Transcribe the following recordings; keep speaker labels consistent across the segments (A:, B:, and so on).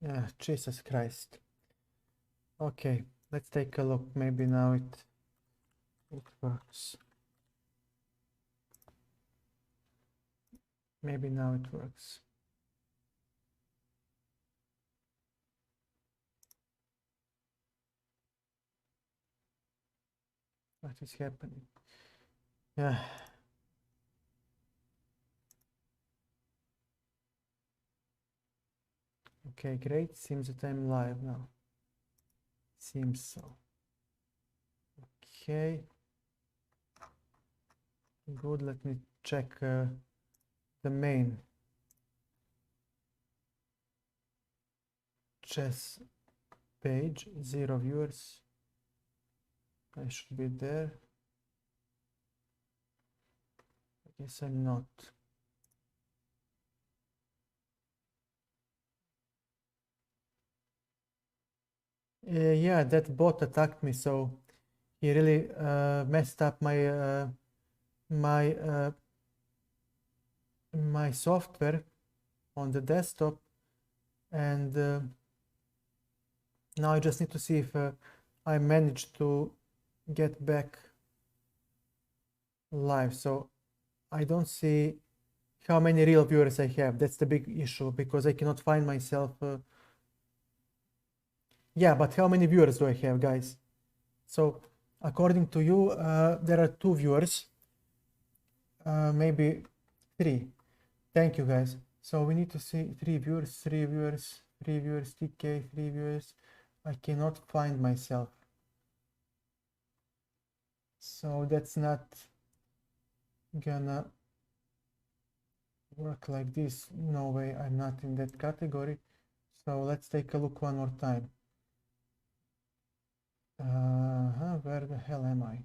A: Yeah, Jesus Christ. Okay, let's take a look. Maybe now it works. Maybe now it works. What is happening? Yeah. Okay, great. Seems that I'm live now. Seems so. Okay. Good. Let me check the main chess page. 0 viewers. I should be there. I guess I'm not. Yeah, that bot attacked me, so he really messed up my my software on the desktop, and now I just need to see if I managed to get back live. So I don't see how many real viewers I have. That's the big issue, because I cannot find myself. Yeah, but how many viewers do I have, guys? So according to you, there are 2 viewers, maybe 3. Thank you, guys. So we need to see 3 viewers, 3 viewers, 3 viewers, TK, 3 viewers. I cannot find myself. So that's not gonna work like this. No way, I'm not in that category. So let's take a look one more time. Where the hell am I?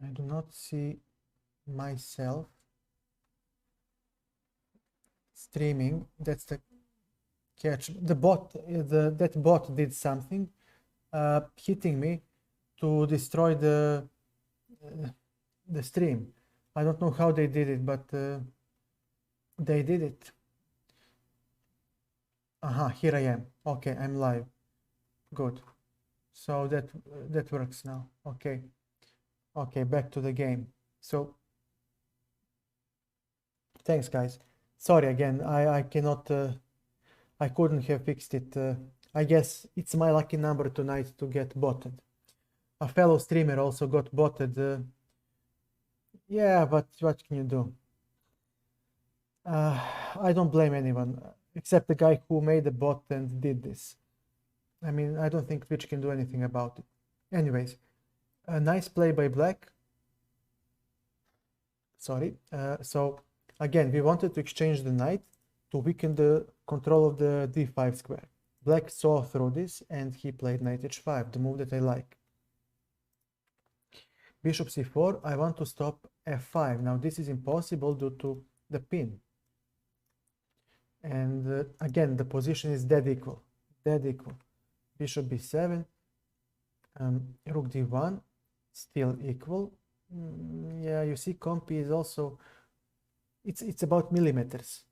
A: I do not see myself streaming. That's the catch. The bot, that bot did something, hitting me to destroy the stream. I don't know how they did it, but they did it. Aha, here I am. Okay, I'm live. Good. So that works now. Okay. Okay, back to the game. So thanks, guys. Sorry again. I cannot. I couldn't have fixed it. I guess it's my lucky number tonight to get botted. A fellow streamer also got botted. Yeah, but what can you do? I don't blame anyone except the guy who made the bot and did this. I mean, I don't think Twitch can do anything about it. Anyways, a nice play by Black. Sorry. So again, we wanted to exchange the knight to weaken the control of the d5 square. Black saw through this and he played knight h5, the move that I like. Bishop c4, I want to stop f5. Now this is impossible due to the pin. And again, the position is dead equal. Dead equal. Bishop b7, rook d1, still equal. Yeah, you see, Compi is also, it's about millimeters.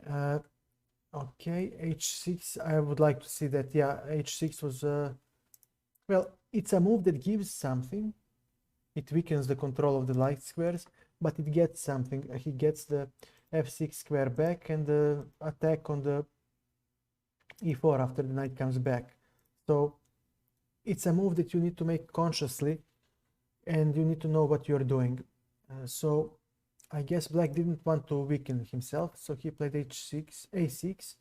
A: Okay, h6, I would like to see that. Yeah, h6 was, well, it's a move that gives something. It weakens the control of the light squares, but it gets something. He gets the f6 square back and the attack on the e4 after the knight comes back. So it's a move that you need to make consciously, and you need to know what you're doing. So I guess Black didn't want to weaken himself, so he played h6, a6,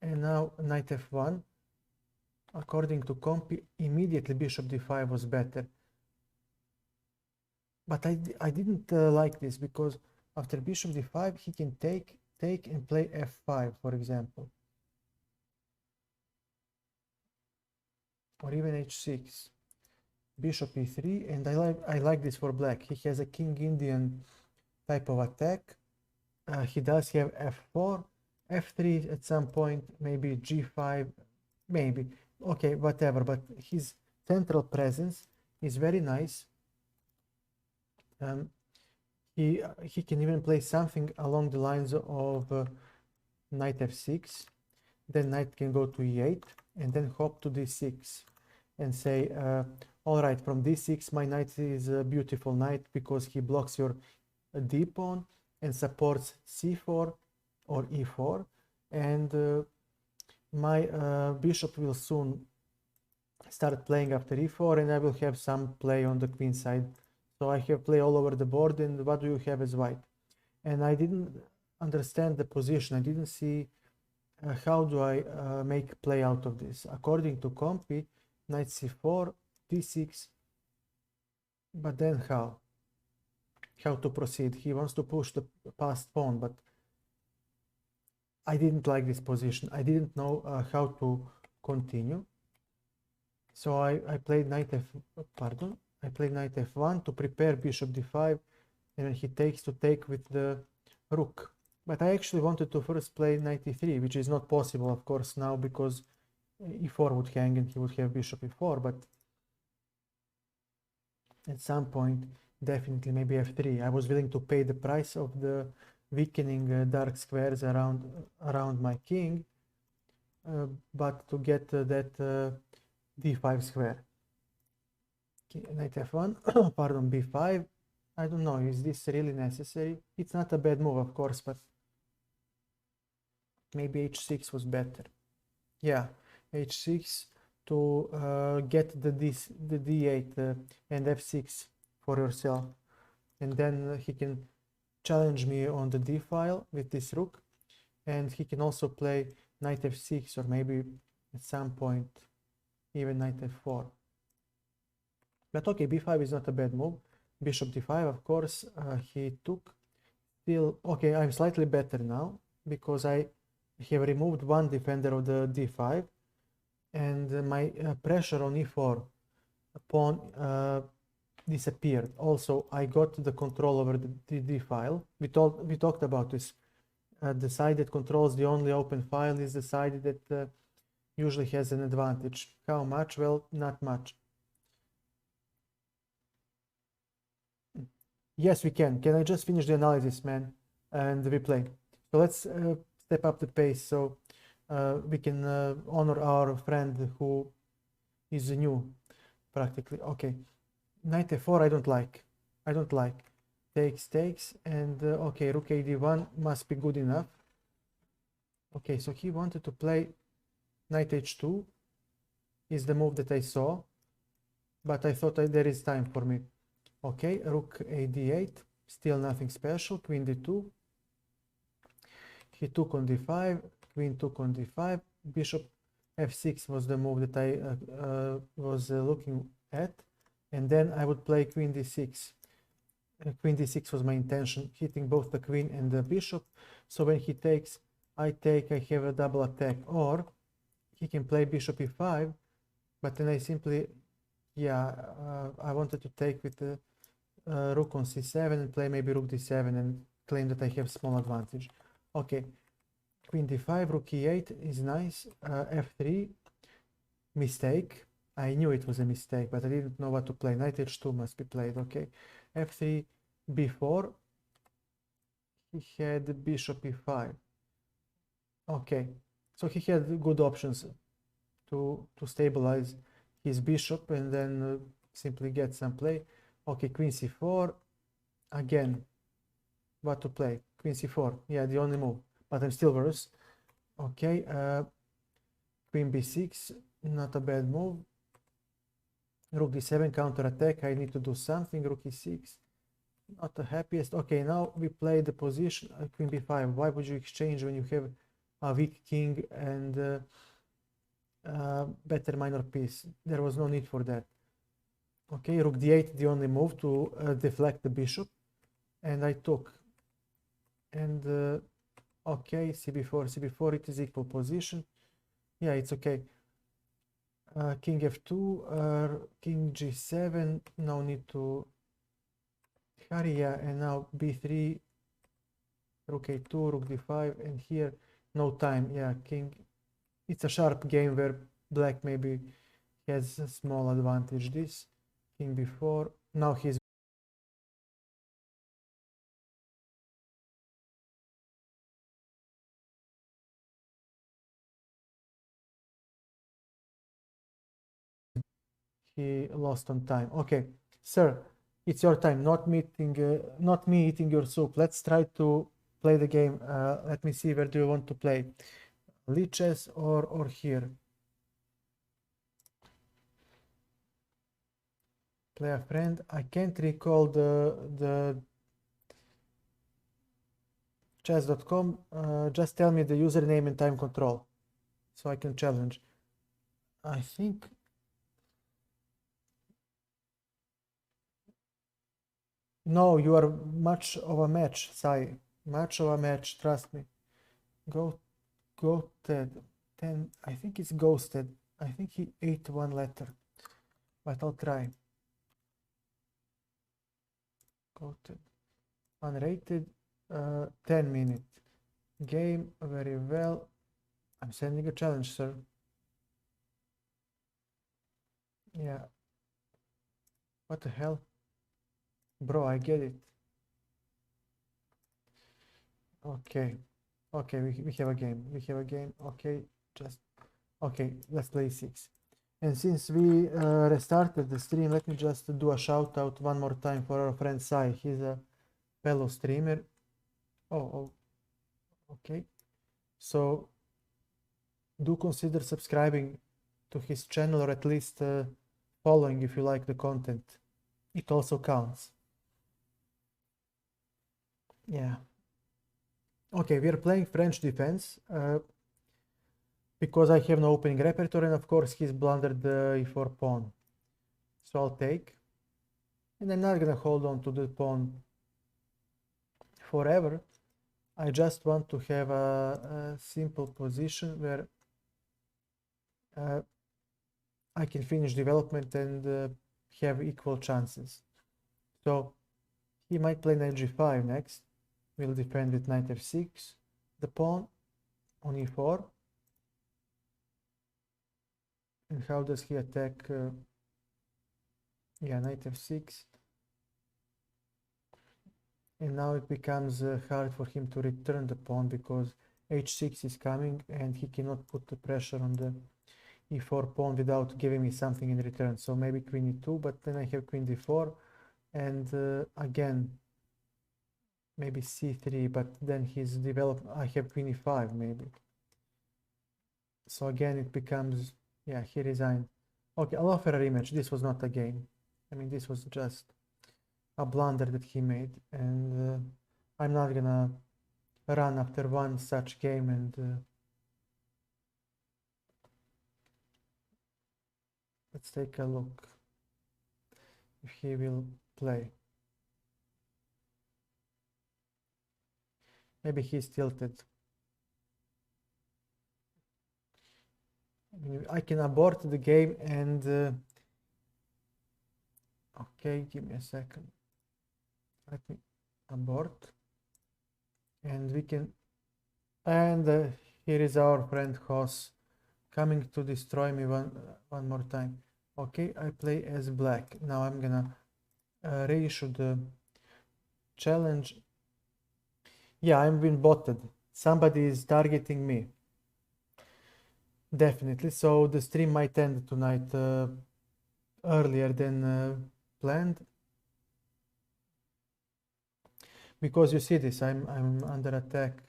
A: and now knight f1. According to Compi, immediately bishop d5 was better. But I didn't like this, because after bishop d5 he can take and play f5, for example, or even h6, bishop e3, and I like this for Black. He has a King Indian type of attack. He does have f4, f3 at some point, maybe g5, maybe. Okay, whatever, but his central presence is very nice. He can even play something along the lines of knight f6, then knight can go to e8, and then hop to d6, and say, all right, from d6 my knight is a beautiful knight because he blocks your d pawn and supports c4 or e4, and my bishop will soon start playing after e4, and I will have some play on the queen side. So I have play all over the board, and what do you have as white? And I didn't understand the position. I didn't see how do I make play out of this. According to Compi, knight c4, d6, but then how? How to proceed? He wants to push the passed pawn, but I didn't like this position. I didn't know how to continue. So I played knight f1 to prepare bishop d5, and then he takes to take with the rook. But I actually wanted to first play knight e3, which is not possible, of course, now because e4 would hang and he would have bishop e4, but at some point, definitely maybe f3. I was willing to pay the price of the weakening dark squares around my king, but to get that d5 square. Knight f1, pardon, b5. I don't know, is this really necessary? It's not a bad move, of course, but maybe h6 was better. Yeah, h6 to get the d8 and f6 for yourself. And then he can challenge me on the d file with this rook. And he can also play knight f6, or maybe at some point even knight f4. But okay, b5 is not a bad move. Bishop d5, of course, he took. Still, okay, I'm slightly better now because I have removed one defender of the d5, and my pressure on e4 pawn disappeared. Also, I got the control over the d file. We talked about this. The side that controls the only open file is the side that usually has an advantage. How much? Well, not much. Yes, we can. Can I just finish the analysis, man, and replay? So let's step up the pace so we can honor our friend who is new, practically. Okay, knight f4 I don't like. I don't like. Takes, and okay, rook a d1 must be good enough. Okay, so he wanted to play knight h2 is the move that I saw, but I thought there is time for me. Okay, rook a d8, still nothing special. Queen d2, he took on d5, queen took on d5, bishop f6 was the move that I was looking at, and then I would play queen d6. Queen d6 was my intention, hitting both the queen and the bishop. So when he takes, I take, I have a double attack. Or he can play bishop e5, but then I simply, yeah, I wanted to take with the rook on c7 and play maybe rook d7 and claim that I have small advantage. Okay, queen d5, rook e8 is nice. F3, mistake. I knew it was a mistake, but I didn't know what to play. Knight h2 must be played. Okay, f3, b4. He had bishop e5. Okay, so he had good options to stabilize his bishop and then simply get some play. Okay, queen c4. Again, what to play? Queen c4. Yeah, the only move, but I'm still worse. Okay, queen b6. Not a bad move. Rook d7, counter attack. I need to do something. Rook e6. Not the happiest. Okay, now we play the position. Queen b5. Why would you exchange when you have a weak king and better minor piece? There was no need for that. Okay, rook d8, the only move to deflect the bishop, and I took. And okay, cb4, it is equal position. Yeah, it's okay. King f2, king g7, no need to hurry. Yeah, and now b3, rook a2, rook d5, and here no time. Yeah, king. It's a sharp game where black maybe has a small advantage. This king b4. Now he's he lost on time. Okay, sir, it's your time, not me eating your soup. Let's try to play the game. Let me see, where do you want to play? Lichess or here? Play a friend. I can't recall the chess.com. Just tell me the username and time control so I can challenge. I think no, you are much of a match, Sai. Much of a match, trust me. Ghosted. 10, I think it's ghosted. I think he ate one letter, but I'll try. Ghosted. Unrated. 10 minute. Game, very well. I'm sending a challenge, sir. Yeah. What the hell? Bro, I get it. Okay. Okay, we have a game. We have a game. Okay, just... Okay, let's play 6. And since we restarted the stream, let me just do a shout out one more time for our friend Sai. He's a fellow streamer. Oh, okay. So do consider subscribing to his channel, or at least following if you like the content. It also counts. Yeah. Okay, we are playing French defense because I have no opening repertoire, and of course he's blundered the e4 pawn. So I'll take, and I'm not gonna hold on to the pawn forever. I just want to have a simple position where I can finish development and have equal chances. So he might play knight g5 next. We'll defend with knight f6, the pawn on e4. And how does he attack? Yeah, knight f6. And now it becomes hard for him to return the pawn because h6 is coming and he cannot put the pressure on the e4 pawn without giving me something in return. So maybe queen e2, but then I have queen d4 and again maybe c3, but then he's developed. I have queen e5 maybe. So again it becomes, yeah, he resigned. Okay, I'll offer a rematch. This was not a game. I mean, this was just a blunder that he made, and I'm not gonna run after one such game and let's take a look if he will play. Maybe he's tilted. I can abort the game and okay, give me a second. Let me abort. And we can... And here is our friend Hoss coming to destroy me one more time. Okay, I play as black. Now I'm gonna reissue the challenge. Yeah, I'm being botted. Somebody is targeting me. Definitely. So the stream might end tonight earlier than planned. Because you see this, I'm under attack.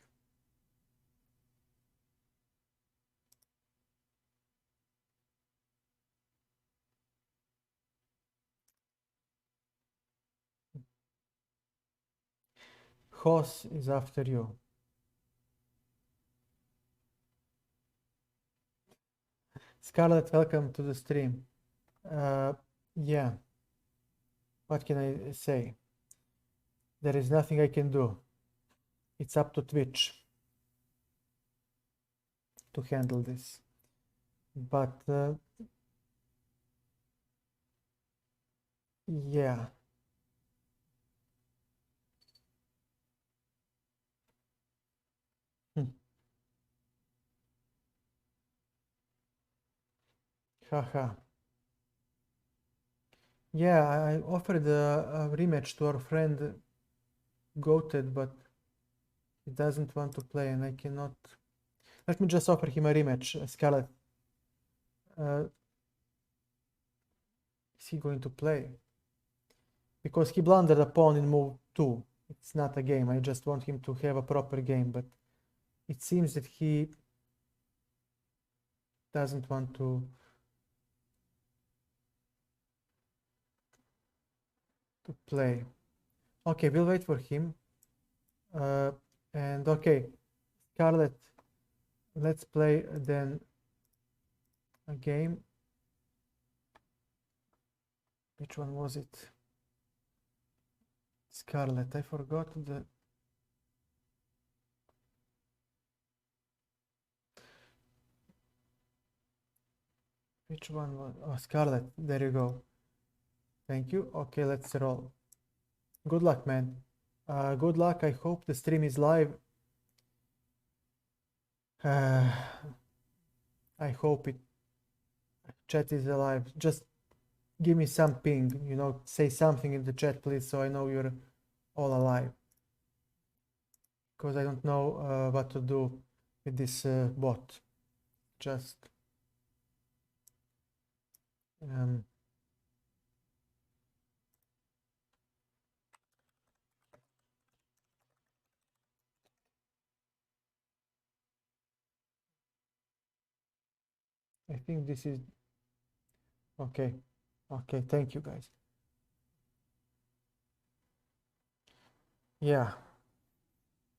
A: Hoss is after you. Scarlett, welcome to the stream. Yeah, what can I say? There is nothing I can do. It's up to Twitch to handle this. But yeah. Haha. Yeah, I offered a rematch to our friend Goated, but he doesn't want to play and I cannot. Let me just offer him a rematch, Scarlett. he going to play? Because he blundered a pawn in move 2. It's not a game. I just want him to have a proper game, but it seems that he doesn't want to play. Okay, we'll wait for him. And okay, Scarlet, let's play then a game. Which one was it? Scarlet, I forgot the... Which one was... Oh, Scarlet, there you go. Thank you. Okay, let's roll. Good luck, man. Good luck. I hope the stream is live. I hope it chat is alive. Just give me some ping, you know, say something in the chat, please, so I know you're all alive. Because I don't know what to do with this bot. Just I think this is okay. Okay, thank you guys. Yeah.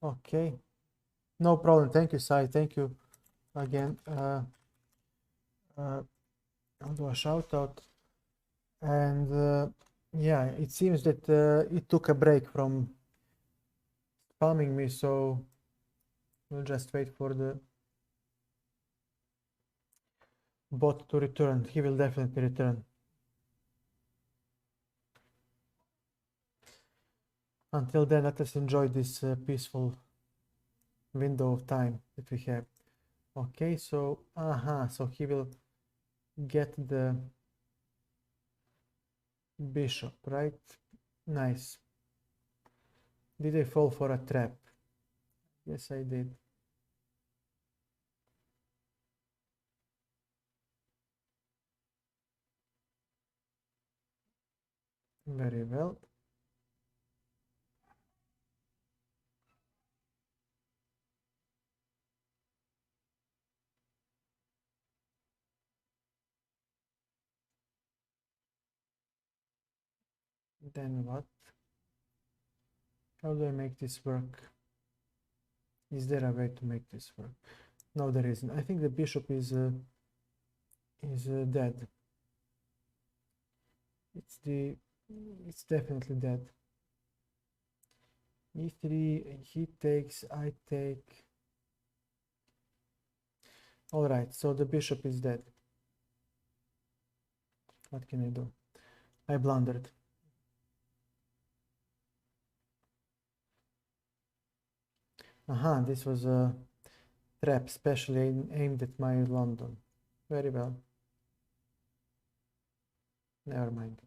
A: Okay. No problem. Thank you, Sai. Thank you again. I'll do a shout out. And yeah, it seems that it took a break from spamming me, so we'll just wait for the bot to return. He will definitely return. Until then, let us enjoy this peaceful window of time that we have. Okay, so so he will get the bishop, right? Nice. Did I fall for a trap? Yes, I did. Very well. Then what? How do I make this work? Is there a way to make this work? No, there isn't. I think the bishop is dead. It's definitely dead. E3, he takes, I take. All right, so the bishop is dead. What can I do? I blundered. This was a trap specially aimed at my London. Very well. Never mind.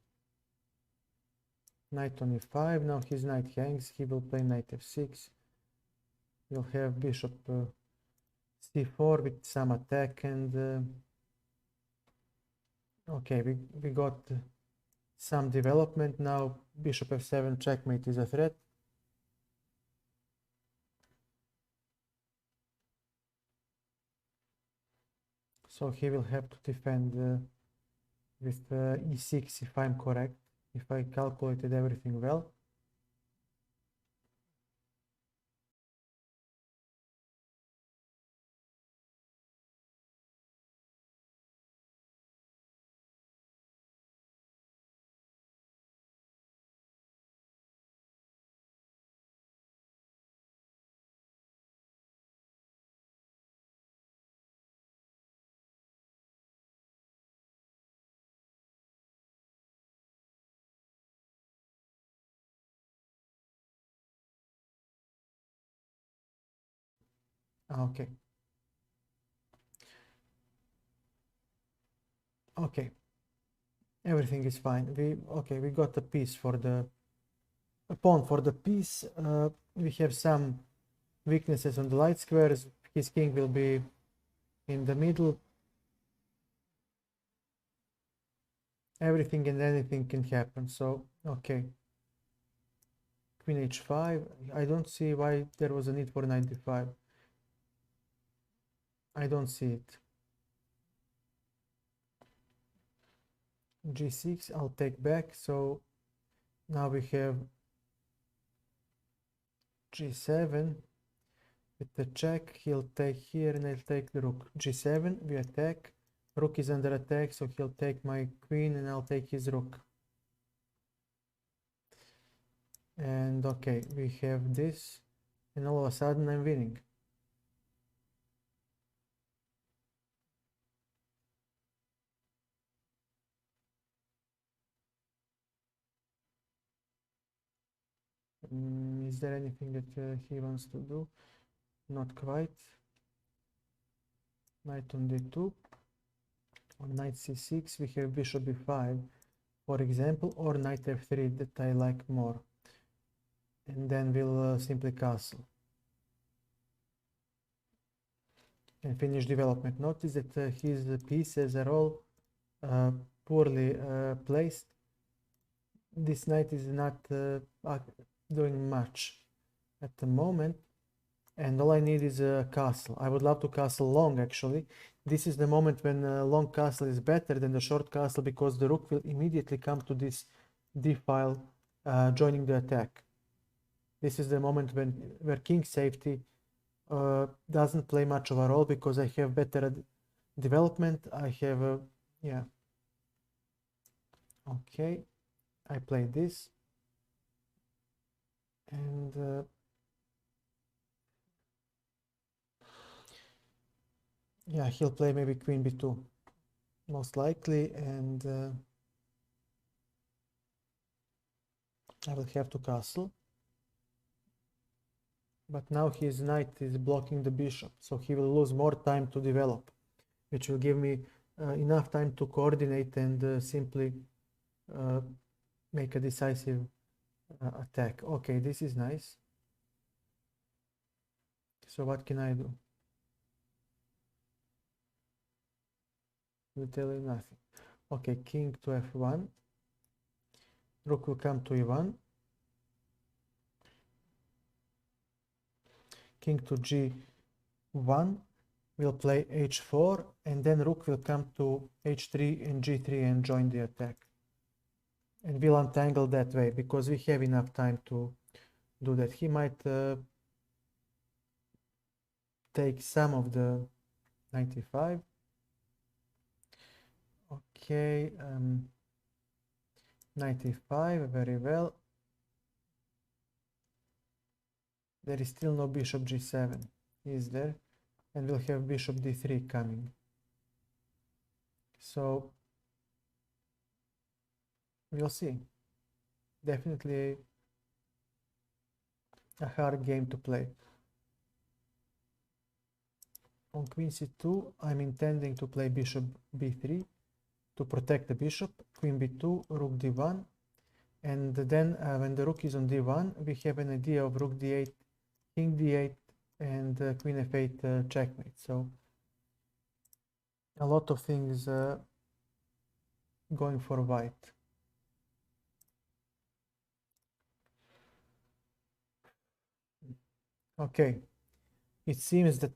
A: Knight on e5. Now his knight hangs. He will play knight f6. We'll have bishop c4 with some attack, and okay, we got some development now. Bishop f7 checkmate is a threat. So he will have to defend with e6 if I'm correct, if I calculated everything well. Okay. Okay. Everything is fine. We got a piece for a pawn for the piece. We have some weaknesses on the light squares. His king will be in the middle. everything and anything can happen. So, okay. Queen h5. I don't see why there was a need for knight d5. I don't see it. g6, I'll take back. So now we have g7 with the check. He'll take here and I'll take the rook. g7, we attack. Rook is under attack, so he'll take my queen and I'll take his rook. And okay, we have this, and all of a sudden I'm winning. Is there anything that he wants to do? Not quite. Knight on d2. On knight c6 we have bishop b5, for example, or knight f3 that I like more. And then we'll simply castle and finish development. Notice that his pieces are all poorly placed. This knight is not doing much at the moment, and all I need is a castle. I would love to castle long, actually. This is the moment when a long castle is better than the short castle, because the rook will immediately come to this d file, joining the attack. This is the moment where king safety doesn't play much of a role, because I have better development. I have yeah. Okay, I play this, and yeah, he'll play maybe queen b2 most likely, and I will have to castle. But now his knight is blocking the bishop, so he will lose more time to develop, which will give me enough time to coordinate and simply make a decisive attack. Okay, this is nice. So what can I do? Literally nothing. Okay, king to f1. Rook will come to e1. King to g1. We'll play h4, and then rook will come to h3 and g3 and join the attack. And we'll untangle that way, because we have enough time to do that. He might take some of the 95. Okay, 95, very well. There is still no bishop g7, is there? And we'll have bishop d3 coming. So we'll see. Definitely a hard game to play. On queen c2, I'm intending to play bishop b3 to protect the bishop, queen b2, rook d1, and then when the rook is on d1, we have an idea of rook d8, king d8, and queen f8 checkmate. So a lot of things going for white. Okay, it seems that,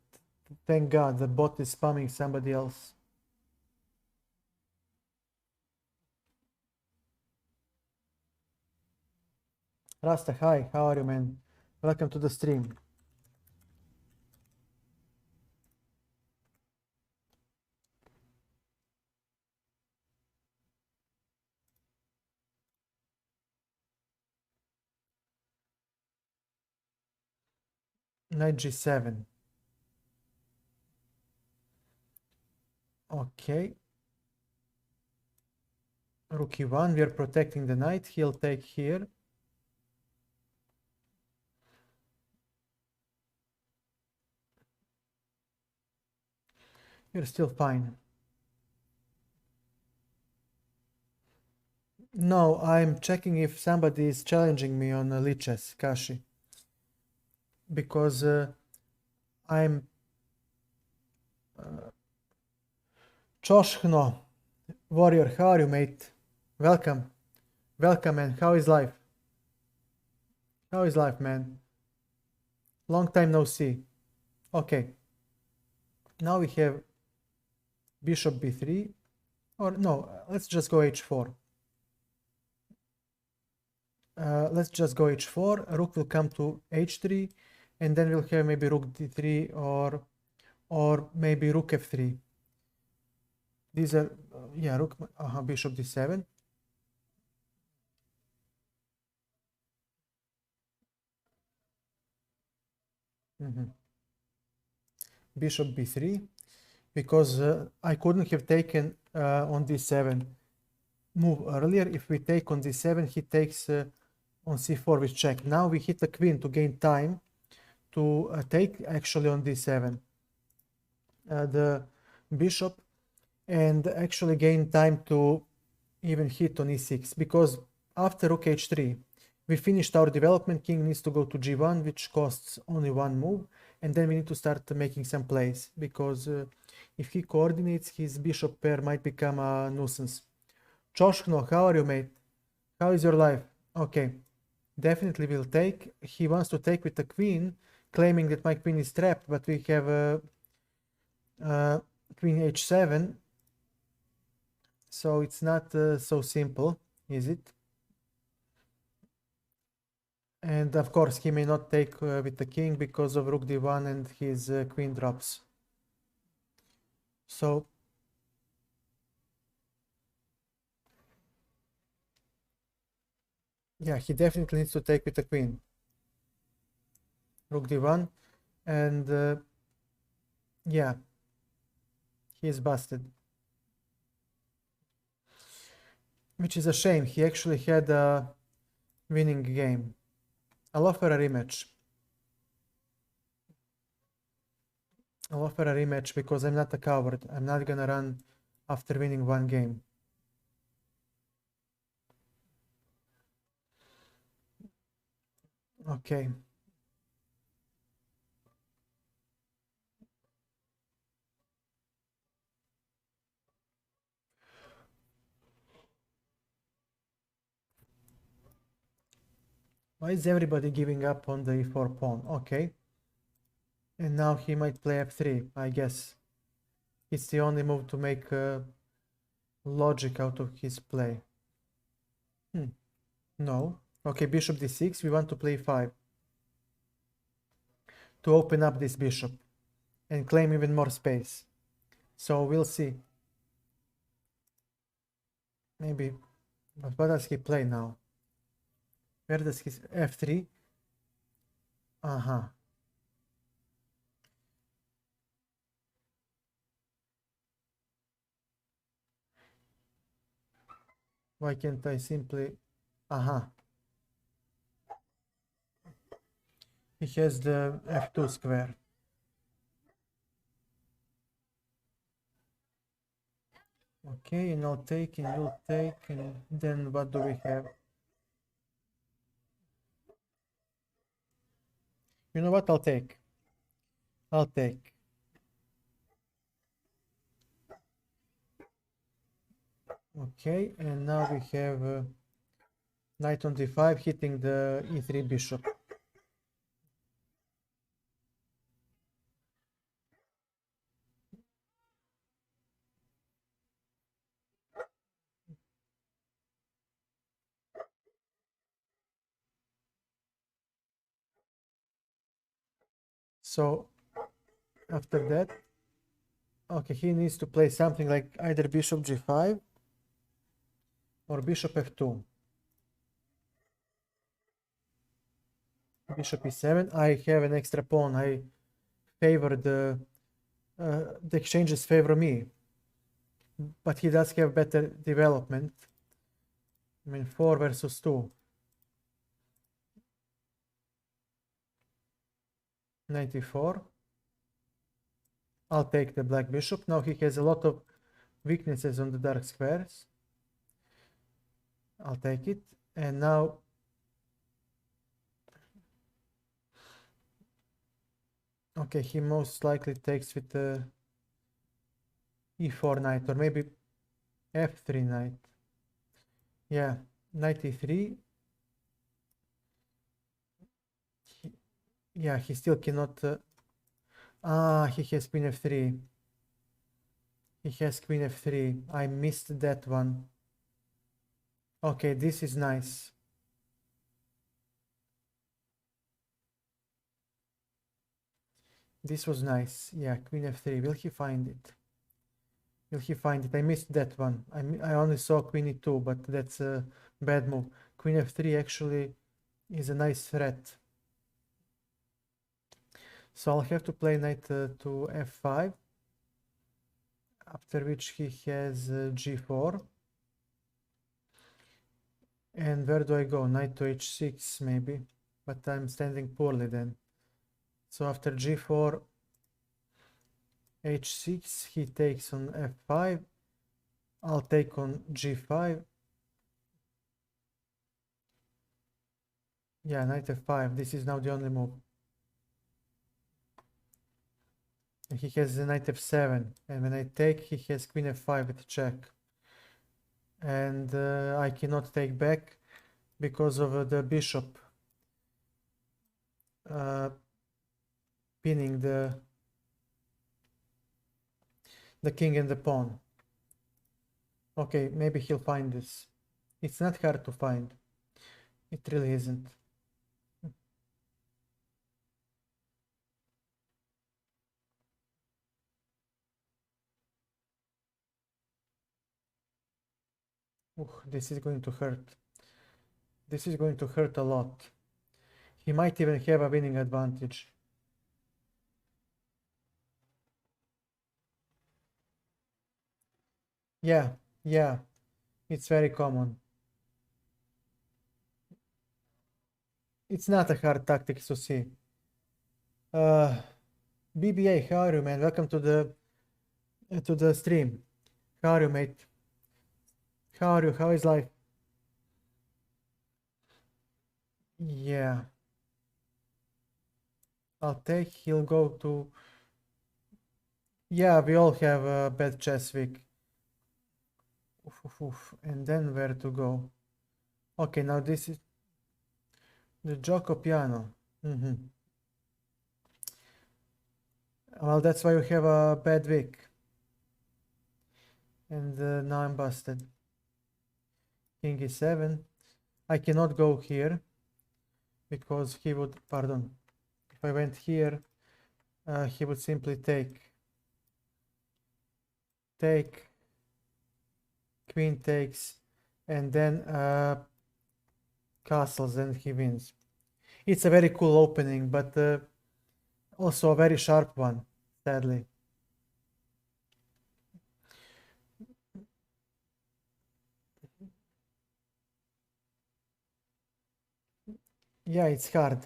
A: thank God, the bot is spamming somebody else. Rasta, hi, how are you, man? Welcome to the stream. Knight g7. Okay. Rook e1, we are protecting the knight. He'll take here. You're still fine. No, I'm checking if somebody is challenging me on Lichess, Kashi. Because I'm Choshno, warrior, how are you, mate? Welcome. Welcome, man. How is life? How is life, man? Long time no see. Okay. Now we have bishop b3. Or no, let's just go h4. Let's just go h4. Rook will come to h3. And then we'll have maybe rook d3 or maybe rook f3. These are, yeah, rook, bishop d7. Bishop b3, because I couldn't have taken on d7 move earlier. If we take on d7, he takes on c4 with check. Now we hit the queen to gain time to take actually on d7 the bishop, and actually gain time to even hit on e6, because after rook h3 we finished our development. King needs to go to g1, which costs only one move, and then we need to start making some plays, because if he coordinates, his bishop pair might become a nuisance. Choshkno, how are you, mate? How is your life? Okay, definitely will take. He wants to take with the queen, claiming that my queen is trapped, but we have queen h7, so it's not so simple, is it? And of course, he may not take with the king because of rook d1 and his queen drops. So yeah, he definitely needs to take with the queen. Rook d1, and yeah, he is busted. Which is a shame. He actually had a winning game. I'll offer a rematch. I'll offer a rematch because I'm not a coward. I'm not gonna run after winning one game. Okay. Why is everybody giving up on the e4 pawn? Okay. And now he might play f3, I guess. It's the only move to make logic out of his play. No. Okay, bishop d6. We want to play 5 to open up this bishop and claim even more space. So we'll see. Maybe. But what does he play now? Where does he... f3? Why can't I simply... He has the f2 square. Okay, and I'll take, and you'll take, and then what do we have? You know what? I'll take. I'll take. Okay, and now we have knight on d5 hitting the e3 bishop. So after that, okay, he needs to play something like either bishop g5 or bishop f2. Bishop e7. I have an extra pawn. I favor the exchanges favor me, but he does have better development. I mean, 4 versus 2. 94. I'll take the black bishop. Now he has a lot of weaknesses on the dark squares. I'll take it. And now okay, he most likely takes with the e4 knight, or maybe f3 knight. Yeah, knight e3. Yeah, he still cannot. He has queen f3. He has queen f3. I missed that one. Okay, this is nice. This was nice. Yeah, queen f3. Will he find it? Will he find it? I missed that one. I only saw queen e2, but that's a bad move. Queen f3 actually is a nice threat. So I'll have to play knight to f5, after which he has g4. And where do I go? Knight to h6 maybe, but I'm standing poorly then. So after g4, h6, he takes on f5. I'll take on g5. Yeah, knight f5. This is now the only move. And he has the knight f7. And when I take, he has queen f5 with check. And I cannot take back because of the bishop pinning the king and the pawn. Okay, maybe he'll find this. It's not hard to find. It really isn't. This is going to hurt. This is going to hurt a lot. He might even have a winning advantage. Yeah, yeah, it's very common. It's not a hard tactic to see. BBA, how are you, man? Welcome to the stream. How are you, mate? How are you? How is life? Yeah. I'll take. He'll go to. Yeah, we all have a bad chess week. And then where to go? Okay, now this is the Gioco Piano. Well, that's why you have a bad week. And now I'm busted. King e7. I cannot go here because he would, pardon, if I went here, he would simply take, queen takes, and then castles, and he wins. It's a very cool opening, but also a very sharp one, sadly. Yeah, it's hard.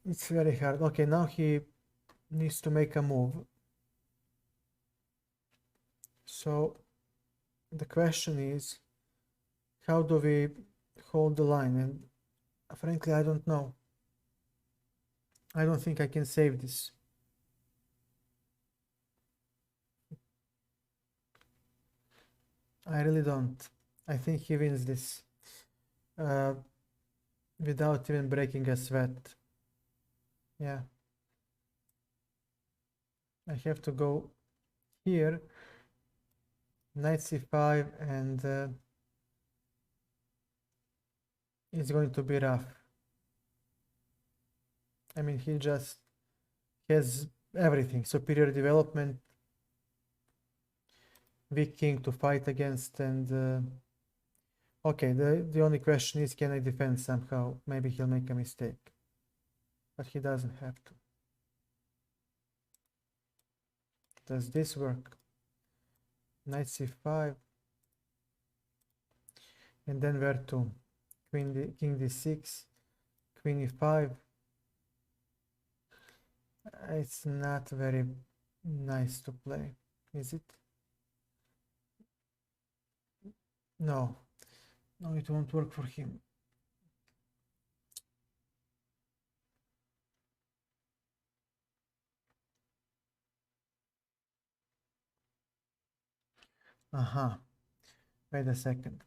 A: It's very hard. Okay, now he needs to make a move. So the question is, how do we hold the line? And frankly, I don't know. I don't think I can save this. I really don't. I think he wins this without even breaking a sweat. Yeah. I have to go here, knight c5, and it's going to be rough. I mean, he just has everything. Superior development, weak king to fight against, and okay, the only question is, can I defend somehow? Maybe he'll make a mistake, but he doesn't have to. Does this work? Knight c5, and then where to? King d6, queen e5. It's not very nice to play, is it? No, no, it won't work for him. Aha. Wait a second.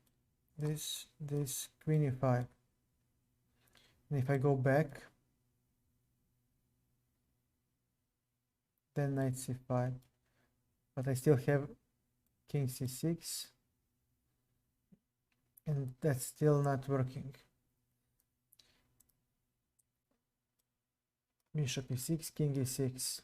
A: This queen e5. And if I go back, then knight c5. But I still have king c6. And that's still not working. Bishop e6, king e6.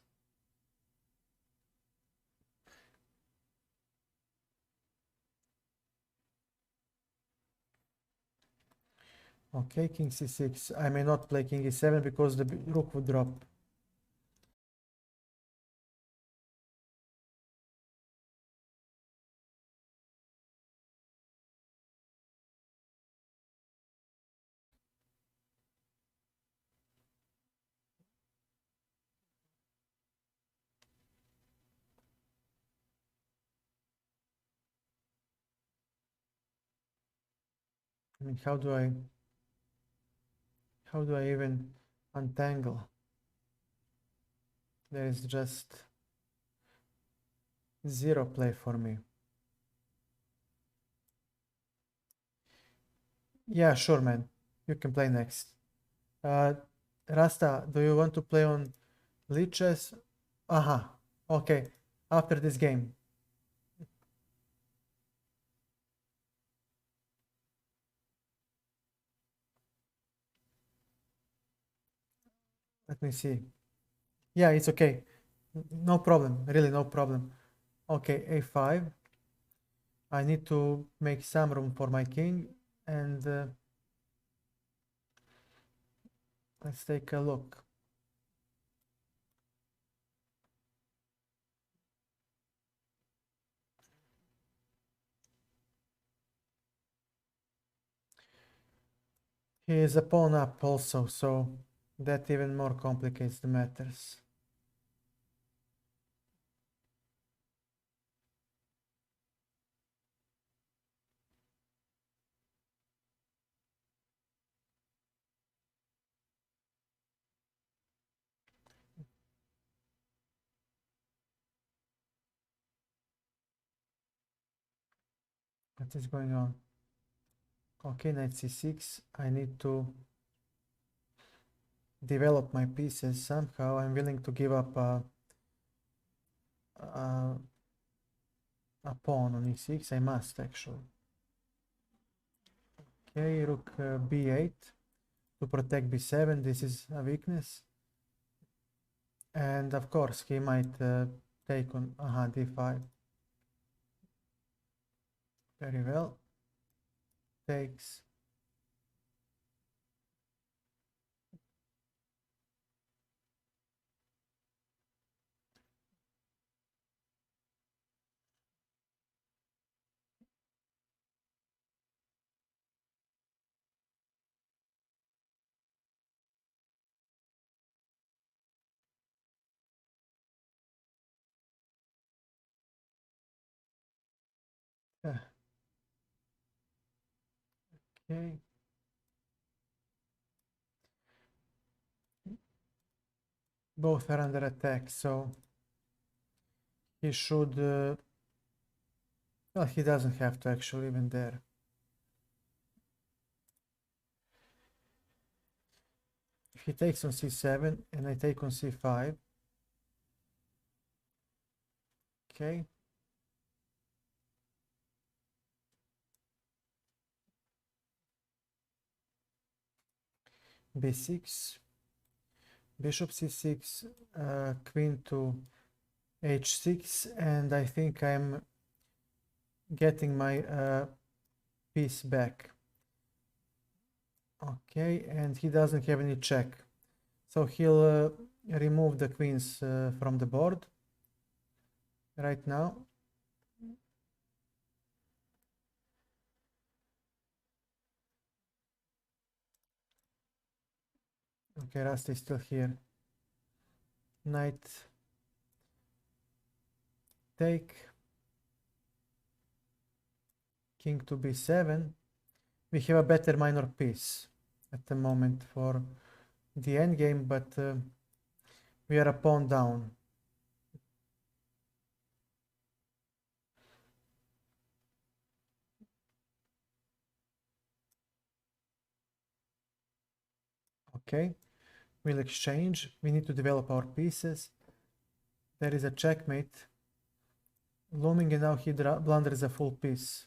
A: Okay, king c6. I may not play king e7 because the rook would drop. I mean, how do I even untangle? There is just zero play for me. Yeah, sure, man. You can play next. Rasta, do you want to play on Lichess? Aha, okay. After this game. Let me see. Yeah, it's okay. No problem. Really, no problem. Okay, a5. I need to make some room for my king, and let's take a look. He is a pawn up also, so that even more complicates the matters. What is going on? Okay, knight c6. I need to develop my pieces somehow. I'm willing to give up a pawn on e6. I must actually. Okay, rook b8 to protect b7. This is a weakness. And of course, he might take on d5. Very well. Takes. Okay. Both are under attack, so he should. Well, he doesn't have to actually even there. If he takes on c7 and I take on c5. Okay. b6. Bishop c6, queen to h6, and I think I'm getting my piece back. Okay, and he doesn't have any check, so he'll remove the queens from the board right now. Okay, Rust is still here. Knight take, king to b7. We have a better minor piece at the moment for the endgame, but we are a pawn down. Okay, we'll exchange. We need to develop our pieces. There is a checkmate looming, and now he blunders a full piece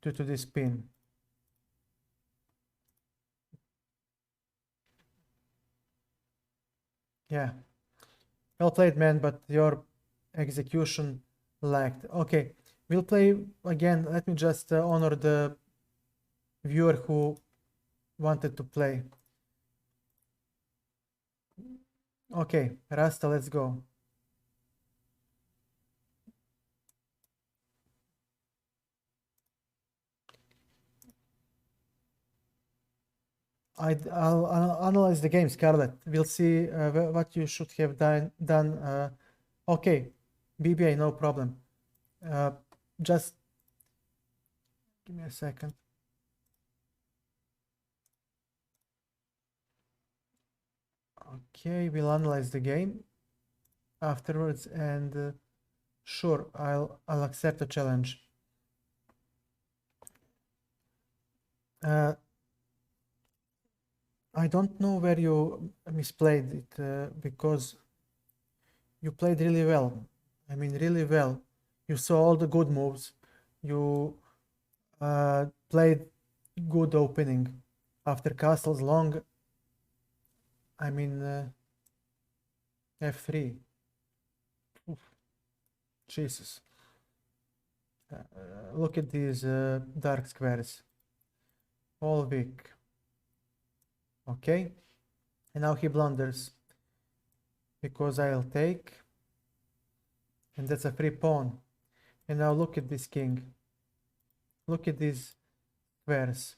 A: due to this pin. Yeah, well played, man, but your execution lagged. Okay, we'll play again. Let me just honor the viewer who wanted to play. Okay, Rasta, let's go. I'll analyze the game, Scarlet. We'll see what you should have done. Okay, BBA, no problem. Just give me a second. Okay, we'll analyze the game afterwards, and sure, I'll accept the challenge. I don't know where you misplayed it because you played really well. I mean, really well. You saw all the good moves. You played good opening. After castles long, I mean, f3. Oof. Jesus. Look at these dark squares. All weak. Okay. And now he blunders. Because I'll take. And that's a free pawn. And now look at this king. Look at these squares.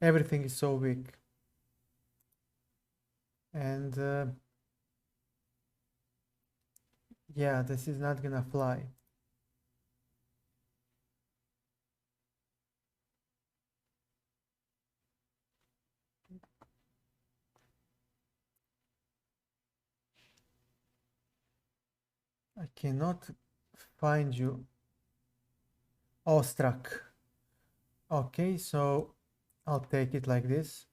A: Everything is so weak. And yeah, this is not gonna fly. I cannot find you. Ostrak. Okay, so I'll take it like this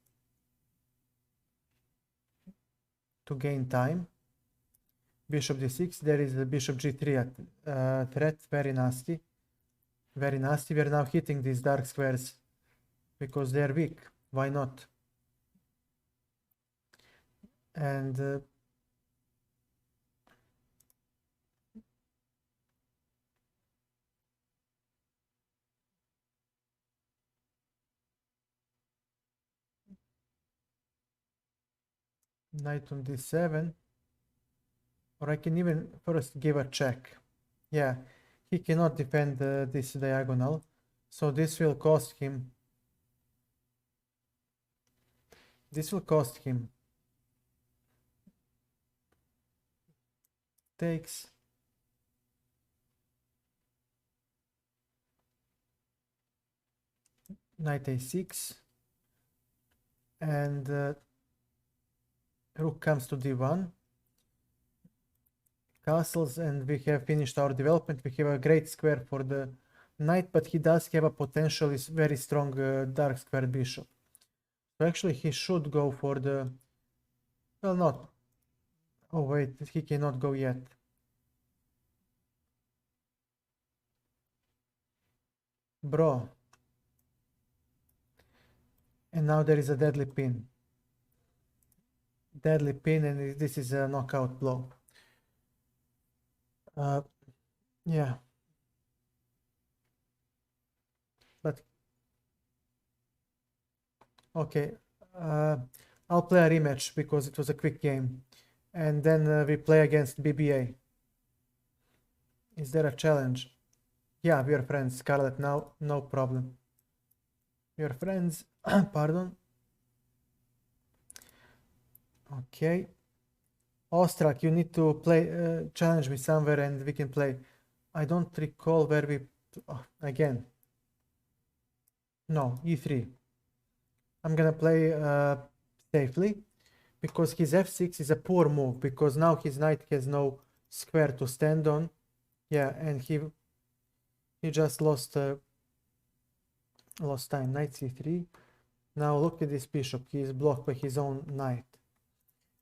A: to gain time. Bishop d6, there is a bishop g3 at threat, very nasty. Very nasty. We're now hitting these dark squares because they're weak. Why not? And knight on d7, or I can even first give a check. Yeah, he cannot defend this diagonal, so this will cost him. This will cost him. Takes. Knight a6, and rook comes to d1. Castles, and we have finished our development. We have a great square for the knight, but he does have a potentially very strong dark square bishop. So actually he should go for the, well, not. Oh wait, he cannot go yet. Bro. And now there is a deadly pin. Deadly pin, and this is a knockout blow. Yeah. But okay, I'll play a rematch because it was a quick game, and then we play against BBA. Is there a challenge? Yeah, we are friends, Scarlet. Now, no problem. We are friends. Pardon. Okay. Ostrak, you need to play, challenge me somewhere, and we can play. I don't recall where we. Oh, again. No, e3. I'm gonna play safely because his f6 is a poor move because now his knight has no square to stand on. Yeah, and he just lost time. Knight c3, Now look at this bishop, he is blocked by his own knight.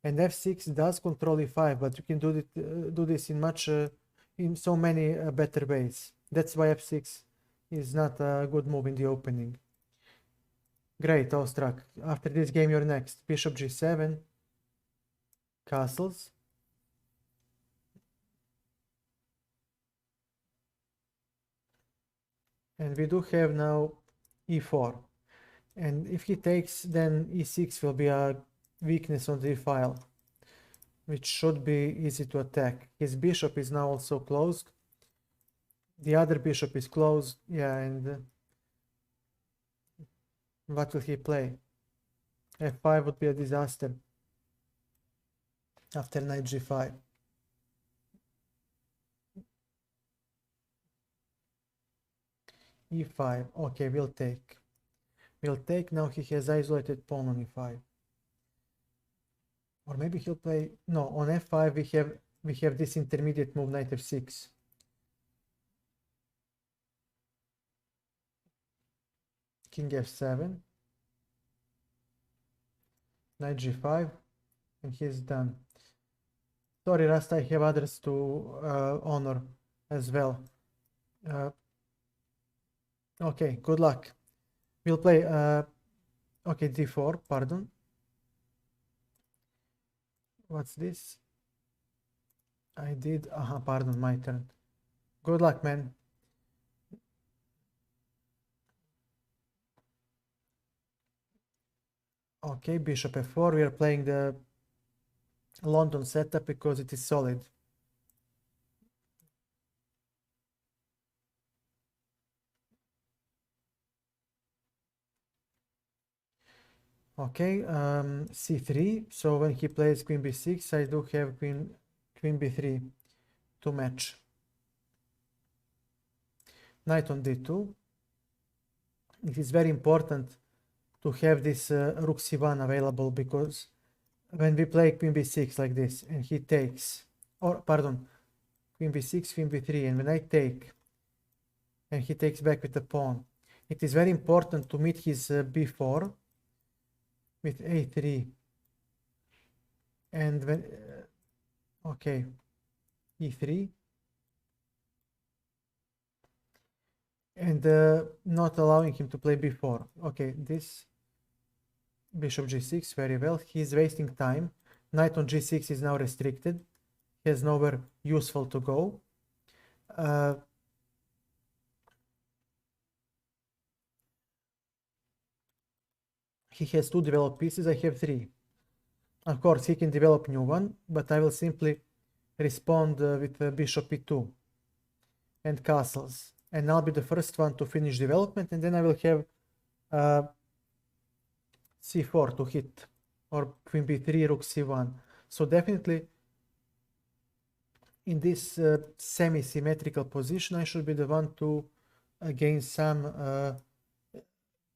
A: And f6 does control e5, but you can do this in in so many better ways. That's why f6 is not a good move in the opening. Great, Ostrak. After this game, you're next. Bishop g7, castles. And we do have now e4. And if he takes, then e6 will be a weakness on the file, which should be easy to attack. His bishop is now also closed. The other bishop is closed. Yeah, and what will he play? f5 would be a disaster after knight g5. e5. Okay, we'll take. We'll take. Now he has isolated pawn on e5. Or maybe he'll play. No, on f5 we have this intermediate move, knight f6. King f7. Knight g5, and he's done. Sorry, Rasta, I have others to honor as well. Okay, good luck. We'll play. Okay, d4, pardon. What's this? I did. Pardon, my turn. Good luck, man. Okay, bishop f4. We are playing the London setup because it is solid. Okay, c3. So when he plays queen b6, I do have queen b3 to match. Knight on d2. It is very important to have this rook c1 available, because when we play queen b6 like this and he takes, or pardon, queen b6, queen b3, and when I take and he takes back with the pawn, it is very important to meet his b4 with a3, and when okay, e3, and not allowing him to play b4. Okay, this bishop g6, very well. He's wasting time. Knight on g6 is now restricted. He has nowhere useful to go. He has 2 developed pieces. I have 3. Of course, he can develop new one, but I will simply respond with bishop e2 and castles. And I'll be the first one to finish development, and then I will have c4 to hit, or queen b3, rook c1. So definitely in this semi-symmetrical position, I should be the one to gain some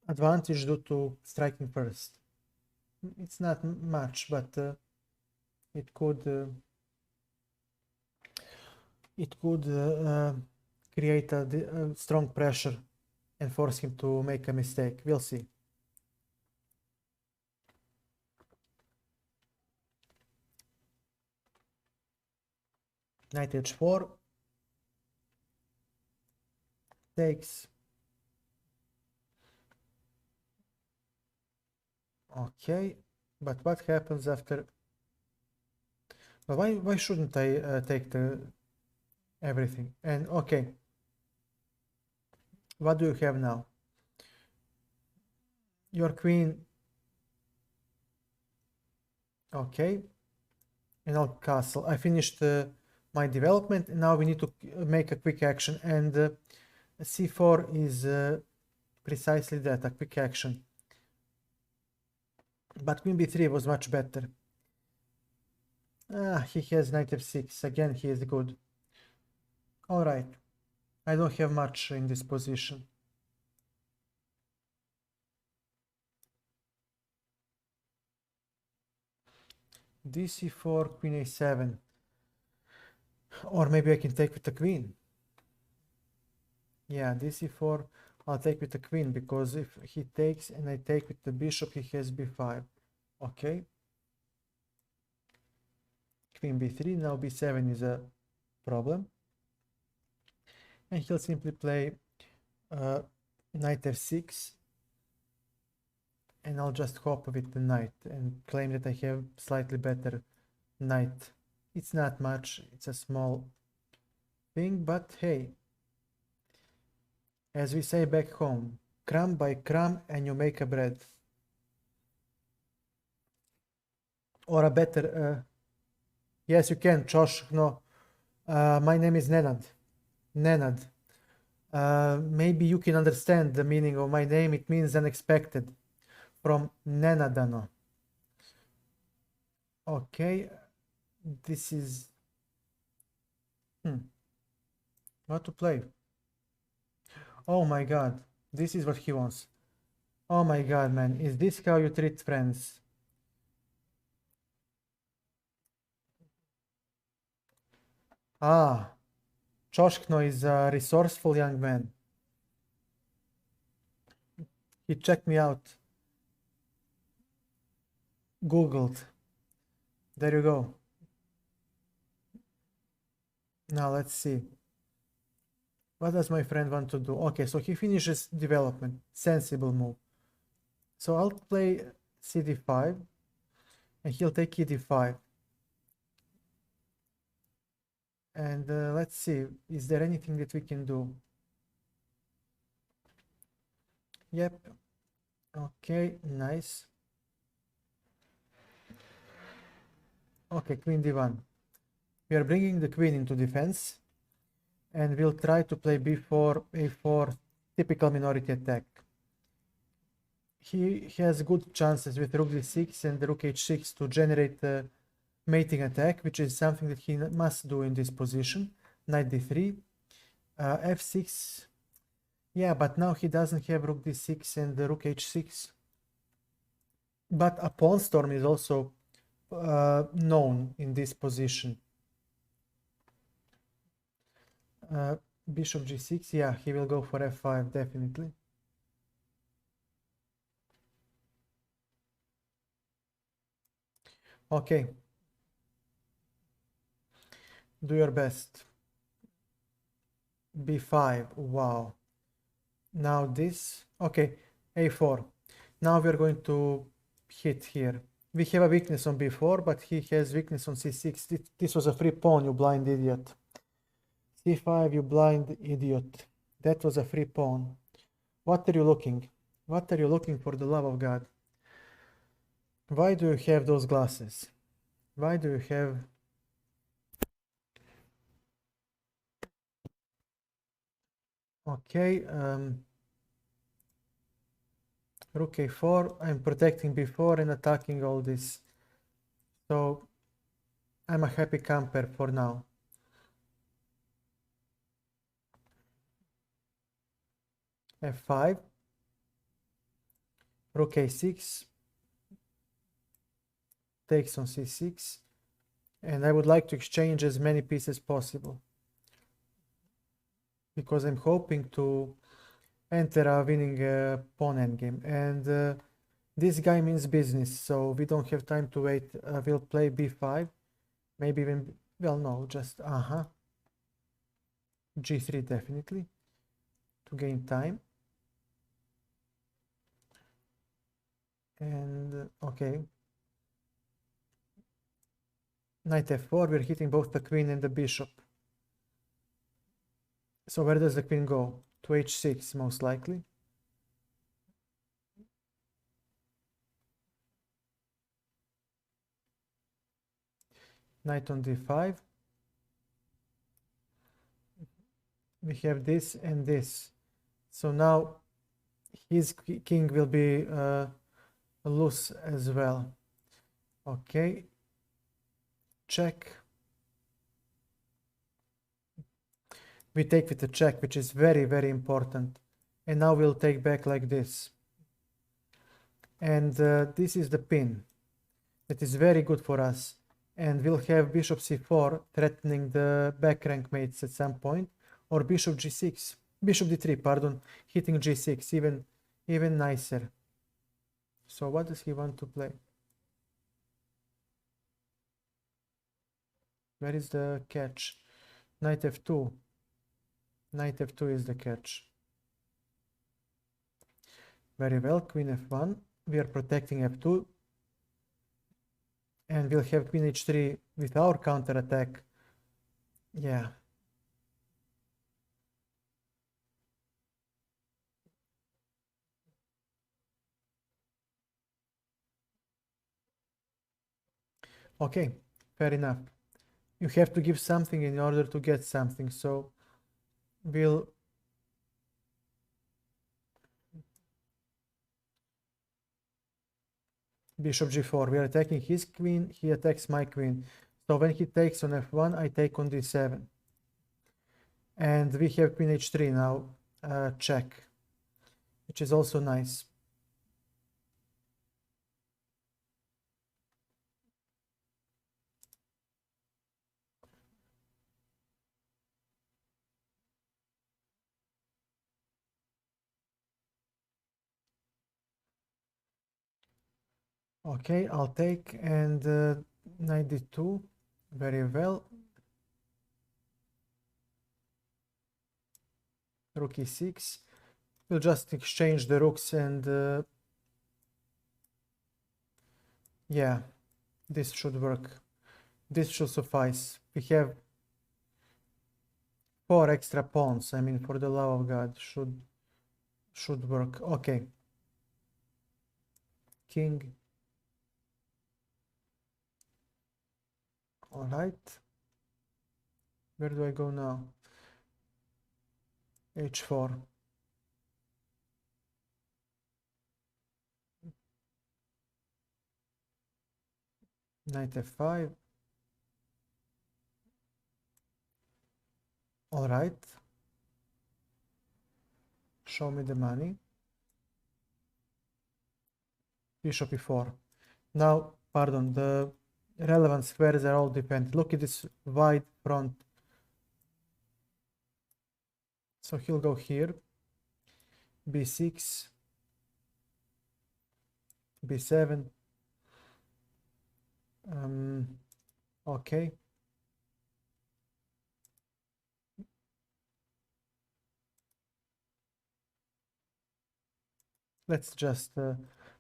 A: advantage due to striking first. It's not much, but it could create a strong pressure and force him to make a mistake. We'll see. Knight h4 takes. Okay, but what happens after? But why shouldn't I take the everything? And okay, what do you have now? Your queen. Okay, and I'll castle. I finished my development, and now we need to make a quick action, and c4 is precisely that, a quick action. But queen b3 was much better. He has knight f6. Again, he is good. All right. I don't have much in this position. dc4, queen a7. Or maybe I can take with the queen. Yeah, dc4. I'll take with the queen, because if he takes and I take with the bishop, he has b5. Okay. Queen b3, now b7 is a problem. And he'll simply play knight f6. And I'll just hop with the knight and claim that I have slightly better knight. It's not much, it's a small thing, but hey, as we say back home, crumb by crumb and you make a bread. Or a better, yes you can, Josh, no, my name is Nenad. Nenad. Maybe you can understand the meaning of my name, it means unexpected. From Nenadano. Okay, this is what to play. Oh my god, this is what he wants. Oh my god, man, is this how you treat friends? Ah, Choshkno is a resourceful young man. He checked me out. Googled. There you go. Now let's see. What does my friend want to do? Okay, so he finishes development. Sensible move. So I'll play cd5 and he'll take ed5. And let's see, is there anything that we can do? Yep. Okay, nice. Okay, queen d1. We are bringing the queen into defense. And we'll try to play b4, a4, typical minority attack. He has good chances with rook d6 and rook h6 to generate a mating attack, which is something that he must do in this position. Knight d3, f6. Yeah, but now he doesn't have rook d6 and the rook h6. But a pawn storm is also known in this position. Bishop g6, yeah, he will go for f5 definitely. Okay, do your best. b5, wow. Now this, okay, a4. Now we're going to hit here. We have a weakness on b4, but he has weakness on c6. This was a free pawn, you blind idiot. c5, you blind idiot. That was a free pawn. What are you looking? What are you looking, for the love of God? Why do you have those glasses? Why do you have... Okay, rook a4, I'm protecting b4 and attacking all this. So I'm a happy camper for now. f5, rook a6, takes on c6, and I would like to exchange as many pieces as possible, because I'm hoping to enter a winning pawn endgame, and this guy means business, so we don't have time to wait. We'll play b5, maybe even, well, no, just g3 definitely, to gain time. And okay, knight f4, we're hitting both the queen and the bishop. So where does the queen go? To h6 most likely. Knight on d5. We have this and this. So now his king will be loose as well. Okay. Check. We take with the check, which is very, very important. And now we'll take back like this. And this is the pin. That is very good for us. And we'll have bishop c4 threatening the back rank mates at some point. Or bishop g6. Bishop d3, pardon, hitting g6, even nicer. So what does he want to play? Where is the catch? Knight f2. Knight f2 is the catch. Very well, queen f1. We are protecting f2. And we'll have queen h3 with our counterattack. Yeah. Okay, fair enough. You have to give something in order to get something. So we'll bishop g4. We are attacking his queen. He attacks my queen. So when he takes on f1, I take on d7. And we have queen h3 now, check, which is also nice. Okay, I'll take, and knight d2, very well. Rook e6. We'll just exchange the rooks and yeah, this should work. This should suffice. We have 4 extra pawns. I mean, for the love of God, should work. Okay. King. All right. Where do I go now? h4. Knight f5. All right. Show me the money. Bishop e4. Now, pardon, the relevant squares are all dependent. Look at this wide front. So he'll go here. b6. b7. Okay. Let's just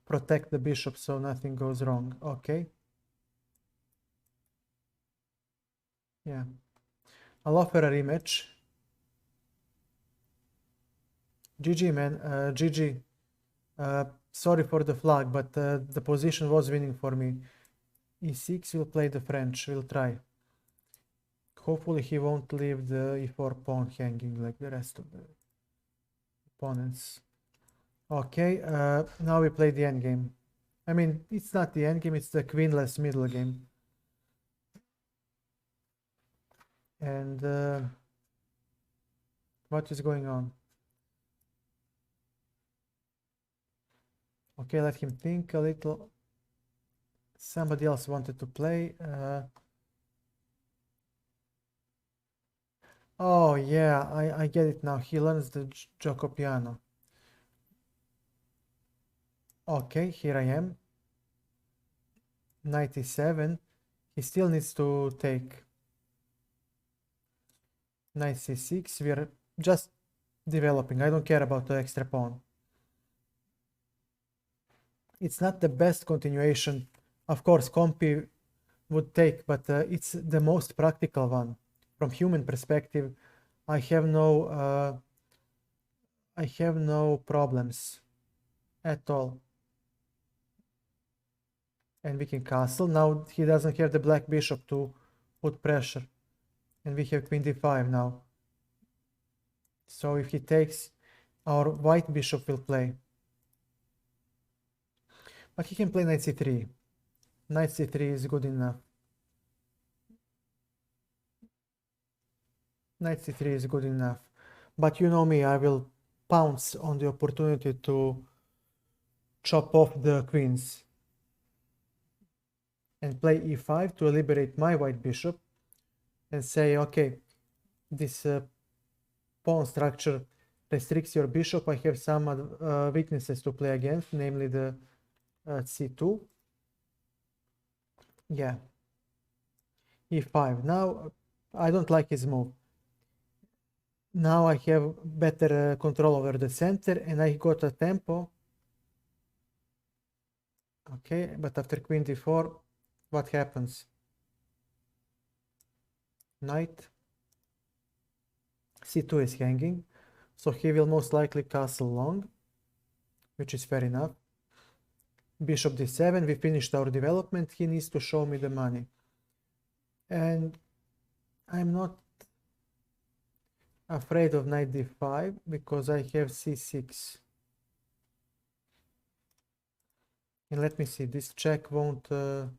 A: protect the bishop so nothing goes wrong. Okay. Yeah. I'll offer a rematch. GG, man. GG. Sorry for the flag, but the position was winning for me. e6 will play the French. We'll try. Hopefully he won't leave the e4 pawn hanging like the rest of the opponents. Okay, now we play the endgame. I mean, it's not the endgame, it's the queenless middle game. And what is going on? Okay, let him think a little. Somebody else wanted to play. Oh yeah, I get it now. He learns the Gioco piano. Okay, here I am. 97. He still needs to take. Knight c6. We are just developing. I don't care about the extra pawn. It's not the best continuation. Of course, Compi would take, but it's the most practical one. From human perspective, I have no problems at all. And we can castle. Now he doesn't have the black bishop to put pressure. And we have queen d5 now. So if he takes, our white bishop will play. But he can play knight c3. Knight c3 is good enough. Knight c3 is good enough. But you know me, I will pounce on the opportunity to chop off the queens. And play e5 to liberate my white bishop. And say, okay, this pawn structure restricts your bishop. I have some weaknesses to play against, namely the c2. Yeah. e5. Now, I don't like his move. Now I have better control over the center, and I got a tempo. Okay, but after queen d4, what happens? Knight. c2 is hanging, so he will most likely castle long, which is fair enough. Bishop d7, we finished our development. He needs to show me the money. And I'm not afraid of knight d5 because I have c6. And let me see, this check won't... or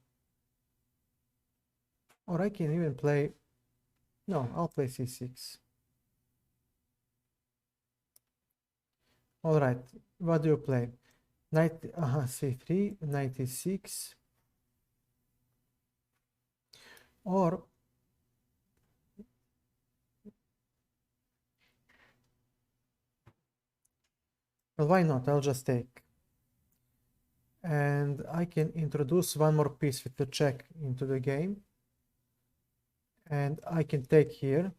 A: I can even play... No, I'll play c6. Alright, what do you play? Knight c3, knight e6. Or... well, why not? I'll just take. And I can introduce one more piece with the check into the game. And I can take here.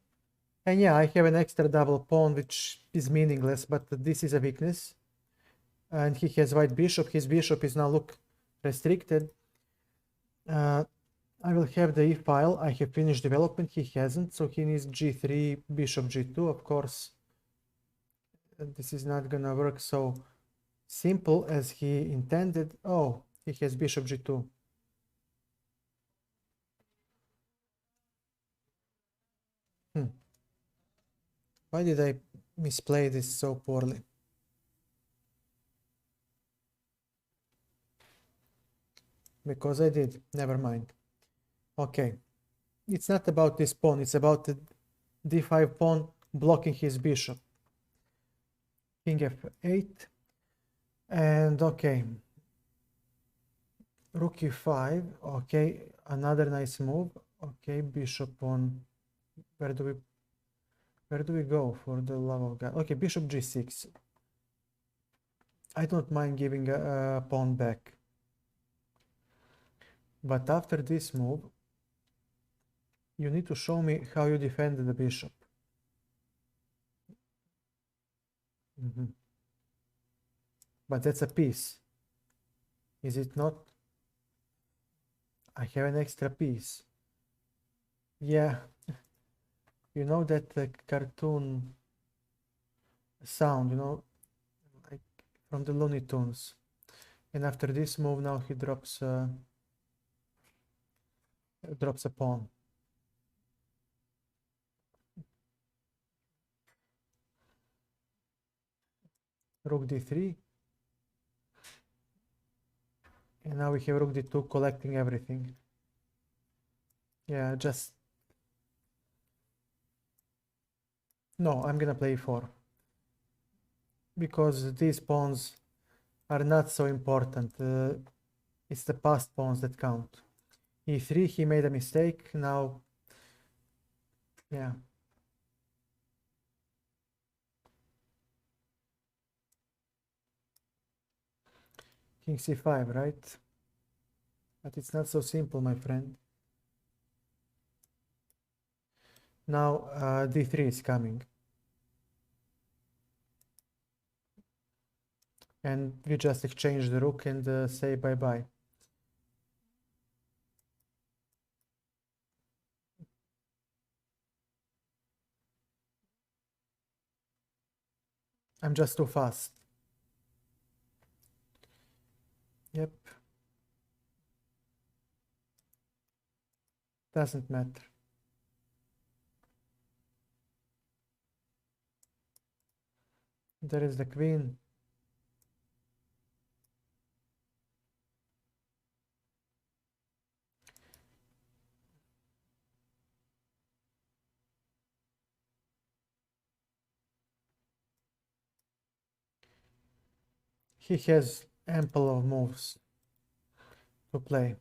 A: And yeah, I have an extra double pawn, which is meaningless, but this is a weakness. And he has white bishop. His bishop is now, look, restricted. I will have the e-file. I have finished development. He hasn't, so he needs g3, bishop g2. Of course, this is not gonna work so simple as he intended. Oh, he has bishop g2. Why did I misplay this so poorly? Because I did. Never mind. Okay. It's not about this pawn. It's about the d5 pawn blocking his bishop. King f8. And okay. Rook e5. Okay. Another nice move. Okay. Bishop on... Where do we go, for the love of God? Okay. Bishop g6. I don't mind giving a pawn back. But after this move, you need to show me how you defend the bishop. But that's a piece. Is it not? I have an extra piece. Yeah. You know that cartoon sound, you know, like from the Looney Tunes. And after this move, now he drops a pawn. Rook d3. And now we have rook d2 collecting everything. Yeah, just... No, I'm gonna play e4. Because these pawns are not so important. It's the passed pawns that count. e3, he made a mistake. Now, yeah. King c5, right? But it's not so simple, my friend. Now d3 is coming. And we just exchange the rook and say bye-bye. I'm just too fast. Yep. Doesn't matter. There is the queen. He has ample of moves to play.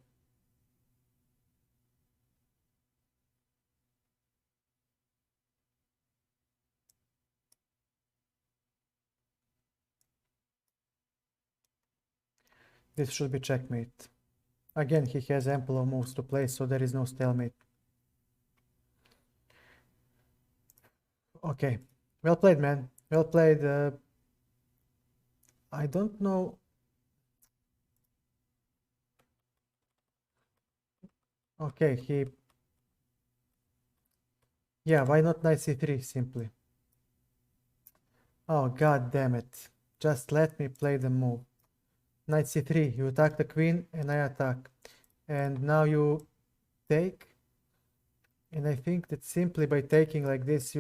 A: This should be checkmate. Again, he has ample of moves to play, so there is no stalemate. Okay, well played, man. Well played. I don't know. Okay, yeah, why not knight c3 simply? Oh, god damn it. Just let me play the move. Knight c3, you attack the queen and I attack. And now you take. And I think that simply by taking like this,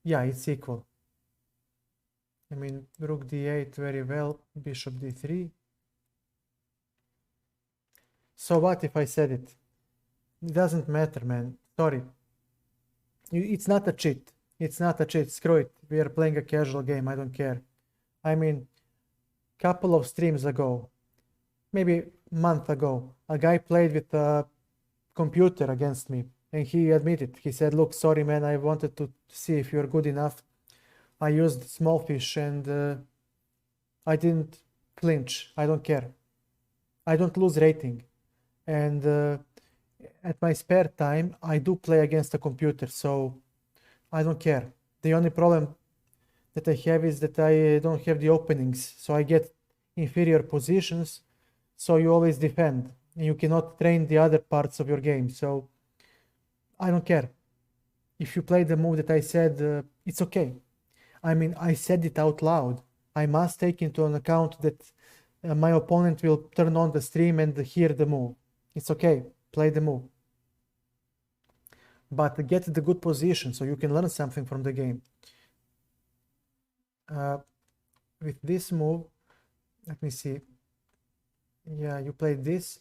A: yeah, it's equal. I mean, rook d8 very well, bishop d3. So what if I said it? It doesn't matter, man. Sorry. It's not a cheat. It's not a cheat. Screw it. We are playing a casual game. I don't care. I mean, couple of streams ago, maybe a month ago, a guy played with a computer against me. And he admitted. He said, look, sorry, man. I wanted to see if you're good enough. I used small fish and I didn't flinch. I don't care. I don't lose rating. And at my spare time, I do play against a computer, so I don't care. The only problem that I have is that I don't have the openings, so I get inferior positions, so you always defend. You cannot train the other parts of your game, so I don't care. If you play the move that I said, it's okay. I mean, I said it out loud. I must take into an account that my opponent will turn on the stream and hear the move. It's okay, play the move. But get the good position so you can learn something from the game. With this move, let me see. Yeah, you played this.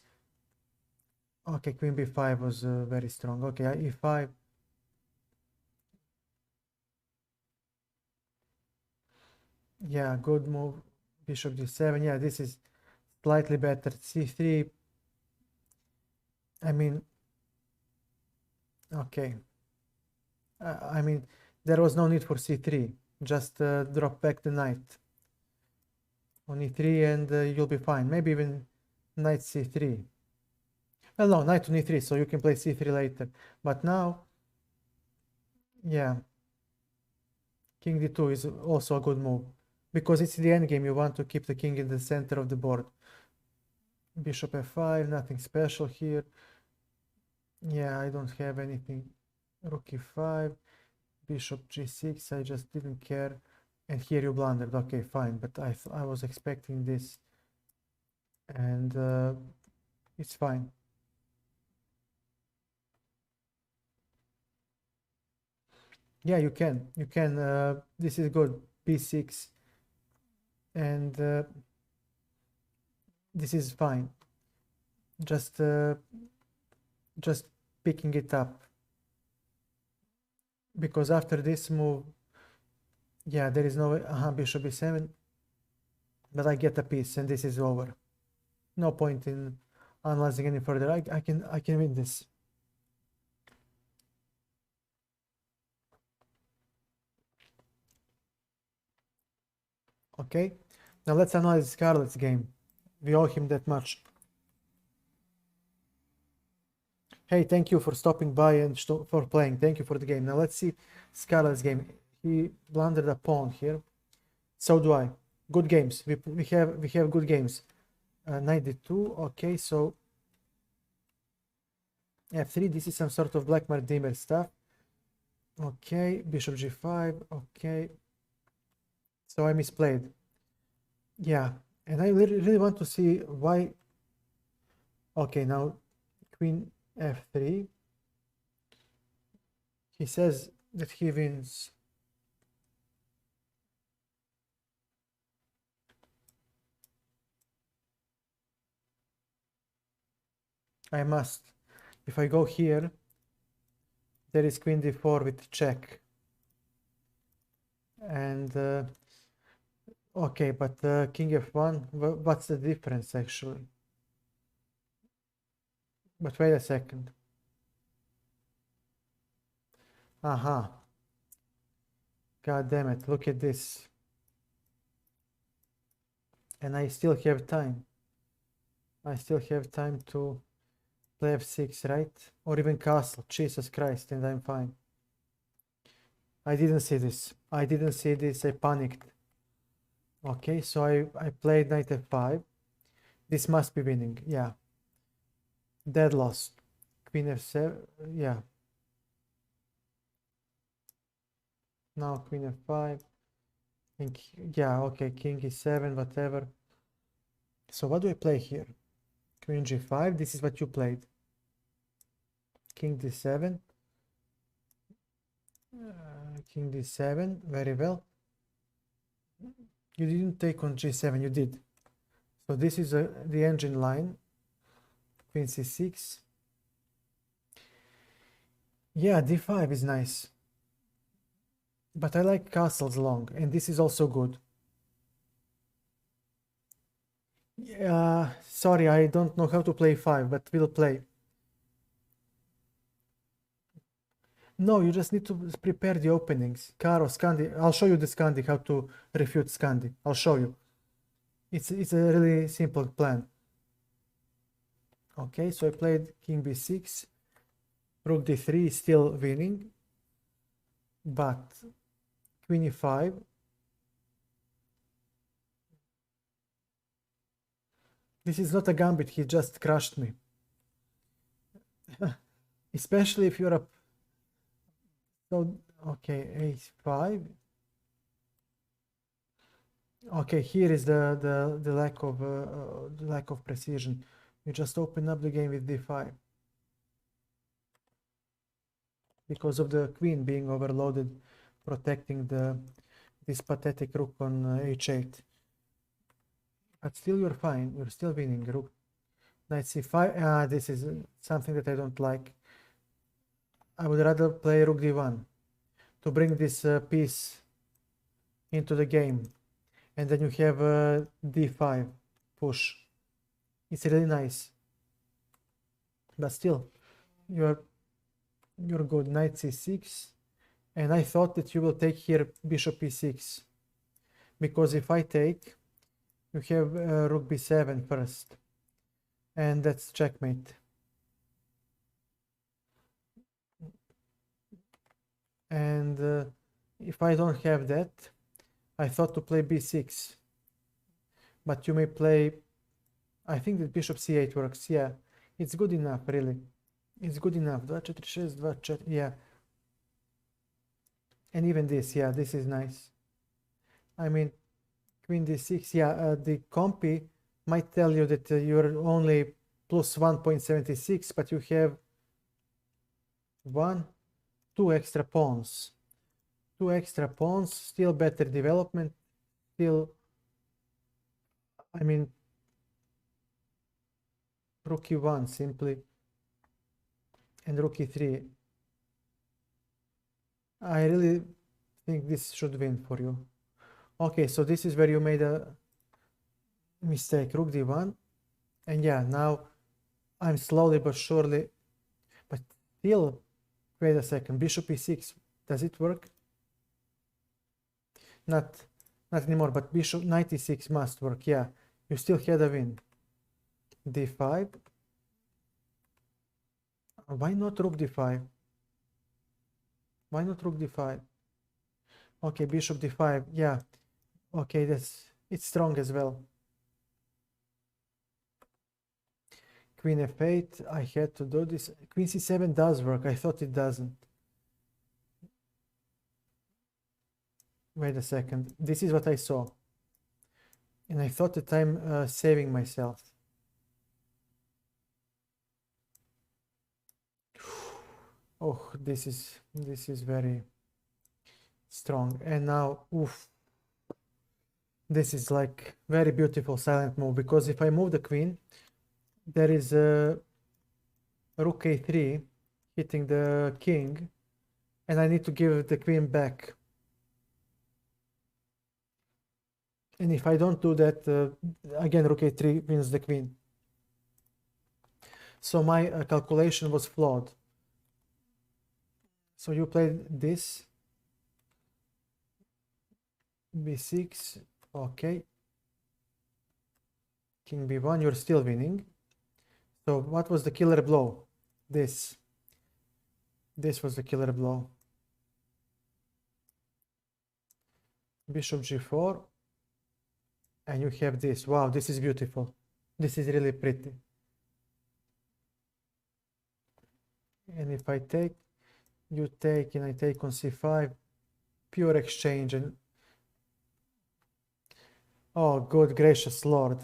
A: Okay, queen b5 was very strong. Okay, e5. Yeah, good move. Bishop d7. Yeah, this is slightly better. c3. I mean, okay. I mean, there was no need for c3. Just drop back the knight on e3 and you'll be fine. Maybe even knight c3. Well, no, knight on e3, so you can play c3 later. But now, yeah, king d2 is also a good move. Because it's the endgame, you want to keep the king in the center of the board. Bishop f5, nothing special here. Yeah, I don't have anything. Rook e5, bishop g6, I just didn't care. And here you blundered. Okay, fine, but I was expecting this. And it's fine. Yeah, you can. You can. This is good. b6. And this is fine. Just picking it up. Because after this move, yeah, there is no bishop e7. But I get a piece and this is over. No point in analyzing any further. I can win this. Okay, now let's analyze Scarlet's game. We owe him that much. Hey, thank you for stopping by and for playing. Thank you for the game. Now let's see Scarlet's game. He blundered a pawn here. So do I. Good games. We have good games. Knight d2. Okay, so f3. This is some sort of Black Dimmer stuff. Okay, bishop g5. Okay. So I misplayed. Yeah, and I really want to see why. Okay, now queen f3. He says that he wins. I must. If I go here, there is queen d4 with check. And okay, but king f1, what's the difference actually? But wait a second. Aha. God damn it, look at this. And I still have time. I still have time to play f6, right? Or even castle. Jesus Christ, and I'm fine. I didn't see this. I didn't see this. I panicked. Okay, so I played knight f5. This must be winning. Yeah. Dead lost. Queen f7. Yeah. Now queen f5. And yeah, okay, king e7, whatever. So what do I play here? Queen g5. This is what you played. King d7. King d7. Very well. You didn't take on g7. You did. So this is the engine line. Queen c6. Yeah, d5 is nice. But I like castles long, and this is also good. Yeah, sorry, I don't know how to play 5, but we'll play. No, you just need to prepare the openings. Caro, Scandi. I'll show you the Scandi, how to refute Scandi. I'll show you. It's a really simple plan. Okay, so I played king b6. Rook d3 is still winning. But queen e5. This is not a gambit, he just crushed me. Especially if you're a... So, okay, a5. Okay, here is the lack of precision. You just open up the game with d5 because of the queen being overloaded, protecting this pathetic rook on h8. But still, you're fine. You're still winning. Rook knight c5. This is something that I don't like. I would rather play rook d1 to bring this piece into the game, and then you have d5 push. It's really nice, but still, you're good. Knight c6, and I thought that you will take here bishop e6, because if I take, you have rook b7 first, and that's checkmate. And if I don't have that, I thought to play b6, but you may play, I think that bishop c8 works. Yeah, it's good enough, really. It's good enough. 2, 4, 6, 2, 4, yeah. And even this, yeah, this is nice. I mean, queen d6, yeah, the compy might tell you that you're only plus 1.76, but you have 2 extra pawns. 2 extra pawns, still better development, still, I mean, rook e1 simply, and rook e3. I really think this should win for you. Okay, so this is where you made a mistake, rook d1, and yeah, now I'm slowly but surely, but still, wait a second, bishop e6, does it work? Not anymore, but bishop knight e6 must work. Yeah, you still had a win. d5. Why not rook d5? Why not rook d5? Okay, bishop d5. Yeah. Okay, it's strong as well. Queen f8. I had to do this. Queen c7 does work. I thought it doesn't. Wait a second. This is what I saw. And I thought that I'm saving myself. Oh, this is very strong. And now, oof. This is like very beautiful silent move, because if I move the queen, there is a rook a3 hitting the king, and I need to give the queen back. And if I don't do that, again rook a3 wins the queen. So my calculation was flawed. So you played this, b6, okay, king b1, you're still winning. So what was the killer blow? This was the killer blow. Bishop g4, and you have this. Wow, this is beautiful. This is really pretty. And if I take, you take, and I take on c5, pure exchange. And oh, good gracious Lord.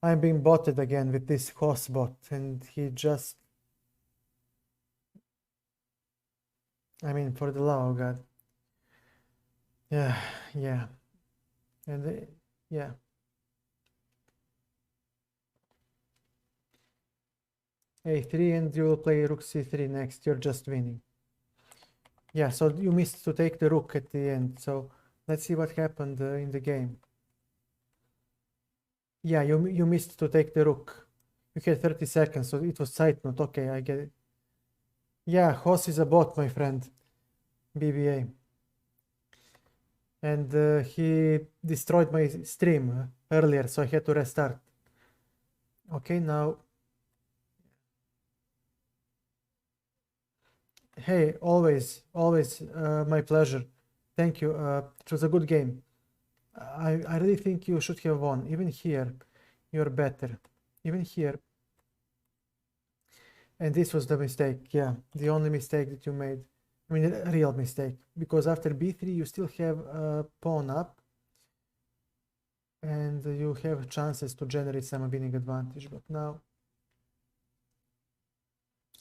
A: I'm being botted again with this host bot, and he just, I mean, for the love of God. Yeah. And yeah. a3, and you will play rook c3 next. You're just winning. Yeah, so you missed to take the rook at the end. So let's see what happened in the game. Yeah, you missed to take the rook. You had 30 seconds, so it was Zeitnot. Okay, I get it. Yeah, Hoss is a bot, my friend. BBA. And he destroyed my stream earlier, so I had to restart. Okay, now. Hey, always my pleasure. Thank you. It was a good game. I really think you should have won. Even here, you're better. Even here. And this was the mistake. Yeah, the only mistake that you made. I mean, a real mistake. Because after b3, you still have a pawn up. And you have chances to generate some winning advantage. But now,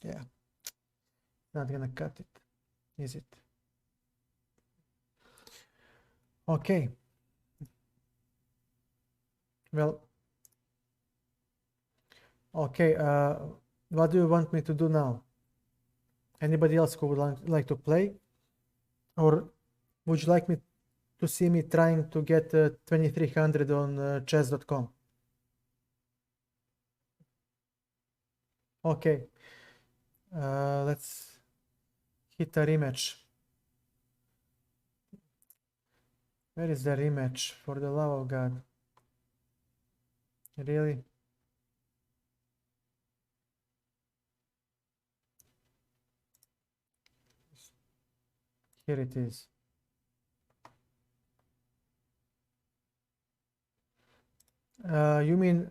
A: yeah, not gonna cut it, is it? Okay. Well, okay. What do you want me to do now? Anybody else who would like to play? Or would you like me to see me trying to get 2300 on chess.com? Okay. Let's hit a rematch. Where is the rematch? For the love of God. Really? Here it is. You mean,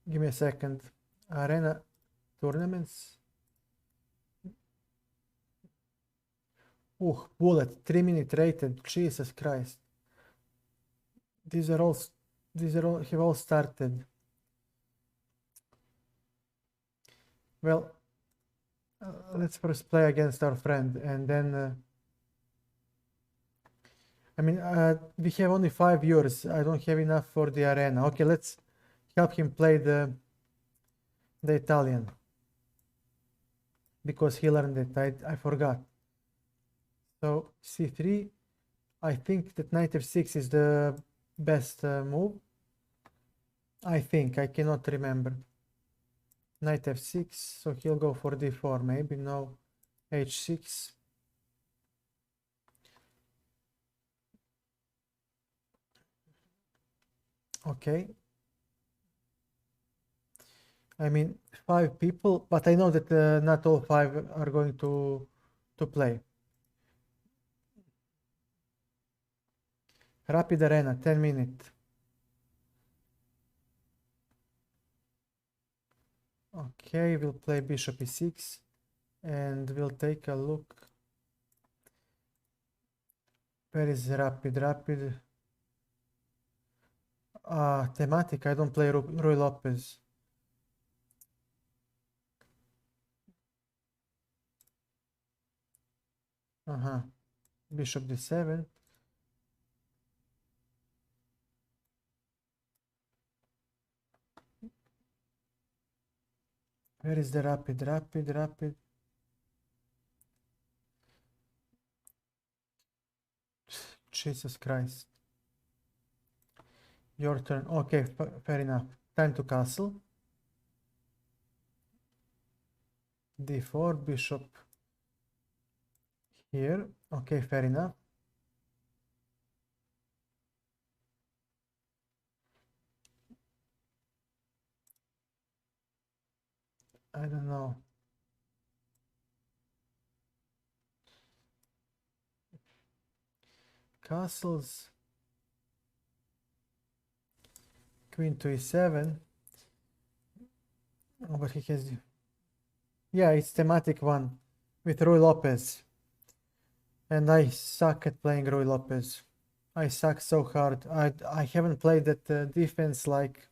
A: give me a second. Arena tournaments? Bullet, 3-minute rated. Jesus Christ. These are all have all started. Well, let's first play against our friend, and then I mean, we have only 5 viewers. I don't have enough for the arena. Okay, let's help him play the Italian, because he learned it. I forgot. So c3, I think that knight f6 is the best move. I think, I cannot remember. Knight f6, so he'll go for d4, maybe. No, h6. Okay. I mean, 5 people, but I know that not all 5 are going to play. Rapid Arena, 10 minutes. Okay, we'll play bishop e6, and we'll take a look. Where is rapid? Thematic, I don't play Ruy Lopez. Bishop d7. Where is the rapid? Jesus Christ. Your turn. Okay, fair enough. Time to castle. d4, bishop here. Okay, fair enough. I don't know. Castles. Queen to e7. Oh, but he has... Yeah, it's thematic one with Ruy Lopez. And I suck at playing Ruy Lopez. I suck so hard. I haven't played that defense like...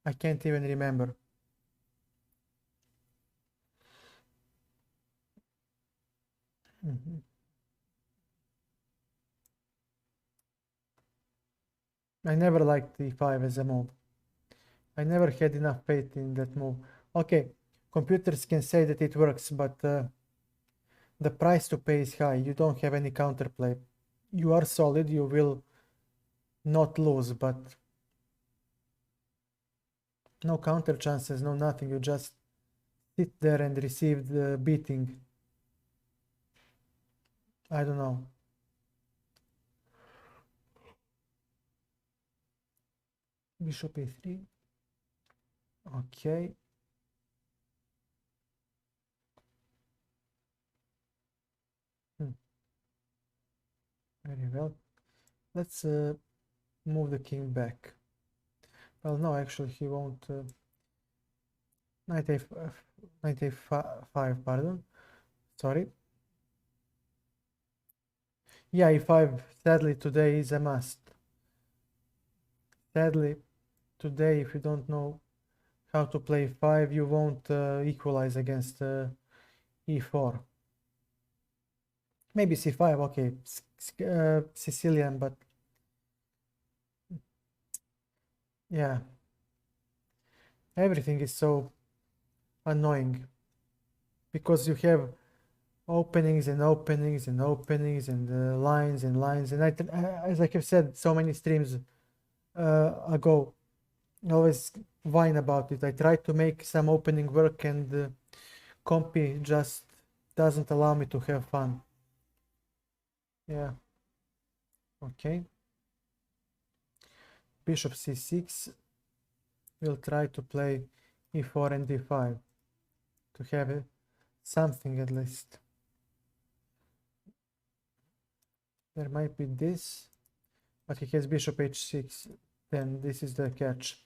A: I can't even remember. I never liked e5 as a move. I never had enough faith in that move. Okay, computers can say that it works, but the price to pay is high. You don't have any counterplay. You are solid, you will not lose, but no counter chances, no nothing. You just sit there and receive the beating. I don't know. Bishop e3. Okay. Very well. Let's move the king back. Well, no, actually he won't. Knight a5, pardon. Sorry. Yeah, e5, sadly, today is a must. Sadly, today, if you don't know how to play 5, you won't equalize against e4. Maybe c5, okay, Sicilian, but yeah, everything is so annoying because you have openings and openings and openings and lines and lines. And as I have said so many streams ago, I always whine about it. I try to make some opening work and compy just doesn't allow me to have fun. Yeah. Okay. Bishop c6. We'll try to play e4 and d5 to have something at least. There might be this, but he has bishop h6. Then this is the catch.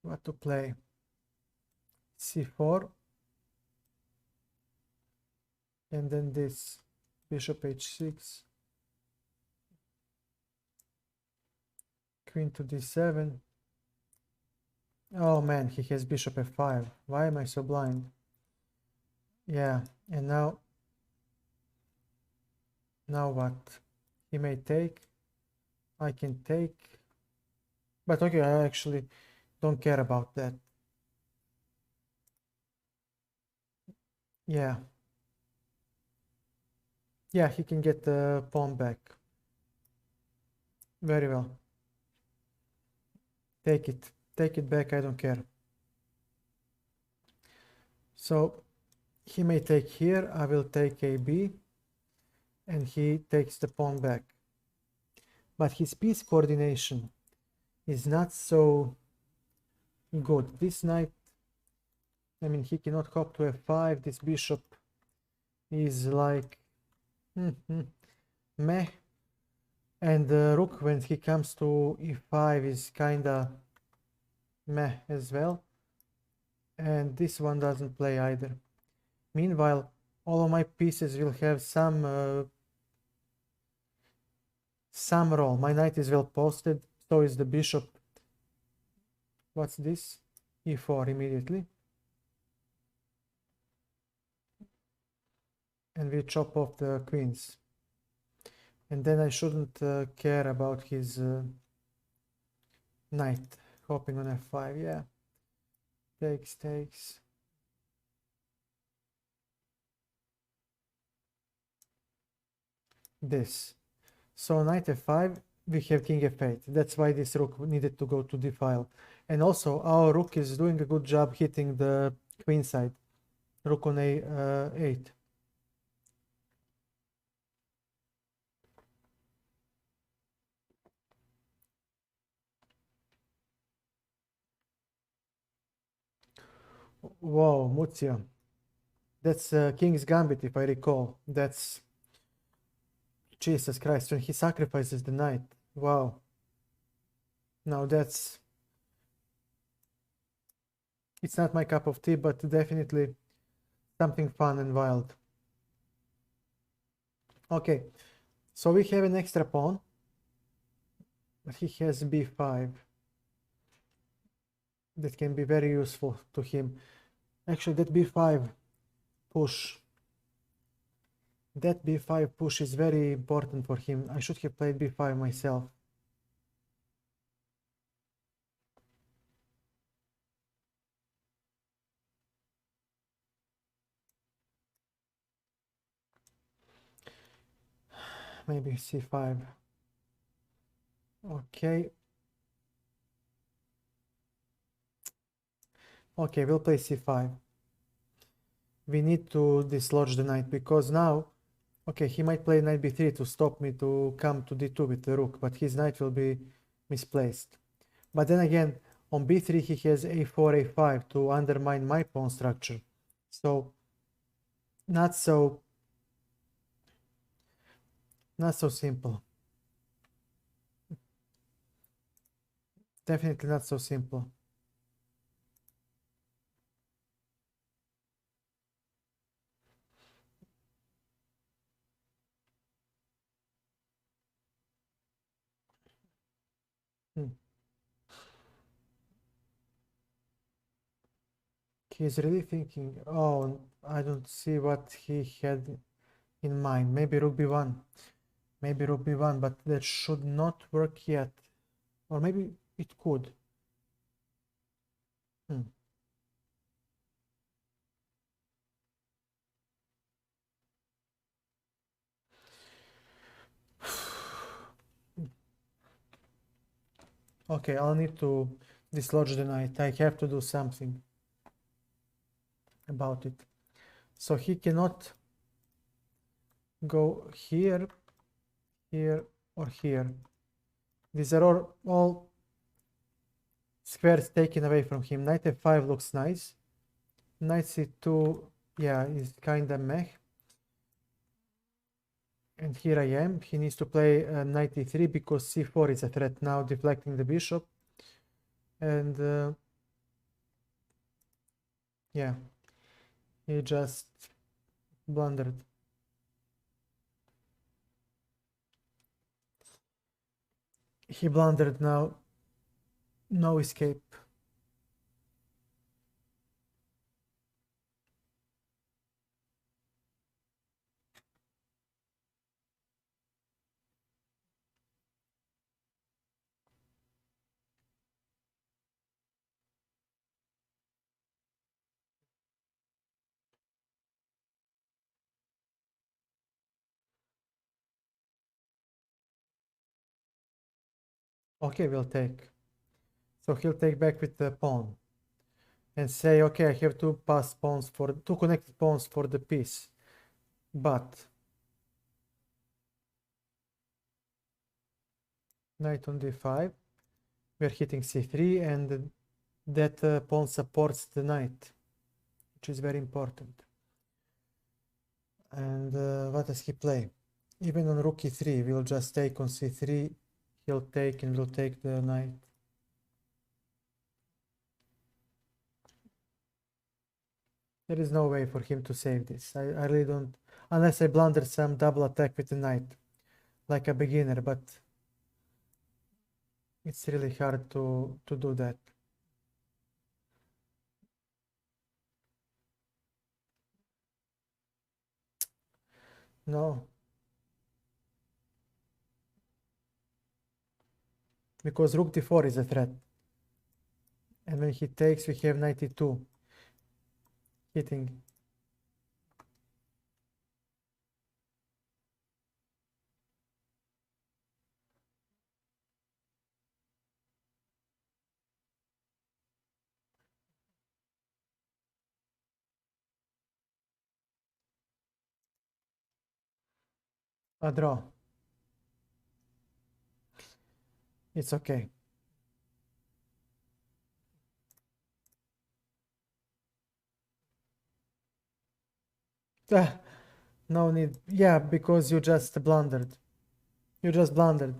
A: What to play? c4. And then this bishop h6. Queen to d7. Oh man, he has bishop f5. Why am I so blind? Yeah, and now what? He may take. I can take. But okay, I actually don't care about that. Yeah. Yeah, he can get the pawn back. Very well. Take it. Take it back, I don't care. So he may take here, I will take AB, and he takes the pawn back. But his piece coordination is not so good. This knight, I mean, he cannot hop to f5. This bishop is like meh. And the rook, when he comes to e5, is kinda meh as well. And this one doesn't play either. Meanwhile, all of my pieces will have some role. My knight is well posted, so is the bishop. What's this? e4 immediately. And we chop off the queens. And then I shouldn't care about his knight hopping on f5. Yeah, takes. This. So knight f5, we have king f8. That's why this rook needed to go to d file. And also our rook is doing a good job hitting the queen side. Rook on a8. Whoa, Muzio. That's King's Gambit, if I recall. That's Jesus Christ, when he sacrifices the knight. Wow. Now that's... It's not my cup of tea, but definitely something fun and wild. Okay, so we have an extra pawn. But he has b5. That can be very useful to him. Actually, that b5 push. That b5 push is very important for him. I should have played b5 myself. Maybe c5. Okay. Okay, we'll play c5. We need to dislodge the knight because now, okay, he might play knight b3 to stop me to come to d2 with the rook, but his knight will be misplaced. But then again, on b3 he has a4, a5 to undermine my pawn structure. So not so simple. Definitely not so simple. He's really thinking, oh, I don't see what he had in mind. Maybe rook b1. Maybe rook b1, but that should not work yet. Or maybe it could. Okay, I'll need to dislodge the knight. I have to do something about it. So he cannot go here, here, or here. These are all squares taken away from him. Knight f5 looks nice. Knight c2, yeah, is kinda meh. And here I am. He needs to play knight e3 because c4 is a threat now, deflecting the bishop. And yeah, he just blundered. He blundered now. No escape. Okay, we'll take. So he'll take back with the pawn and say, okay, I have two connected pawns for the piece. But knight on d5, we're hitting c3, and that pawn supports the knight, which is very important. And what does he play? Even on rook e3, we'll just take on c3, he'll take and we'll take the knight. There is no way for him to save this. I really don't, unless I blunder some double attack with the knight, like a beginner, but it's really hard to do that. No. Because rook d4 is a threat. And when he takes, we have 92 hitting. A draw. It's okay. Ah, no need. Yeah, because you just blundered. You just blundered.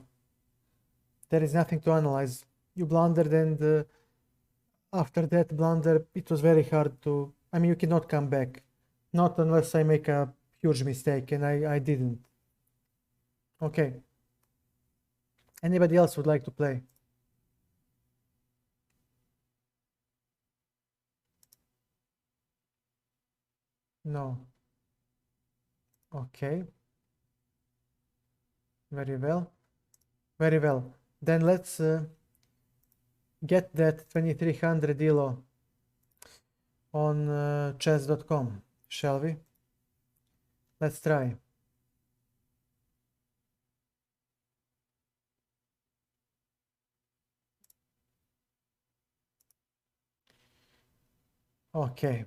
A: There is nothing to analyze. You blundered, and after that blunder, it was very hard to. I mean, you cannot come back. Not unless I make a huge mistake, and I didn't. Okay. Anybody else would like to play? No. Okay. Very well. Very well. Then let's get that 2300 ELO on chess.com, shall we? Let's try. Okay.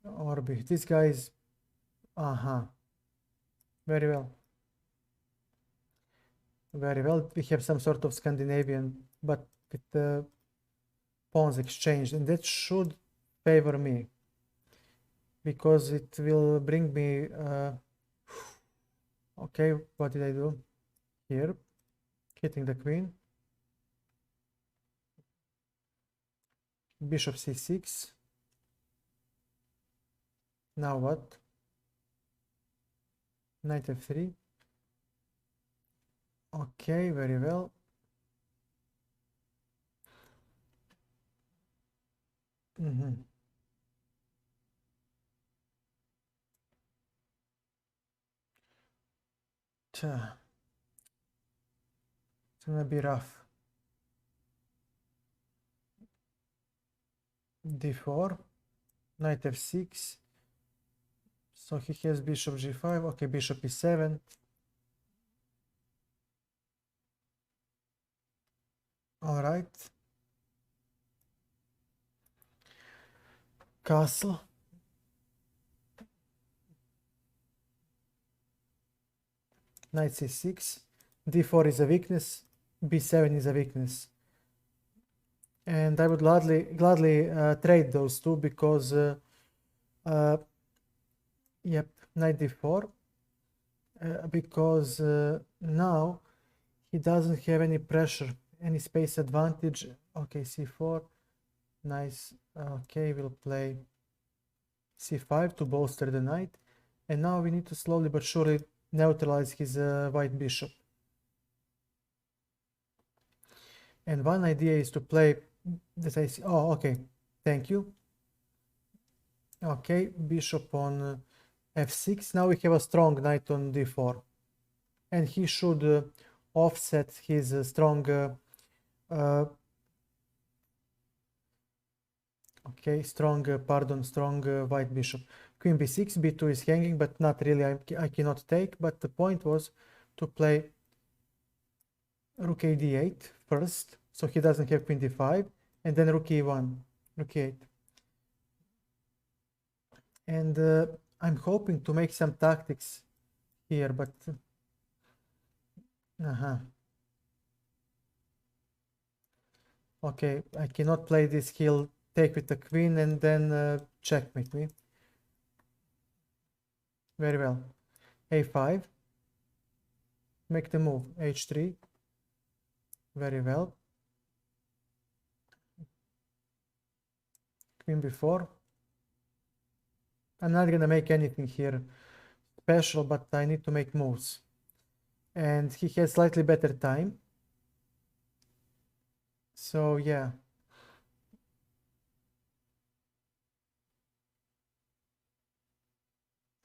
A: Orbi. This guy is... Uh-huh. Very well. Very well. We have some sort of Scandinavian, but with the pawns exchanged, and that should favor me because it will bring me... Okay, what did I do? Here, hitting the queen. Bishop c6. Now what? Knight f3. Okay, very well. It's gonna be rough. d4, knight f6. So he has bishop g5. Okay, bishop e7. All right. Castle. Knight c6. d4 is a weakness. b7 is a weakness. And I would gladly trade those two because, yep, knight d4. Because now he doesn't have any pressure, any space advantage. Okay, c4. Nice. Okay, we'll play c5 to bolster the knight. And now we need to slowly but surely neutralize his white bishop. And one idea is to play this. I see. Oh, okay. Thank you. Okay, bishop on f6. Now we have a strong knight on d4. And he should offset his strong white bishop. Queen b6, b2 is hanging, but not really. I cannot take. But the point was to play rook a d8 first, so he doesn't have queen d5, and then rook e1, rook e8. And I'm hoping to make some tactics here, but okay, I cannot play this. He'll take with the queen and then checkmate me. Very well. a5. Make the move. h3. Very well. Queen b4. I'm not gonna make anything here special, but I need to make moves. And he has slightly better time. So yeah.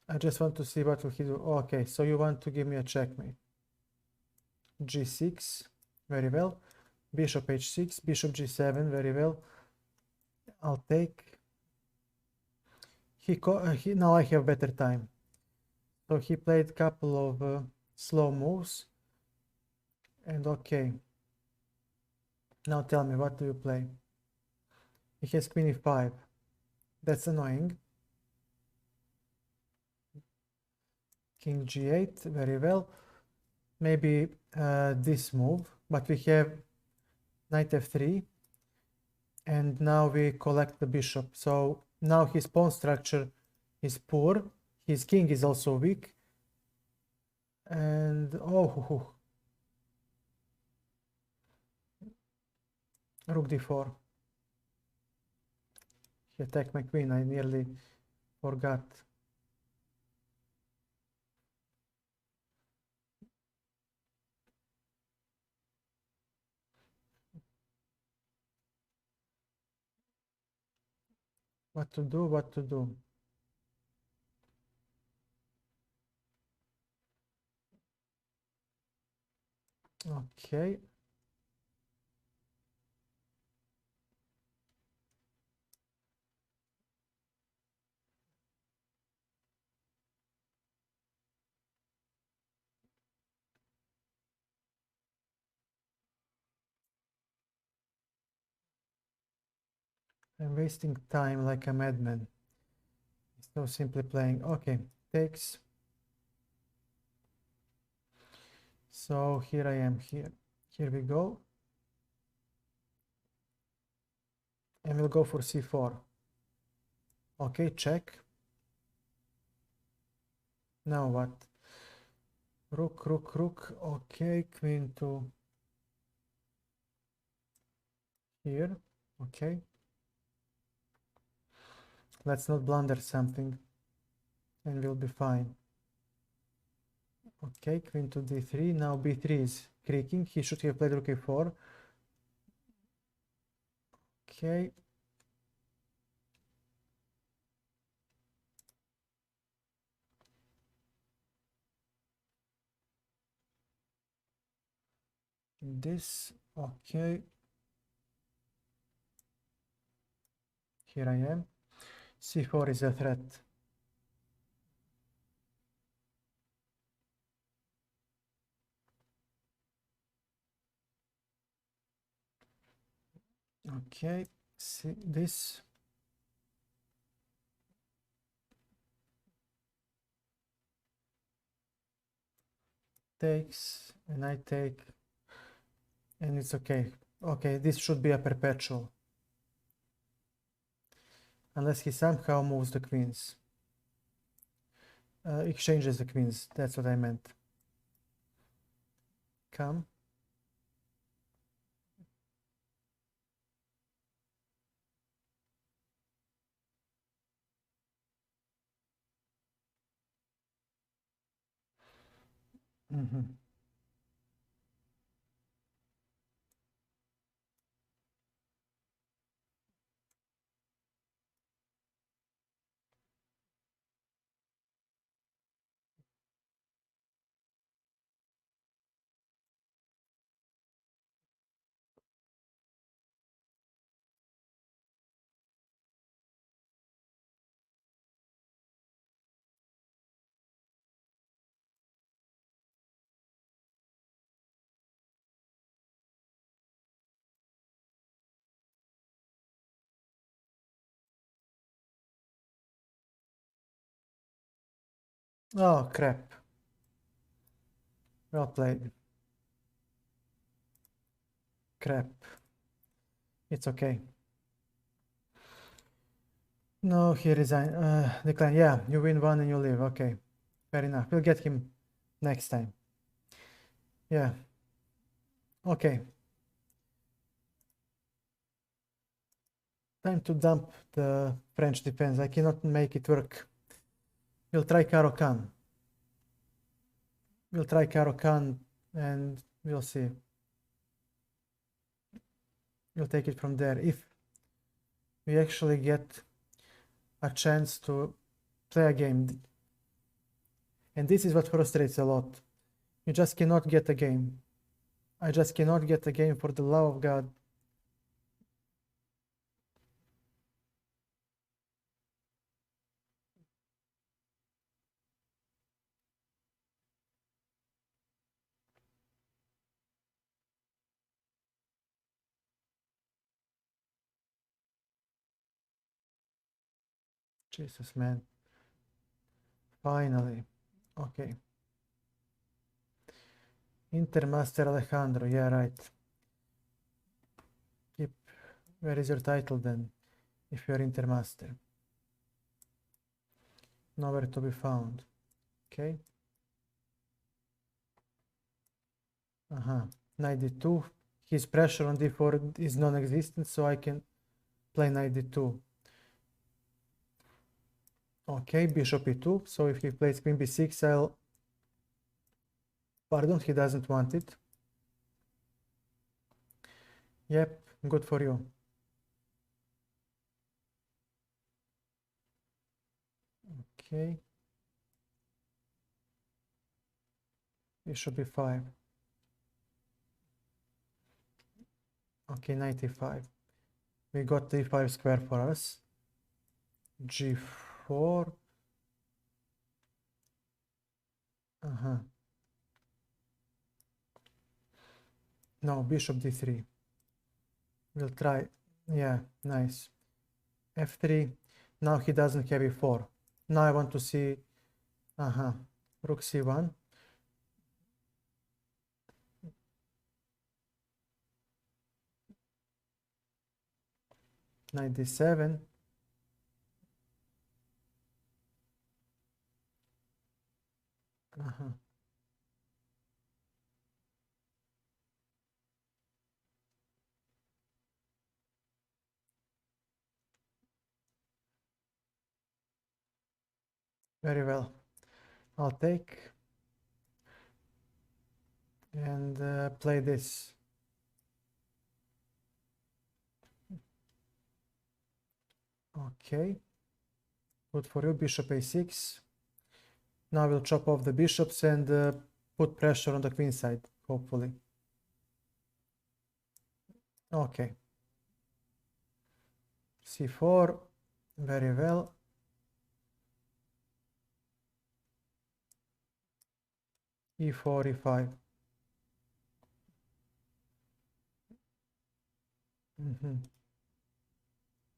A: I just want to see what will he do. Okay, so you want to give me a checkmate. g6, very well. Bishop h6, bishop g7, very well. I'll take. Now I have better time. So he played a couple of slow moves. And okay. Now tell me, what do you play? He has queen e5. That's annoying. King g8, very well. Maybe this move, but we have knight f3. And now we collect the bishop. So now his pawn structure is poor. His king is also weak. And oh, rook d4. He attacked my queen. I nearly forgot. What to do? What to do? Okay. I'm wasting time like a madman. So simply playing. Okay, takes. So here I am here. Here we go. And we'll go for c4. Okay, check. Now what? Rook, rook, rook. Okay, queen to here. Okay. Let's not blunder something. And we'll be fine. Okay, queen to d3. Now b3 is creaking. He should have played rook a4. Okay. This. Okay. Here I am. c4 is a threat. Okay. See this. Takes and I take, and it's okay. Okay, this should be a perpetual. Unless he somehow moves the queens. Exchanges the queens, that's what I meant. Come. Mm-hmm. Oh, crap. Well played. Crap. It's okay. No, he resigned. Decline. Yeah, you win one and you leave. Okay. Fair enough. We'll get him next time. Yeah. Okay. Time to dump the French defense. I cannot make it work. We'll try Caro-Kann. We'll try Caro-Kann and we'll see. We'll take it from there. If we actually get a chance to play a game. And this is what frustrates a lot. You just cannot get a game. I just cannot get a game, for the love of God. Jesus, man. Finally. Okay. Intermaster Alejandro. Yeah, right. Keep. Where is your title then? If you're Intermaster. Nowhere to be found. Okay. Knight d2. His pressure on d4 is non-existent, so I can play knight d2. Okay, bishop e2. So if he plays queen b6, I'll... Pardon, he doesn't want it. Yep, good for you. Okay. Bishop b5. Okay, knight e5. We got the e5 square for us. g4. No, bishop d3. We'll try. Yeah, nice. f3. Now he doesn't have e4. Now I want to see. Rook c1. Knight d7. Very well. I'll take and play this. Okay. Good for you. Bishop a6. Now we'll chop off the bishops and put pressure on the queen side, hopefully. Okay. c4. Very well. e4, e5.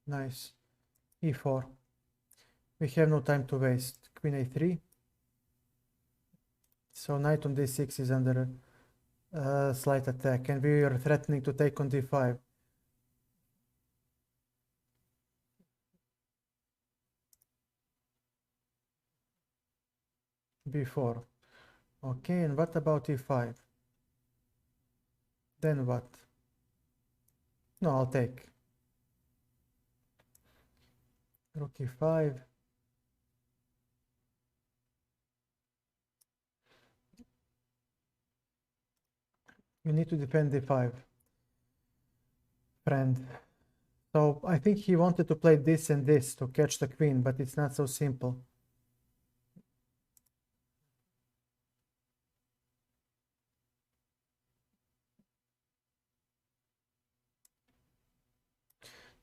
A: Nice. e4. We have no time to waste. Queen a3. So knight on d6 is under slight attack, and we are threatening to take on d5. b4. Okay, and what about e5? Then what? No, I'll take. Rook e5. You need to defend d5, friend. So I think he wanted to play this and this to catch the queen, but it's not so simple.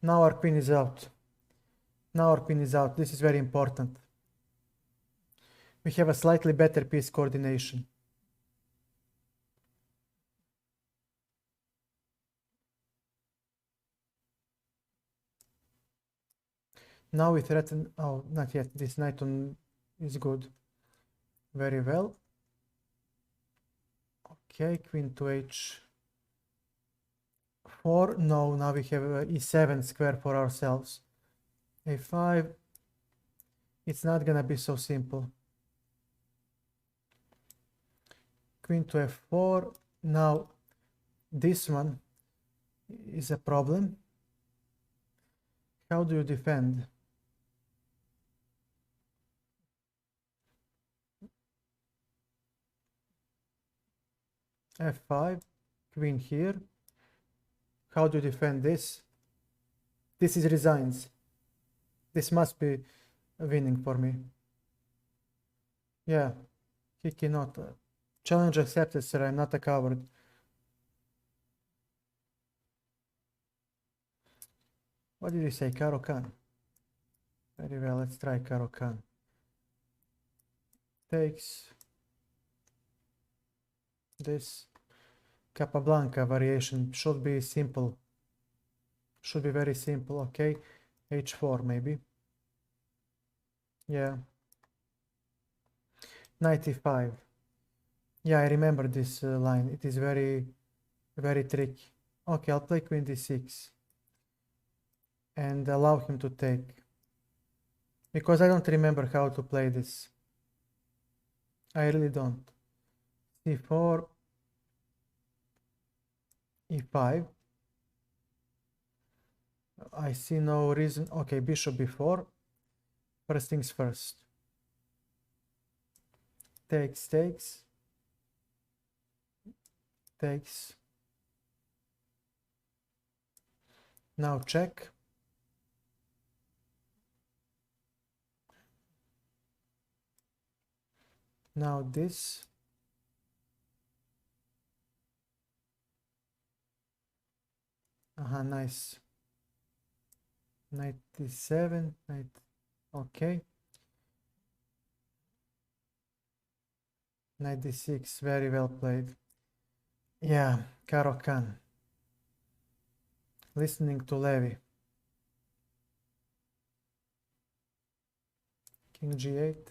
A: Now our queen is out. Now our queen is out. This is very important. We have a slightly better piece coordination. Now we threaten... Oh, not yet. This knight on is good. Very well. Okay, queen to h4. No, now we have e7 square for ourselves. a5. It's not gonna be so simple. Queen to f4. Now this one is a problem. How do you defend? f5, queen here. How do you defend this? This is resigns. This must be winning for me. Yeah, he cannot. Challenge accepted, sir. I'm not a coward. What did you say? Caro-Kann. Very well, let's try Caro-Kann. Takes this. Capablanca variation should be simple. Should be very simple. Okay, h4 maybe. Yeah. Knight e5. Yeah, I remember this line. It is very, very tricky. Okay, I'll play queen d6 and allow him to take. Because I don't remember how to play this. I really don't. C4, E5. I see no reason. Okay, bishop B4. First things first. Takes, takes. Takes. Now check. Now this. Nice. Knight d7, knight. Okay. Knight d6, very well played. Yeah, Caro-Kann. Listening to Levy. King g8.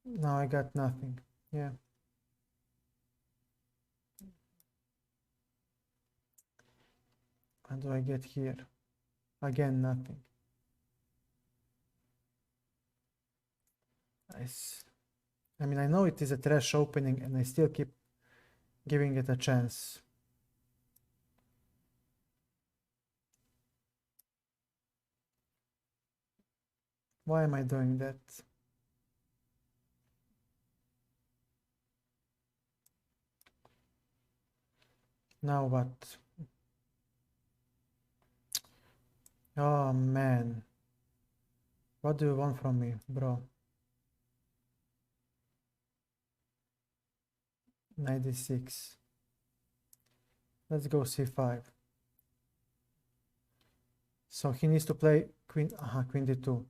A: Now I got nothing. Yeah. What do I get here? Again, nothing. Nice. I mean, I know it is a trash opening and I still keep giving it a chance. Why am I doing that? Now what? Oh man. What do you want from me, bro? 96. Let's go c5. So he needs to play queen, queen d2.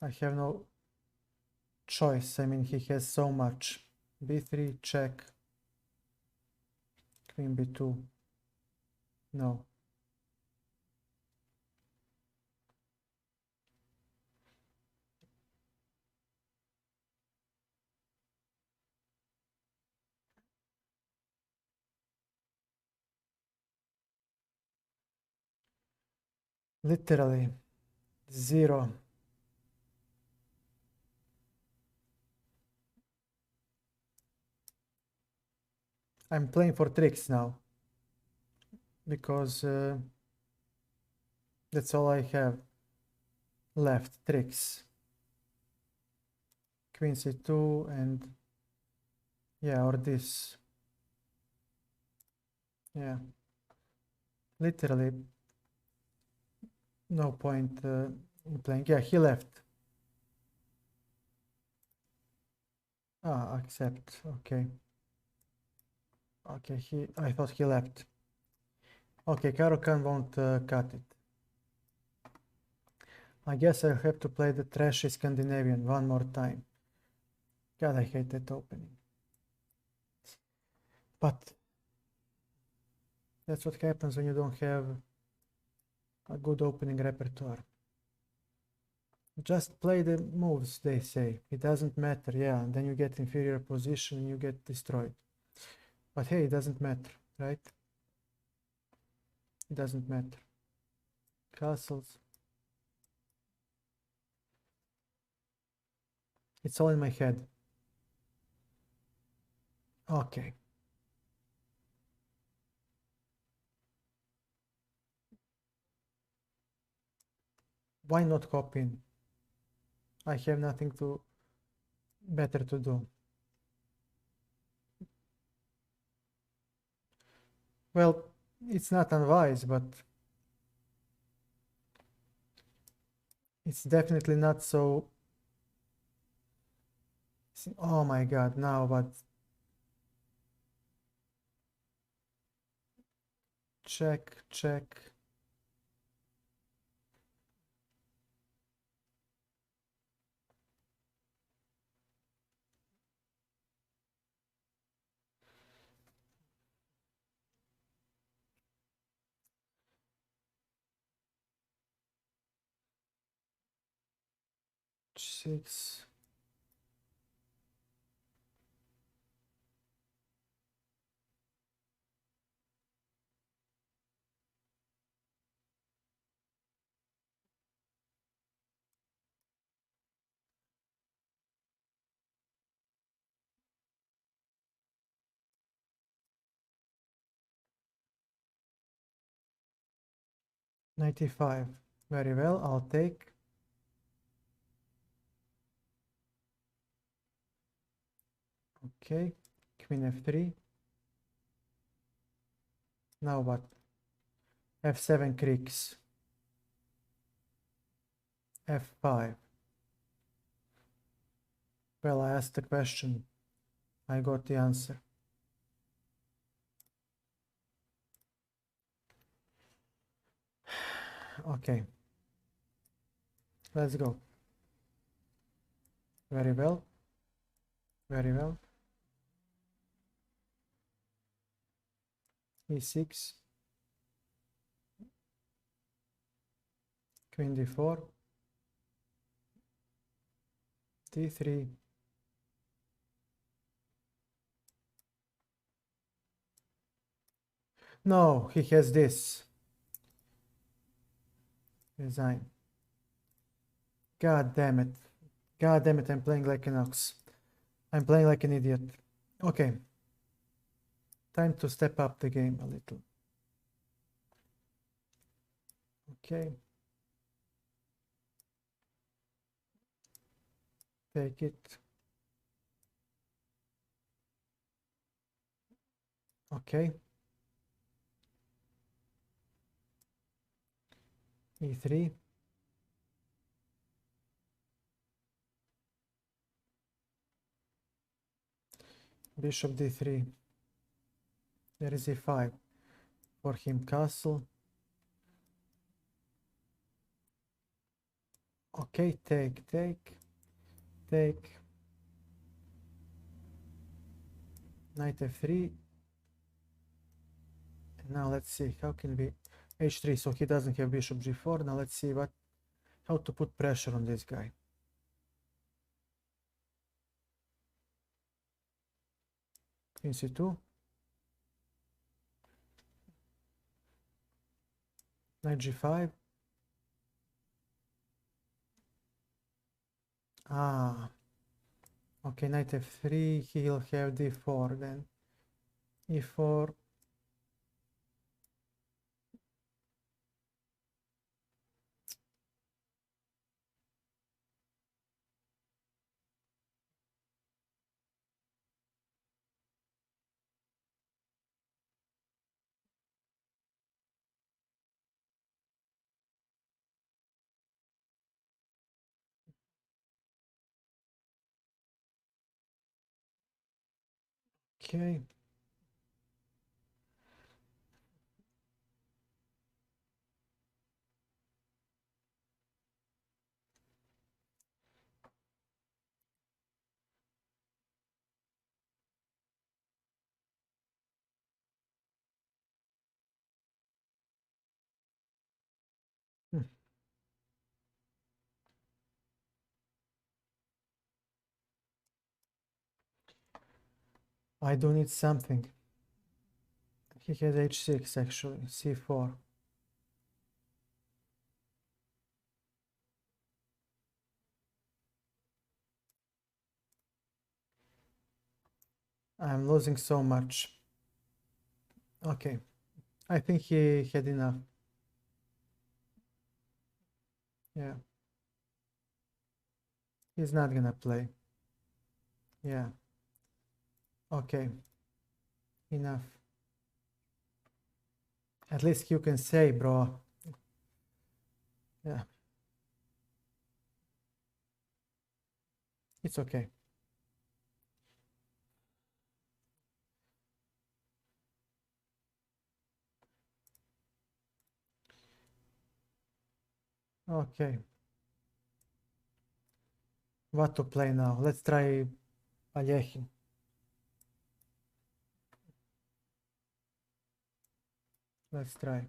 A: I have no choice. I mean, he has so much. b3, check. Queen b2. No. Literally. Zero. I'm playing for tricks now. Because that's all I have left. Tricks. Queen c2 and... yeah, or this. Yeah. Literally no point in playing. Yeah, he left. Accept. Okay. Okay, I thought he left. Okay, Caro-Kann won't cut it. I guess I'll have to play the trashy Scandinavian one more time. God, I hate that opening. But that's what happens when you don't have a good opening repertoire. Just play the moves, they say. It doesn't matter, yeah. And then you get inferior position and you get destroyed. But hey, it doesn't matter, right? It doesn't matter. Castles. It's all in my head. Okay. Why not hop in? I have nothing better to do. Well, it's not unwise, but it's definitely not so... Oh my god, now what? Check, check. H6. 95. Very well, I'll take. Okay, queen f3. Now what? f7 creaks. f5. Well, I asked the question. I got the answer. Okay. Let's go. Very well. Very well. e6. Queen d4. d3. No, he has this. Resign. God damn it. God damn it, I'm playing like an ox. I'm playing like an idiot. Okay. Time to step up the game a little. Okay. Take it. Okay. e3. Bishop d3. There is e5. For him, castle. Okay, take. Knight f3. And now let's see, how can we... h3, so he doesn't have bishop g4. Now let's see how to put pressure on this guy. Queen c2. Knight g5. Ah, okay, knight f3, he'll have d4 then. e4. Okay. Hmm. I do need something. He has h6 actually, c4. I'm losing so much. Okay, I think he had enough. Yeah. He's not gonna play. Yeah. Okay. Enough. At least you can say, bro. Yeah. It's okay. Okay. What to play now? Let's try Alekhine. Let's try.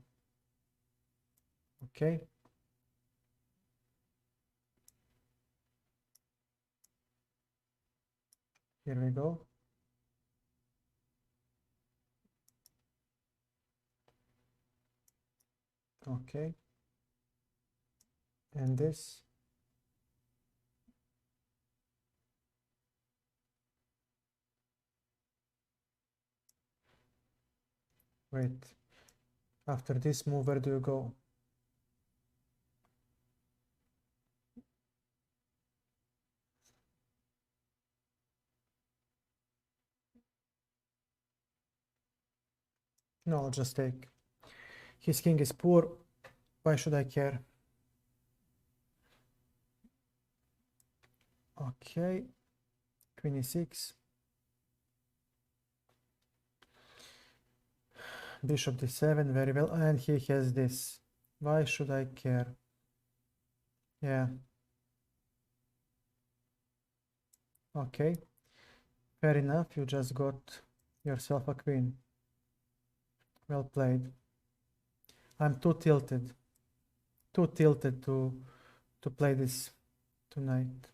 A: Okay. Here we go. Okay. And this. Wait. After this move, where do you go? No, I'll just take. His king is poor. Why should I care? Okay. Queen e6. Bishop d7, very well. And he has this. Why should I care? Yeah. Okay. Fair enough, you just got yourself a queen. Well played. I'm too tilted. Too tilted to play this tonight.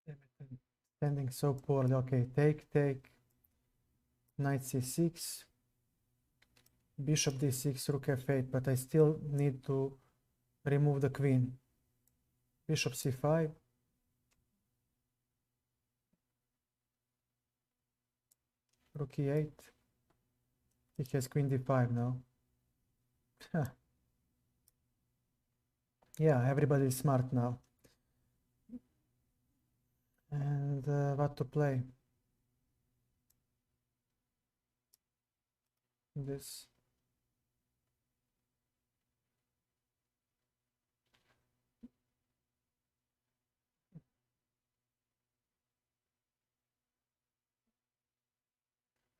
A: Damn it, I'm standing so poorly. Okay, take. Knight c6. Bishop d6, rook f8, but I still need to remove the queen. Bishop c5. Rook e8. He has queen d5 now. Yeah, everybody is smart now. And what to play? This.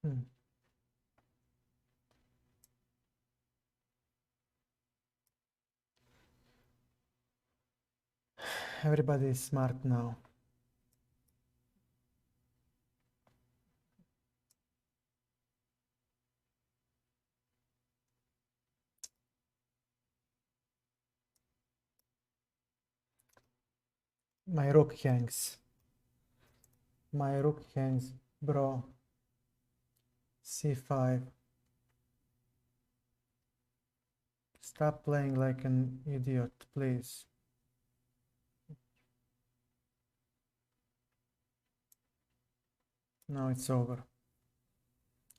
A: Hmm. Everybody is smart now. My rook hangs. My rook hangs, bro. c5. Stop playing like an idiot, please. Now it's over.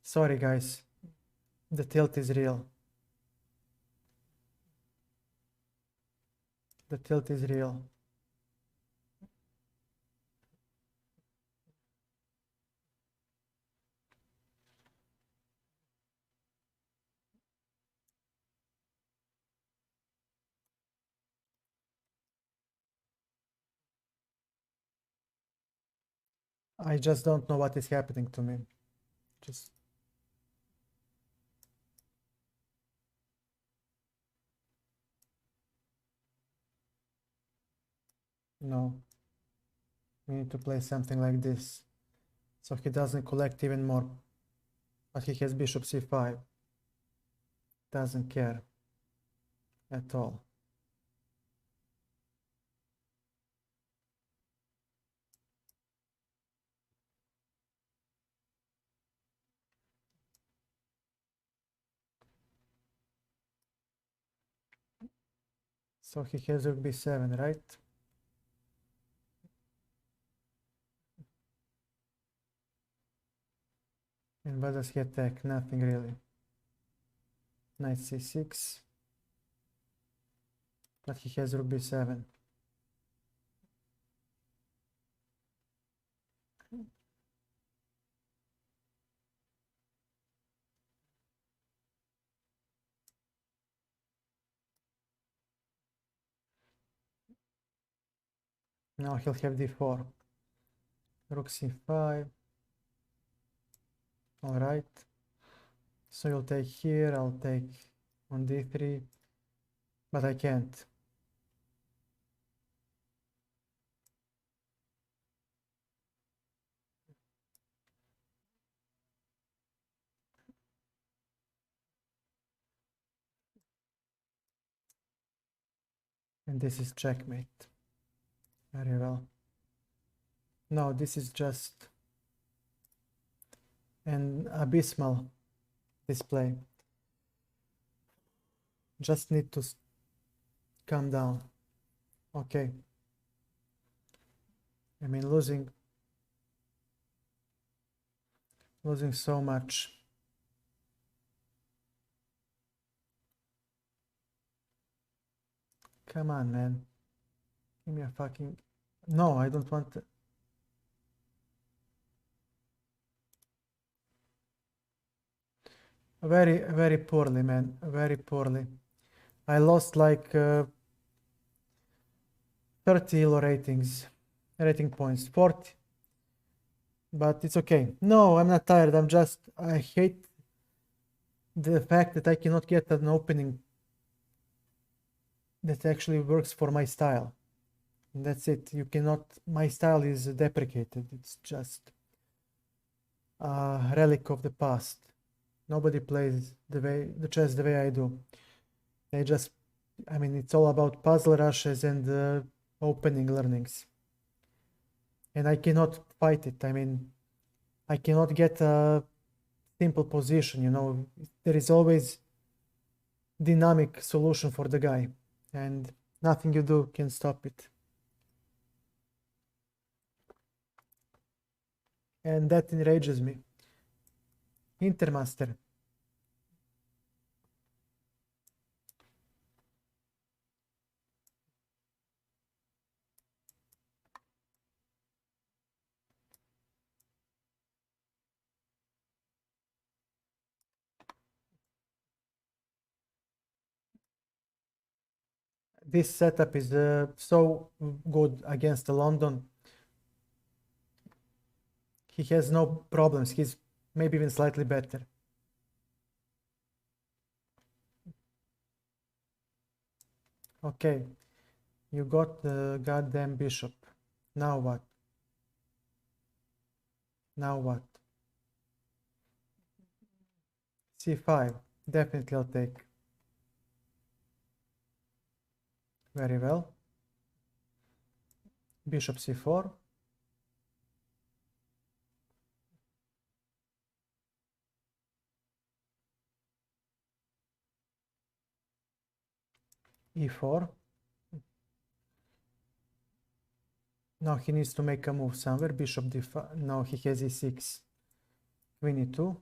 A: Sorry, guys. The tilt is real. The tilt is real. I just don't know what is happening to me. Just no. We need to play something like this, so he doesn't collect even more. But he has bishop c5. Doesn't care at all. So he has rook b7, right? And what does he attack? Nothing really. Knight c6. But he has rook b7. Now he'll have d4. Rook c5. Alright. So you'll take here, I'll take on d3. But I can't. And this is checkmate. Very well. No, this is just an abysmal display. Just need to calm down. Okay. I mean, losing so much. Come on, man. Give me a fucking... No, I don't want to... Very, very poorly, man. Very poorly. I lost like 30 elo rating points, 40. But it's okay. No, I'm not tired. I hate the fact that I cannot get an opening that actually works for my style. And that's it. You cannot, my style is deprecated. It's just a relic of the past. Nobody plays the chess the way I do. They just, I mean, it's all about puzzle rushes and opening learnings. And I cannot fight it. I mean, I cannot get a simple position, you know. There is always dynamic solution for the guy, and nothing you do can stop it. And that enrages me. Intermaster. This setup is so good against London. He has no problems. He's maybe even slightly better. Okay, you got the goddamn bishop. Now what? Now what? C5. Definitely I'll take. Very well. Bishop C4. E4. Now he needs to make a move somewhere. Bishop D5. No, he has E6. Queen E2.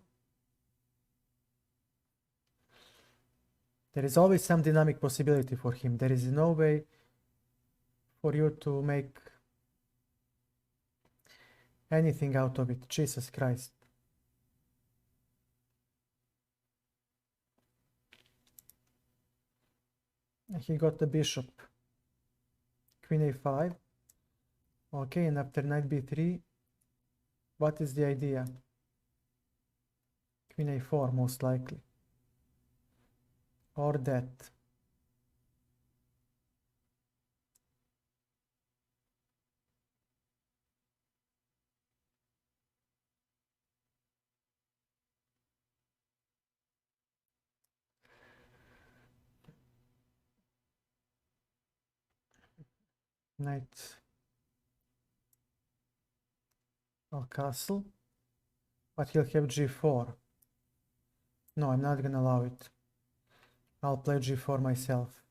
A: There is always some dynamic possibility for him. There is no way for you to make anything out of it. Jesus Christ. He got the bishop. Queen A5. Okay, and after knight B3, what is the idea? Queen A4 most likely. Or that. Knight or castle. But he'll have G4. No, I'm not gonna allow it. I'll play G4 myself.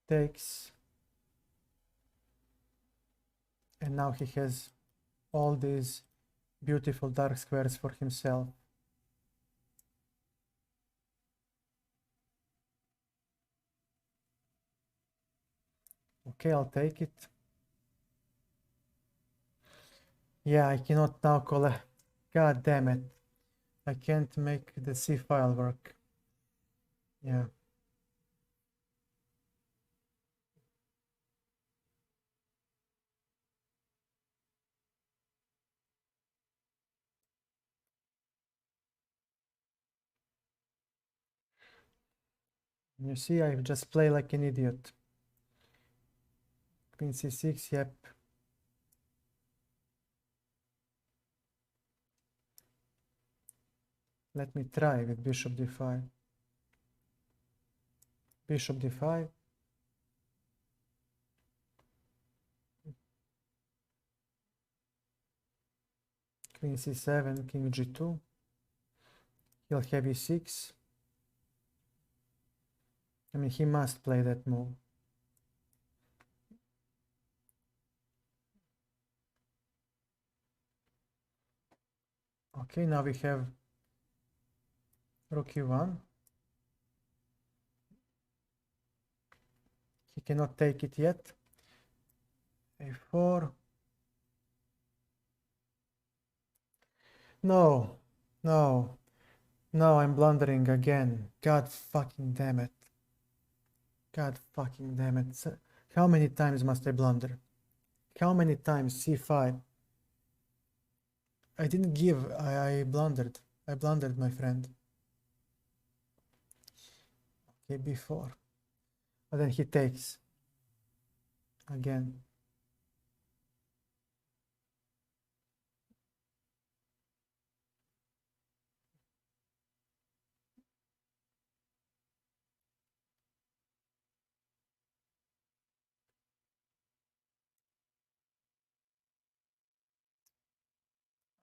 A: Takes. And now he has all these beautiful dark squares for himself. Okay, I'll take it. Yeah, I cannot now call a... God damn it. I can't make the C file work. Yeah. You see, I just play like an idiot. Queen C6, yep. Let me try with Bishop D5. Bishop D5. Queen c7, king g2. He'll have e6. I mean, he must play that move. Okay, now we have rook e1. He cannot take it yet. a4. No, no, no, I'm blundering again. God fucking damn it. God fucking damn it. How many times must I blunder? How many times? c5. I didn't give, I blundered. I blundered, my friend. Okay, b4. But then he takes. Again.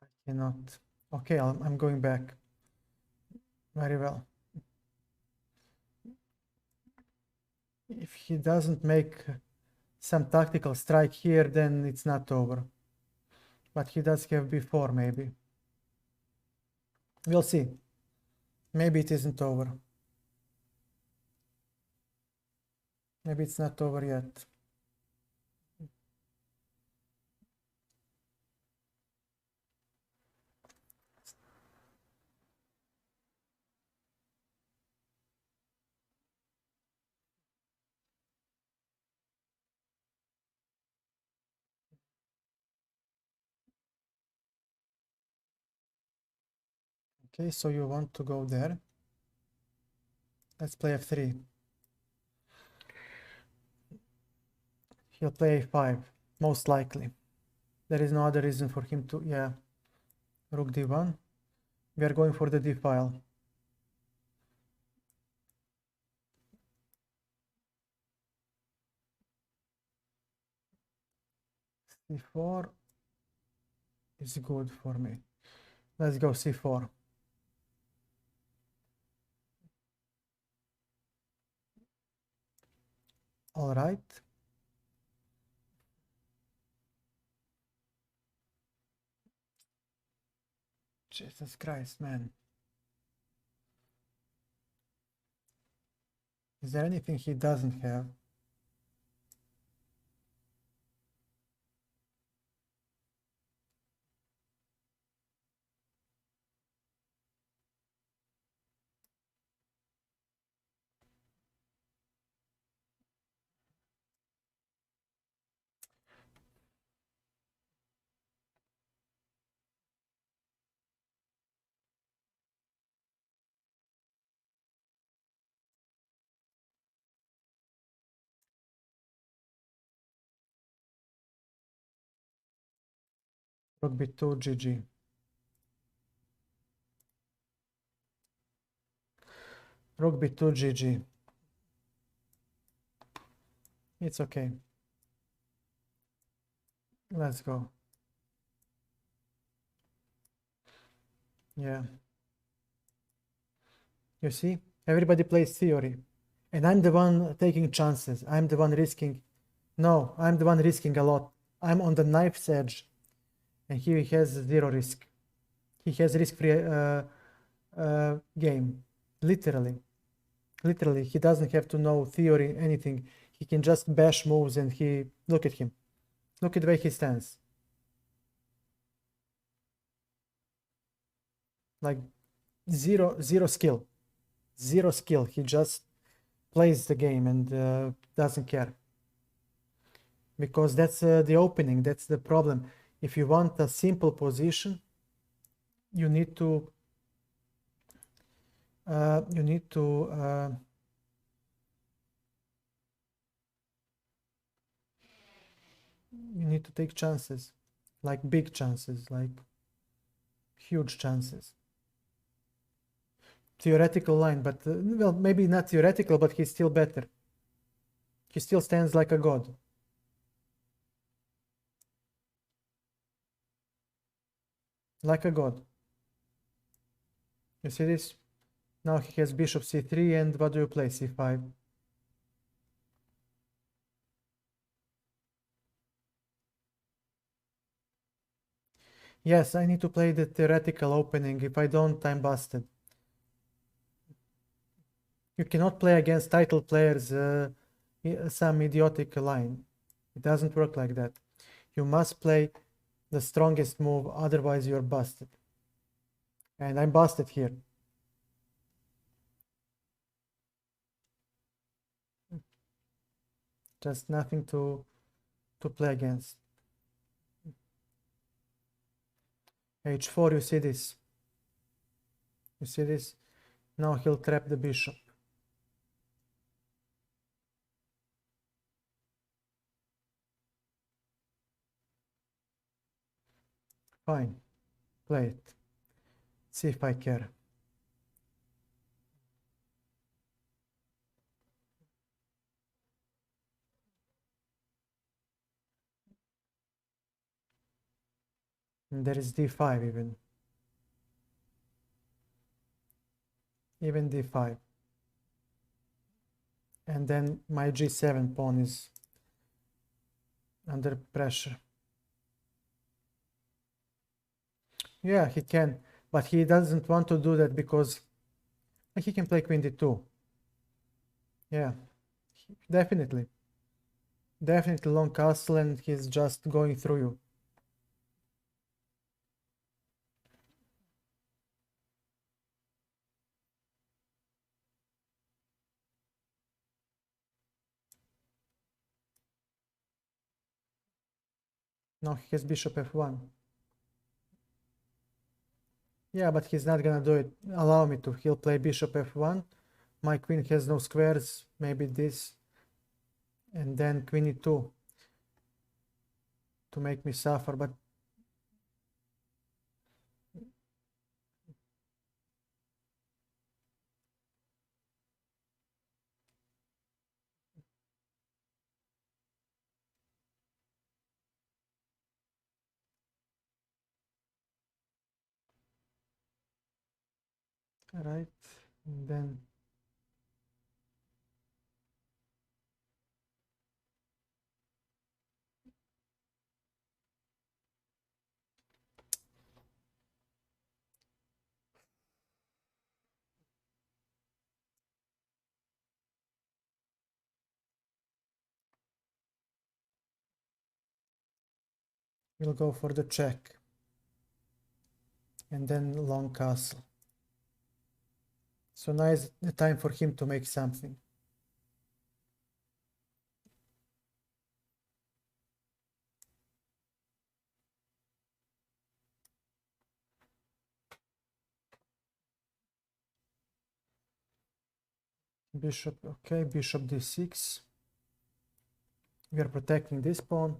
A: I cannot. Okay, I'm going back. Very well. If he doesn't make some tactical strike here, then it's not over. But he does have b4, maybe. We'll see. Maybe it isn't over. Maybe it's not over yet. Okay, so you want to go there. Let's play f3. He'll play a5, most likely. There is no other reason for him to, yeah. Rook d1. We are going for the d file. c4 is good for me. Let's go c4. All right. Jesus Christ, man. Is there anything he doesn't have? Rook b2, GG. Rook b2, GG. It's okay. Let's go. Yeah. You see, everybody plays theory. And I'm the one taking chances. I'm the one risking. No, I'm the one risking a lot. I'm on the knife's edge. And he has zero risk. He has risk-free game. Literally. Literally, he doesn't have to know theory, anything. He can just bash moves and he... Look at him. Look at the way he stands. Like, zero skill. Zero skill. He just plays the game and doesn't care. Because that's the opening. That's the problem. If you want a simple position, you need to take chances, like big chances, like huge chances. Theoretical line, but well, maybe not theoretical, but he's still better. He still stands like a god. like a god. You see this? Now he has bishop c3, and what do you play? c5. Yes, I need to play the theoretical opening. If I don't, I'm busted. You cannot play against title players some idiotic line. It doesn't work like that. You must play the strongest move, otherwise you're busted. And I'm busted here. Just nothing to play against. h4, you see this? You see this? Now he'll trap the bishop. Fine, play it. See if I care. And there is d5 even. Even d5. And then my g7 pawn is under pressure. Yeah, he can, but he doesn't want to do that because he can play queen d2. Yeah, definitely. Definitely long castle, and he's just going through you. Now he has bishop f1. Yeah, but he's not gonna do it. Allow me to. He'll play bishop f1. My queen has no squares. Maybe this. And then queen e2 to make me suffer. But right. And then we'll go for the check. And then long castle. So now is the time for him to make something. Bishop, okay, bishop d6. We are protecting this pawn.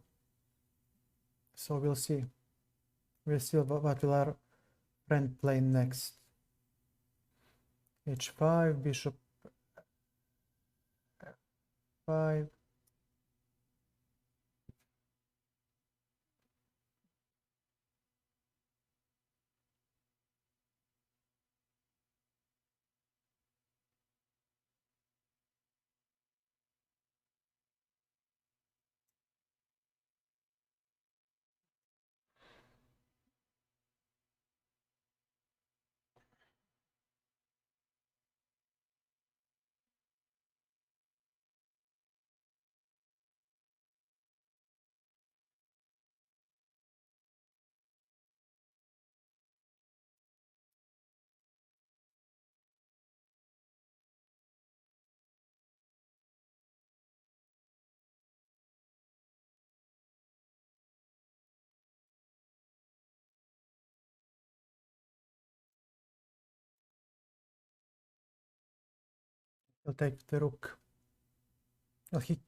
A: So we'll see. We'll see what will our friend play next. h5, bishop 5. He'll take with the rook. Well, he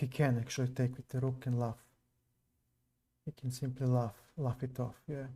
A: can actually take with the rook and laugh. He can simply laugh it off, yeah.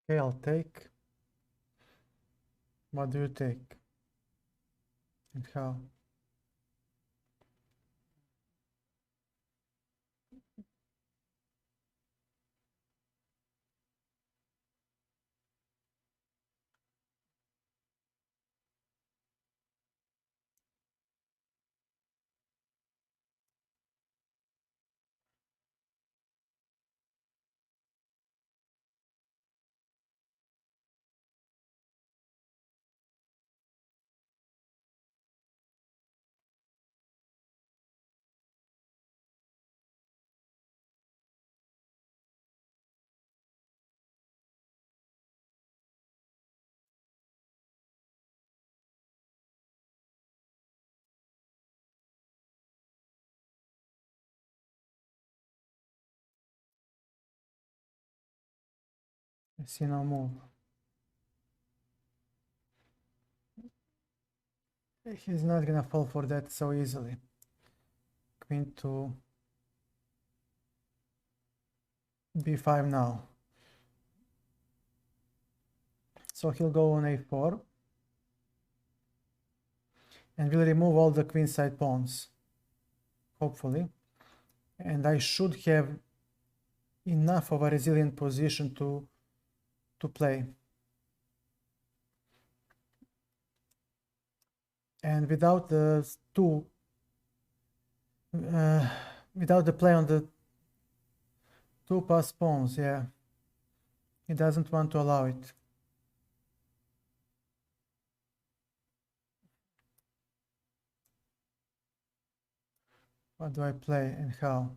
A: Okay, I'll take. What do you take? And how? I see no move. He's not gonna fall for that so easily. Queen to b5 now. So he'll go on a4 and will remove all the queenside pawns, hopefully. And I should have enough of a resilient position to play. And without the without the play on the two passed pawns, yeah, he doesn't want to allow it. What do I play and how?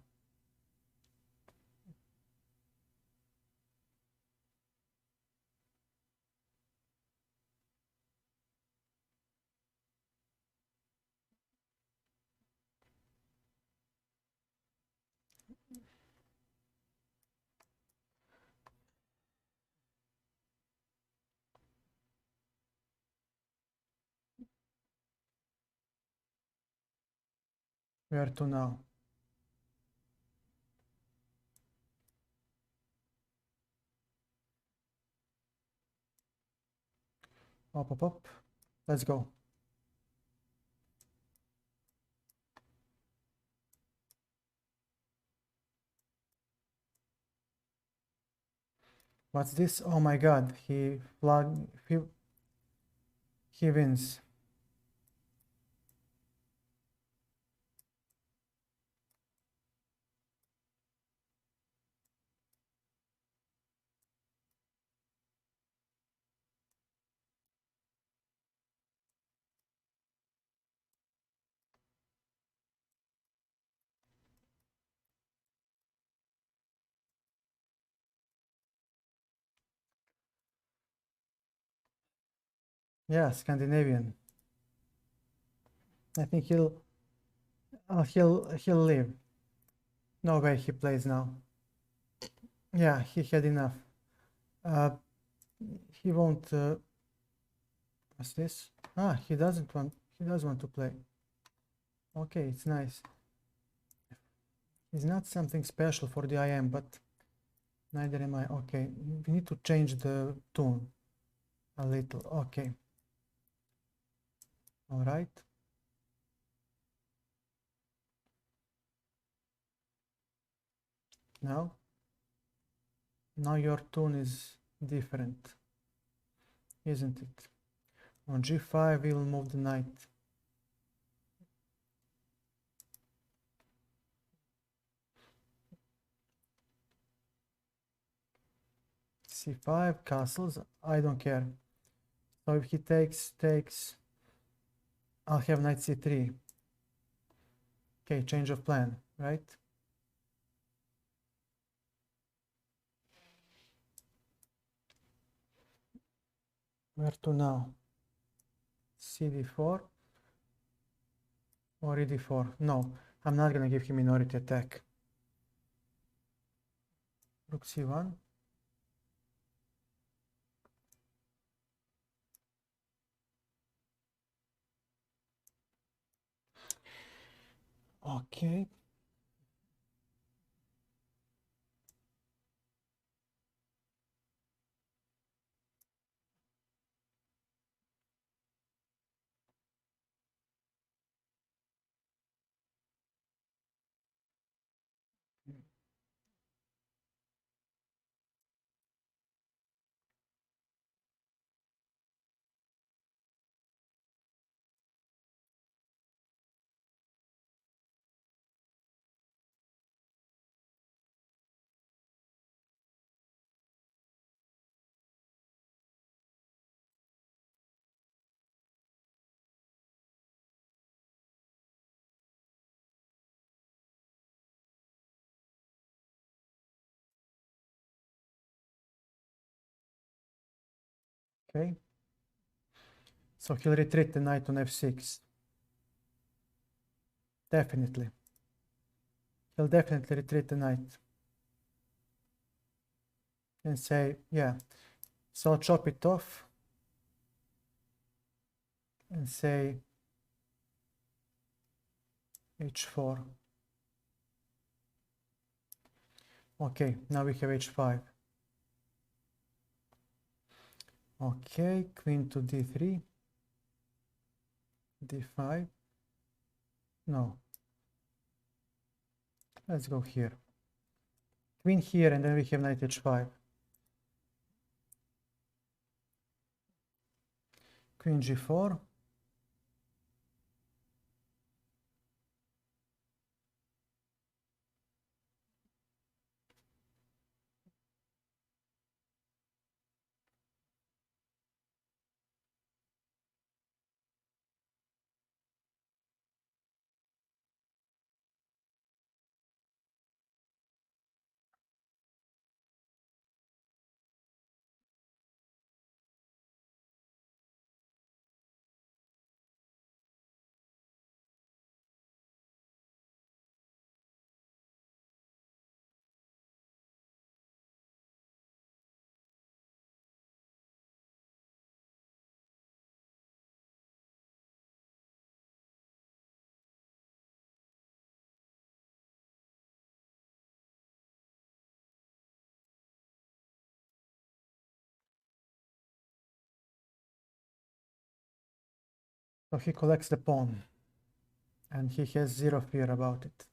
A: Where to now? Up, up, up. Let's go. What's this? Oh my god, he wins. Yeah, Scandinavian. I think he'll leave. No way he plays now. Yeah, he had enough. He won't. What's this? Ah, he does want to play. Okay, it's nice. It's not something special for the IM, but neither am I. Okay, we need to change the tune a little. Okay. All right. Now your tune is different, isn't it? On g5 we'll move the knight. c5 castles, I don't care. So if he takes, I'll have knight c3. Okay, change of plan, right? Where to now? cd4 or ed4? No, I'm not gonna give him minority attack. Rook c1. Okay. Okay. So he'll retreat the knight on f6. Definitely. He'll definitely retreat the knight. And say, yeah. So I'll chop it off. And say h4. Okay, now we have h5. Okay, queen to d3. d5. No. Let's go here. Queen here, and then we have knight h5. Queen g4. So he collects the pawn. And he has zero fear about it.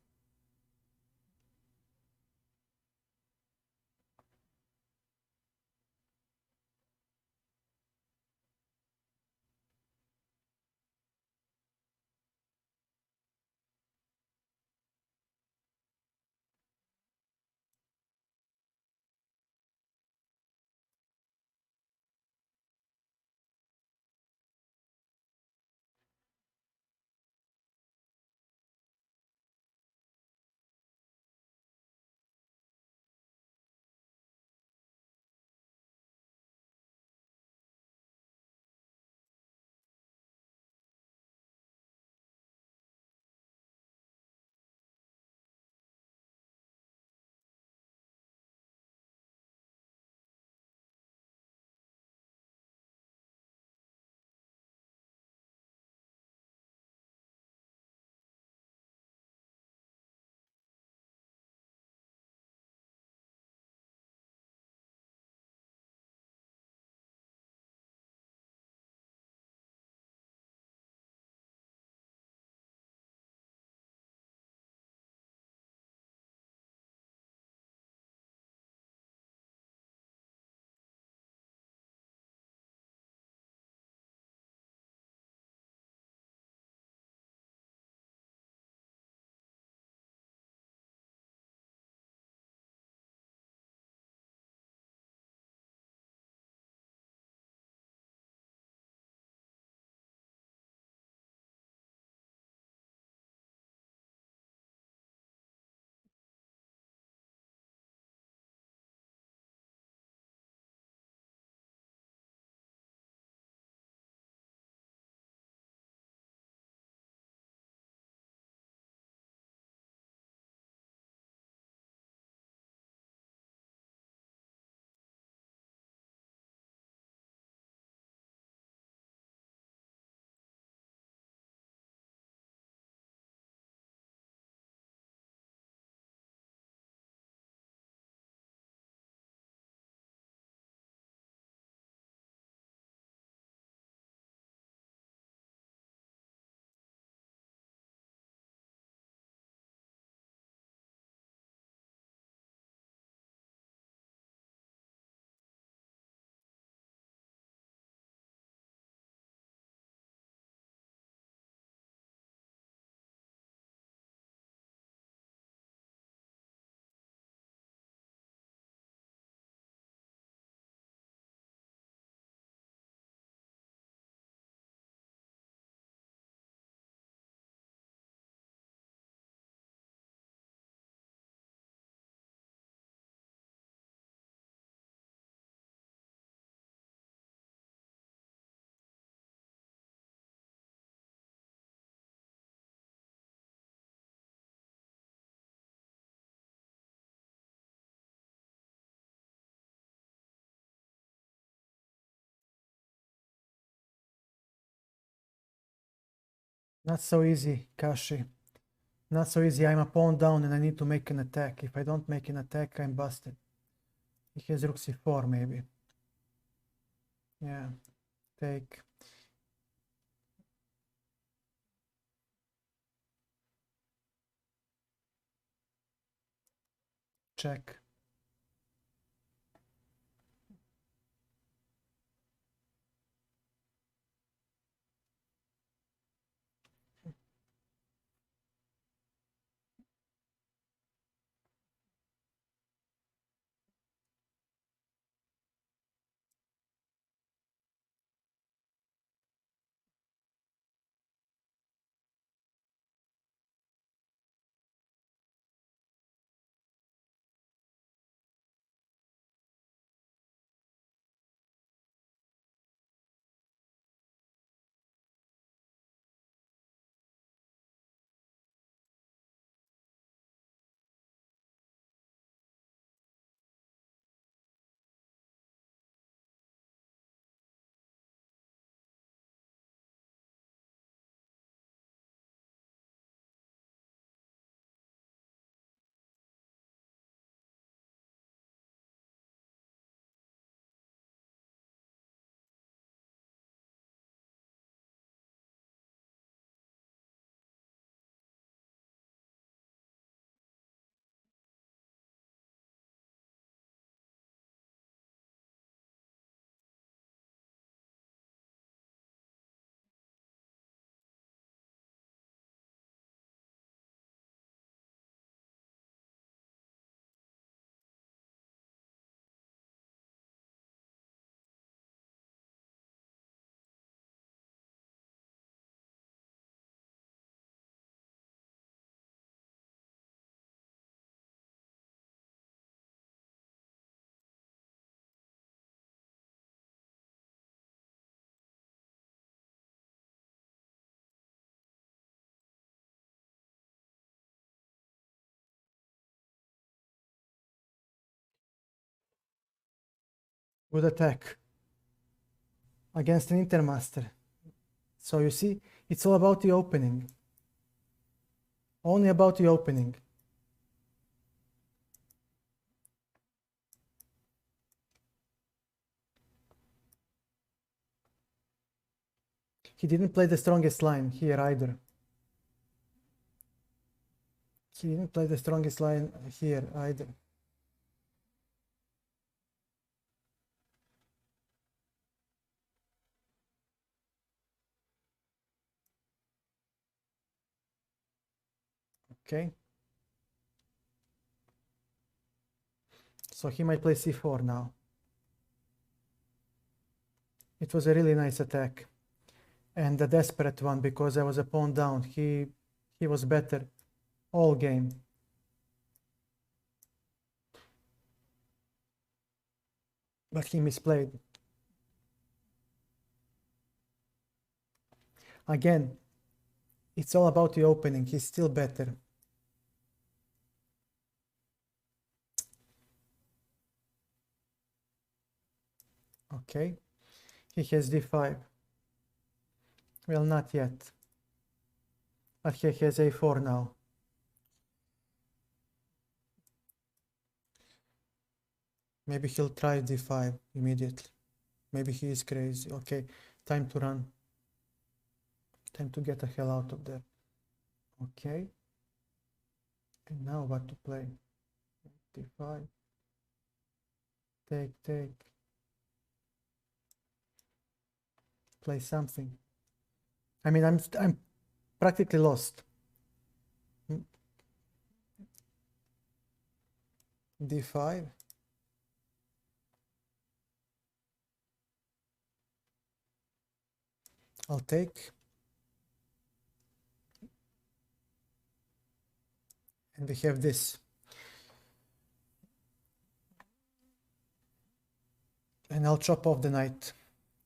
A: Not so easy, Kashi. Not so easy. I'm a pawn down and I need to make an attack. If I don't make an attack, I'm busted. He has rook c4 maybe. Yeah, take. Check. Good attack against an Intermaster. So you see, it's all about the opening. Only about the opening. He didn't play the strongest line here either. He didn't play the strongest line here either. Okay. So he might play c4 now. It was a really nice attack. And a desperate one because I was a pawn down. He was better all game. But he misplayed. Again, it's all about the opening. He's still better. Okay. He has d5. Well, not yet. But he has a4 now. Maybe he'll try d5 immediately. Maybe he is crazy. Okay, time to run. Time to get the hell out of there. Okay. And now what to play? d5. Take. Play something. I mean, I'm practically lost. d5. I'll take. And we have this. And I'll chop off the knight.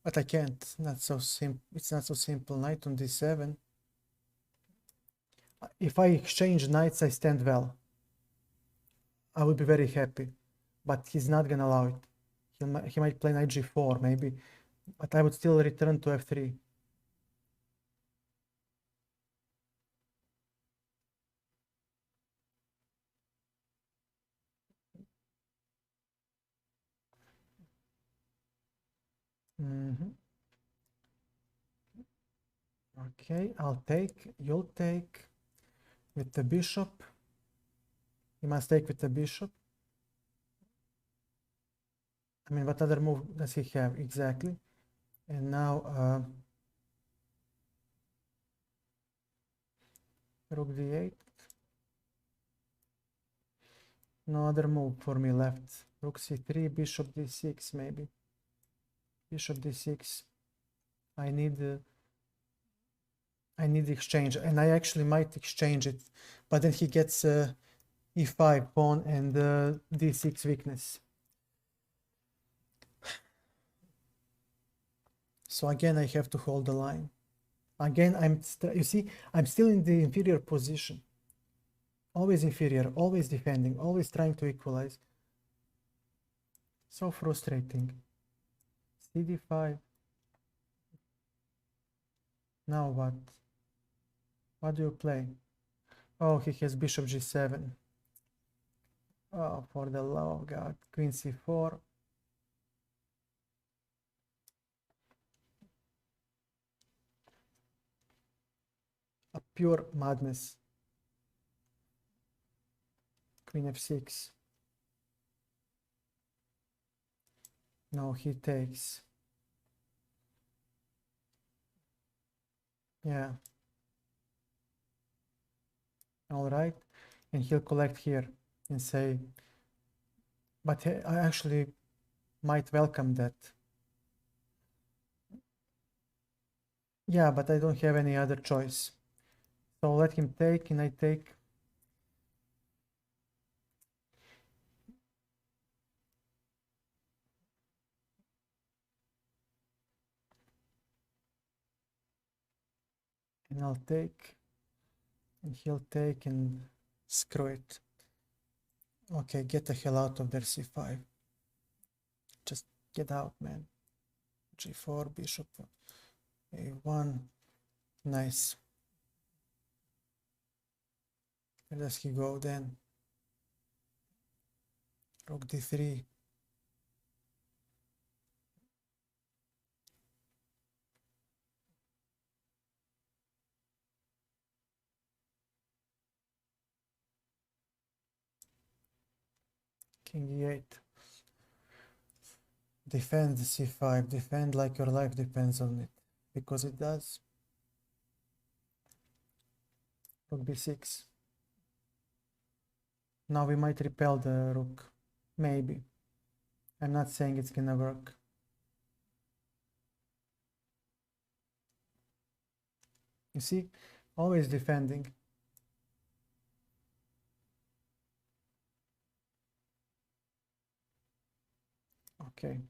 A: But I can't. Not so simple. It's not so simple. Knight on d7. If I exchange knights, I stand well. I would be very happy. But he's not gonna allow it. He might play knight g4 maybe. But I would still return to f3. Mhm. Okay, I'll take, you'll take with the bishop. You must take with the bishop. I mean, what other move does he have? Exactly. And now rook d8. No other move for me left. Rook c3, bishop d6 maybe. Bishop d6. I need the exchange, and I actually might exchange it, but then he gets e5 pawn and d6 weakness. So again, I have to hold the line. Again, you see, I'm still in the inferior position. Always inferior, always defending, always trying to equalize. So frustrating. CD5. Now what? What do you play? Oh, he has bishop g7. Oh, for the love of God. Queen c4. A pure madness. Queen f6. No, he takes. Yeah. All right. And he'll collect here and say, but I actually might welcome that. Yeah, but I don't have any other choice. So let him take, and I take. And I'll take, and he'll take, and screw it. Okay, get the hell out of there, c5. Just get out, man. g4, bishop, a1. Nice. Where does he go then? Rook d3. King e8. Defend c5. Defend like your life depends on it. Because it does. Rook b6. Now we might repel the rook. Maybe. I'm not saying it's gonna work. You see? Always defending. Okay.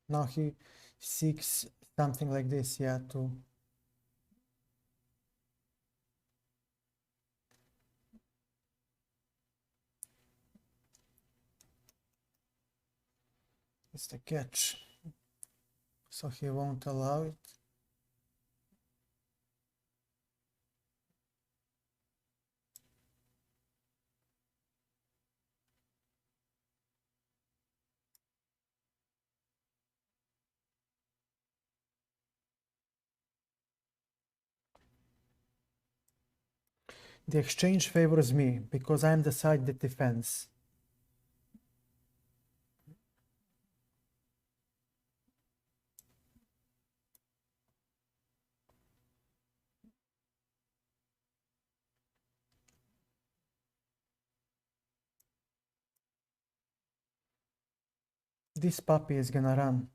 A: Now he seeks something like this, yeah, to it's the catch. So he won't allow it. The exchange favors me because I'm the side that defends. This puppy is gonna run.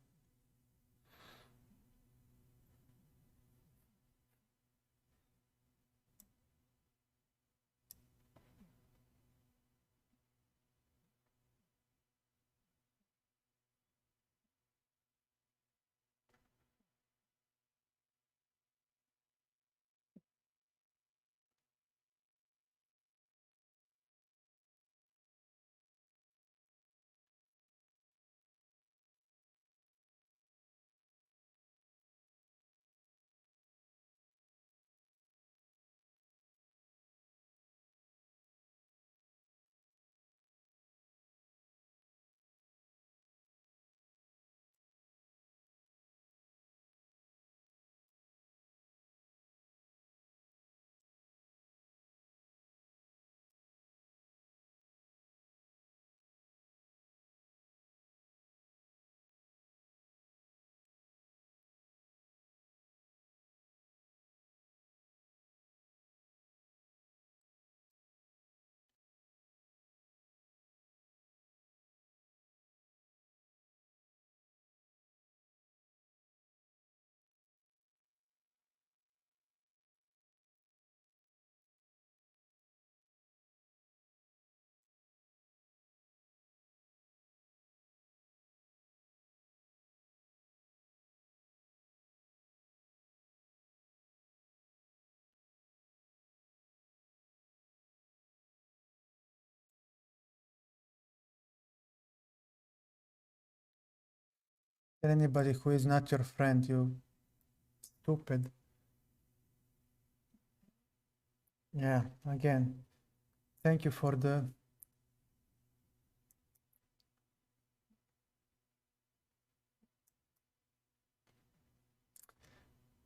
A: Anybody who is not your friend, you stupid. Yeah, again, thank you for the...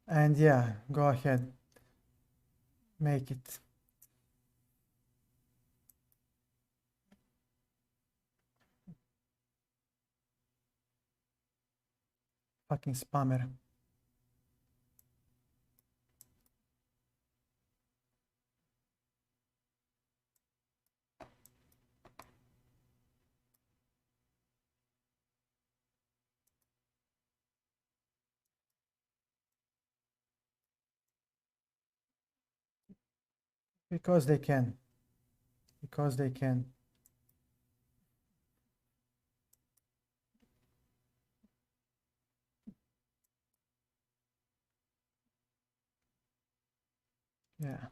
A: And yeah, go ahead. Make it. Fucking spammer. Because they can. Because they can. Yeah.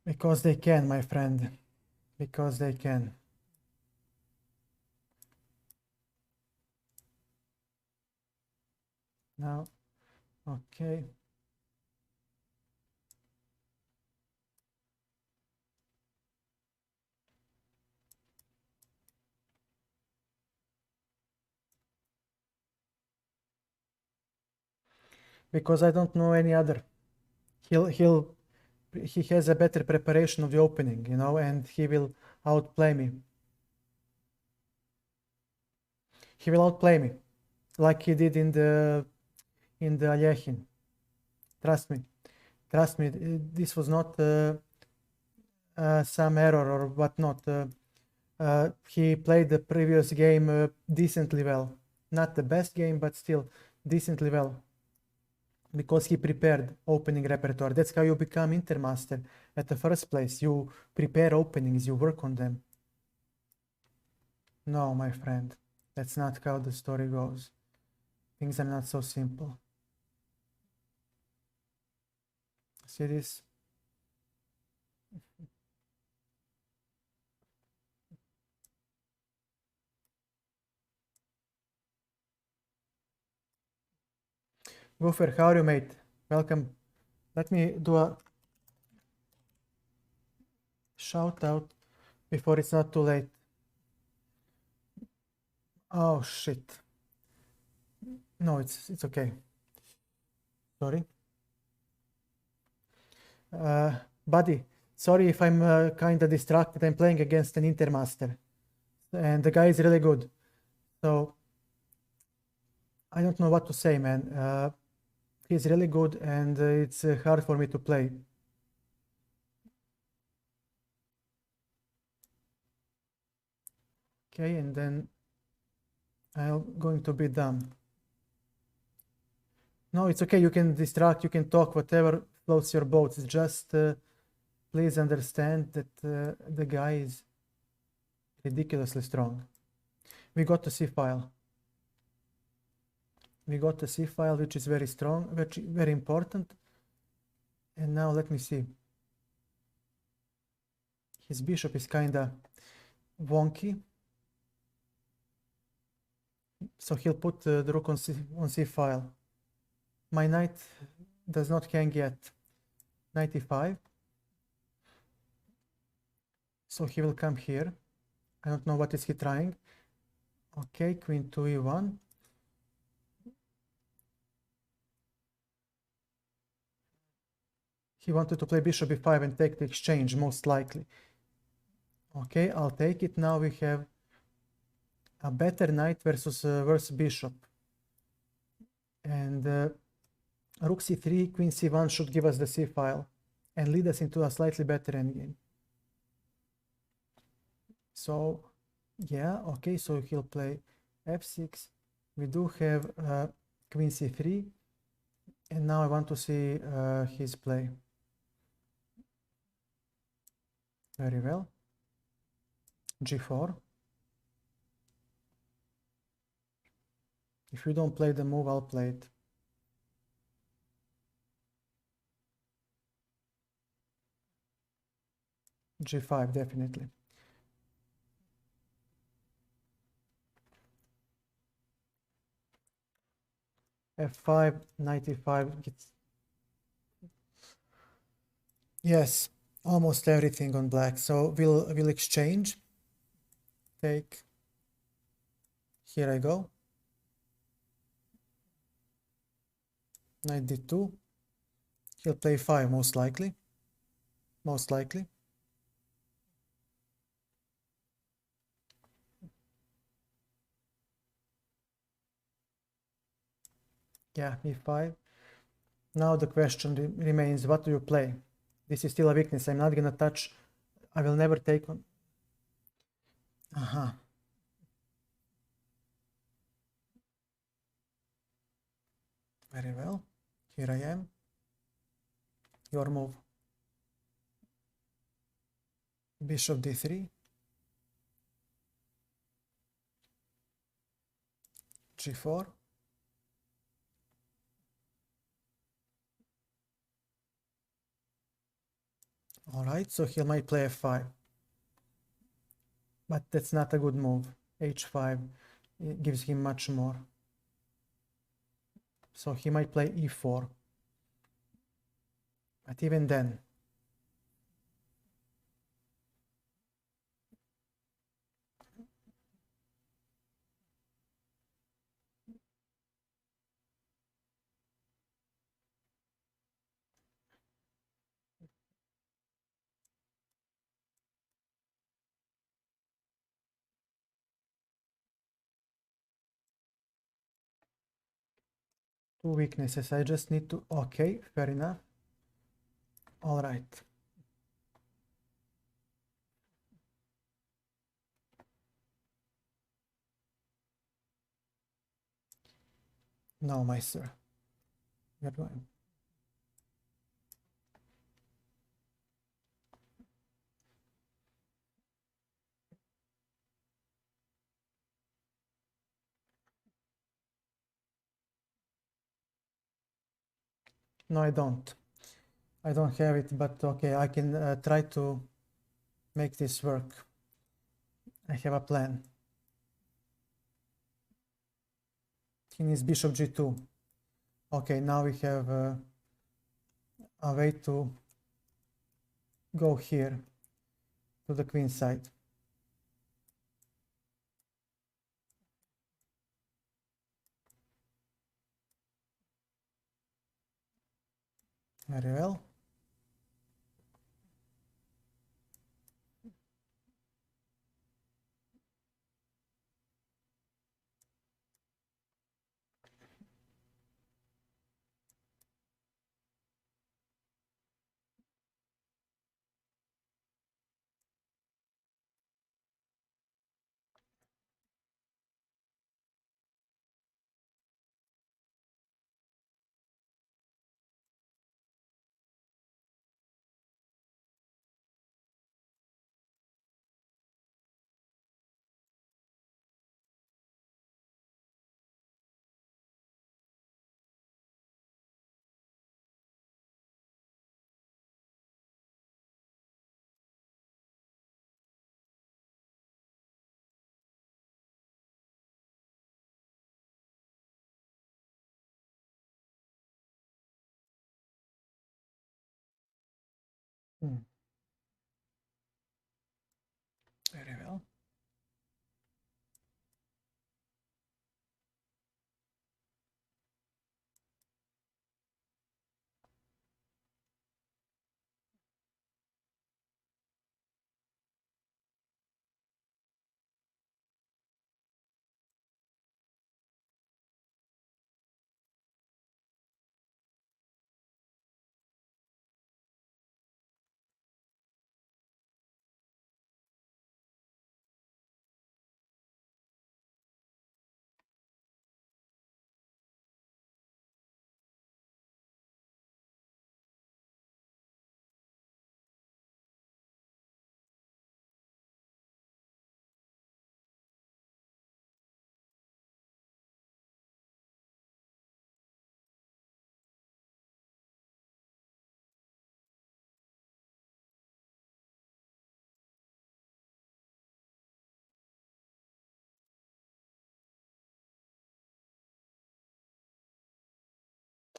A: Because they can, my friend. Because they can. Now, okay. Because I don't know any other. He has a better preparation of the opening, you know, and he will outplay me. He will outplay me, like he did in the Alyechin. Trust me. Trust me. This was not some error or whatnot. He played the previous game decently well. Not the best game, but still decently well. Because he prepared opening repertoire. That's how you become Intermaster at the first place. You prepare openings, you work on them. No, my friend, that's not how the story goes. Things are not so simple. See this? Goofer, how are you, mate? Welcome. Let me do a shout out before it's not too late. Oh shit. No, it's okay. Sorry. Buddy, sorry if I'm kinda distracted. I'm playing against an Intermaster. And the guy is really good. So I don't know what to say, man. He's really good and it's hard for me to play. Okay, and then I'm going to be dumb. No, it's okay. You can distract, you can talk, whatever floats your boat. It's just please understand that the guy is ridiculously strong. We got the C file. We got the C file, which is very strong, very important. And now let me see. His bishop is kinda wonky. So he'll put the rook on C file. My knight does not hang yet. Knight e5. So he will come here. I don't know what is he trying. Okay, queen to e1. He wanted to play bishop e5 and take the exchange, most likely. Okay, I'll take it. Now we have a better knight versus bishop. And rook c3, queen c1 should give us the c file and lead us into a slightly better endgame. So, yeah, okay, so he'll play f6. We do have queen c3. And now I want to see his play. Very well. g4. If you don't play the move, I'll play it. g5, definitely. f5, knight e5 gets... Yes, almost everything on black. So we'll exchange. Take. Here I go. Knight d2. He'll play 5 most likely. Most likely. Yeah, e5. Now the question remains, what do you play? This is still a weakness. I'm not gonna touch. I will never take on. Very well. Here I am. Your move. Bishop d3. g4. All right, so he might play f5. But that's not a good move. h5 gives him much more. So he might play e4. But even then, two weaknesses. I just need to... Okay, fair enough. All right. No, my sir. We're going. No, I don't. I don't have it, but okay, I can try to make this work. I have a plan. He needs bishop g2. Okay, now we have a way to go here to the queen side. Very well. Very well.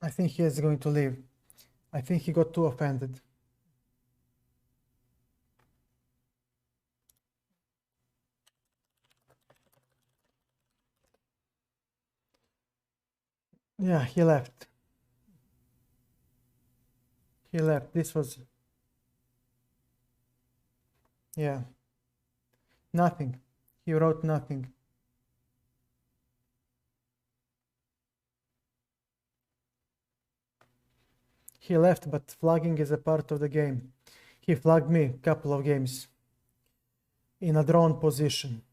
A: I think he is going to leave. I think he got too offended. Yeah, he left. He left. This was, yeah, nothing. He wrote nothing. He left, but flagging is a part of the game. He flagged me a couple of games in a drawn position.